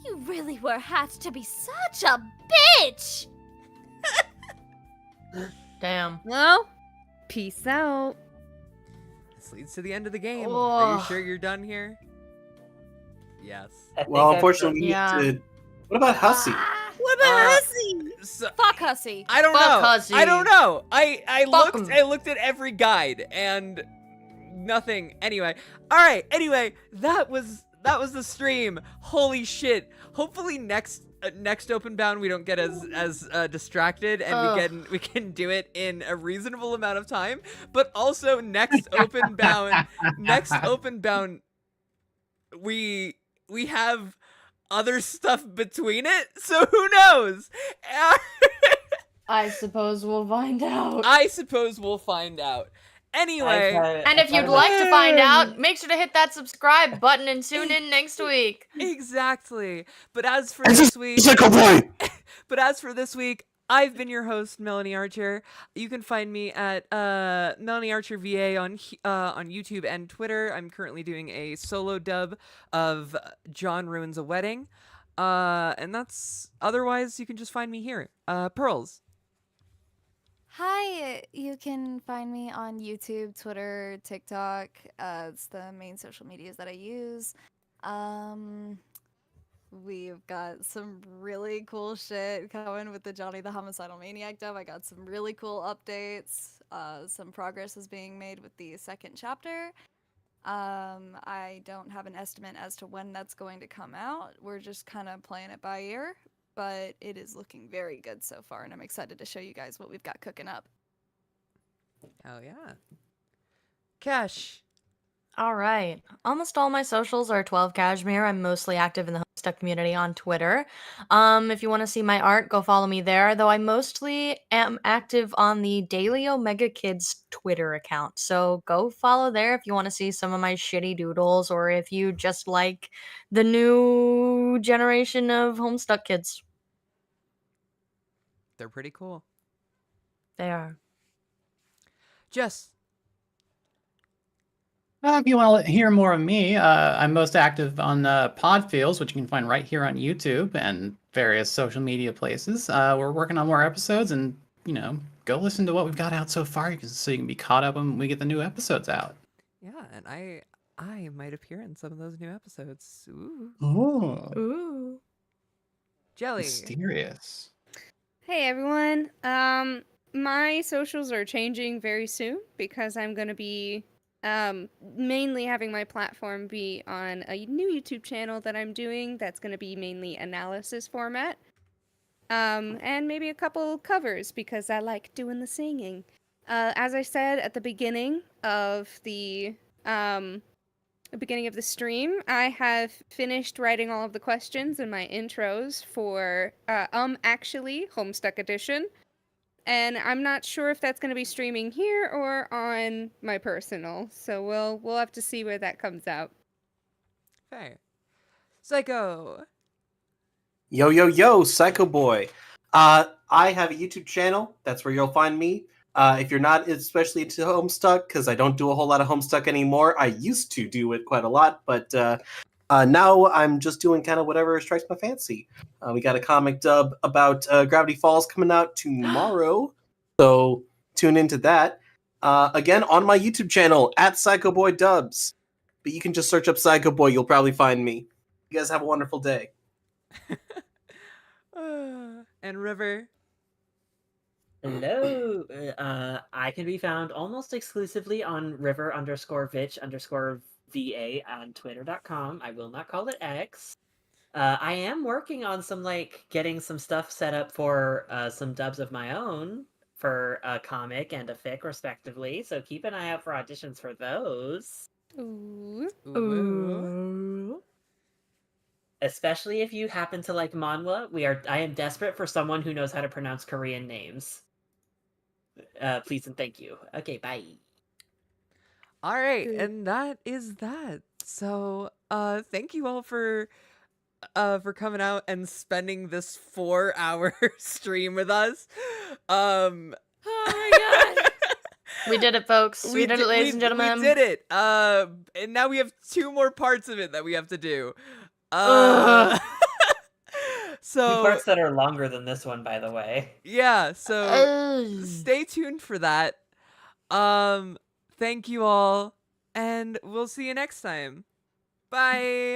You really were hatched to be such a bitch! Damn. Well, peace out. This leads to the end of the game. Are you Ugh. sure you're done here? Yes. Well, unfortunately, we Yeah. need to. What about Hussy? What about Uh, Hussy? So, Fuck Hussy. I don't Fuck know. Hussy. I don't know. I Fuck looked. 'em. I looked at every guide and nothing. Anyway. All right. Anyway, that was the stream. Holy shit. Hopefully next open bound we don't get as distracted and we can do it in a reasonable amount of time. But also next open bound we have other stuff between it. So who knows? I suppose we'll find out. I suppose we'll find out. Anyway, And if you'd like to find out, make sure to hit that subscribe button and tune in next week. exactly. But as for this week, I've been your host, Melanie Archer. You can find me at Melanie Archer VA on YouTube and Twitter. I'm currently doing a solo dub of John Ruins a Wedding. And that's otherwise you can just find me here. Pearls. Hi, you can find me on YouTube, Twitter, TikTok. It's the main social medias that I use. We've got some really cool shit coming with the Johnny the Homicidal Maniac dub. I got some really cool updates. Some progress is being made with the 2nd chapter. I don't have an estimate as to when that's going to come out. We're just kind of playing it by ear, but it is looking very good so far, and I'm excited to show you guys what we've got cooking up. Oh yeah. Cash. All right. Almost all my socials are 12 Cashmere. I'm mostly active in the Homestuck community on Twitter. If you want to see my art, go follow me there. Though I mostly am active on the Daily Omega Kids Twitter account. So go follow there if you want to see some of my shitty doodles, or if you just like the new generation of Homestuck kids. They're pretty cool. They are. Jess. If you want to hear more of me, I'm most active on Podfields, which you can find right here on YouTube and various social media places. We're working on more episodes, and go listen to what we've got out so far, so you can be caught up when we get the new episodes out. Yeah, and I might appear in some of those new episodes. Ooh. Oh, Ooh. Jelly. mysterious. Hey everyone. My socials are changing very soon because I'm gonna be mainly having my platform be on a new YouTube channel that I'm doing that's gonna be mainly analysis format. And maybe a couple covers because I like doing the singing. As I said at the beginning of the stream, I have finished writing all of the questions and my intros for actually Homestuck edition. And I'm not sure if that's going to be streaming here or on my personal. So we'll have to see where that comes out. Fair. Psycho. Yo, yo, yo, Psycho Boy. I have a YouTube channel. That's where you'll find me. If you're not especially into Homestuck, because I don't do a whole lot of Homestuck anymore. I used to do it quite a lot, but now I'm just doing kind of whatever strikes my fancy. We got a comic dub about Gravity Falls coming out tomorrow, so tune into that. Again, on my YouTube channel, at Psycho Boy Dubs. But you can just search up Psycho Boy, you'll probably find me. You guys have a wonderful day. And River. Hello. I can be found almost exclusively on river_vitch_va on twitter.com. I will not call it X. I am working on some getting some stuff set up for some dubs of my own for a comic and a fic respectively. So keep an eye out for auditions for those. Ooh. Ooh. Especially if you happen to like manhwa, I am desperate for someone who knows how to pronounce Korean names. Please and thank you. Okay, bye. All right, and that is that. So, thank you all for coming out and spending this 4-hour stream with us. Oh my god. We did it, folks. We did it, ladies and gentlemen. We did it. And now we have 2 more parts of it that we have to do. So 2 parts that are longer than this one, by the way. Yeah, so stay tuned for that. Thank you all, and we'll see you next time. Bye.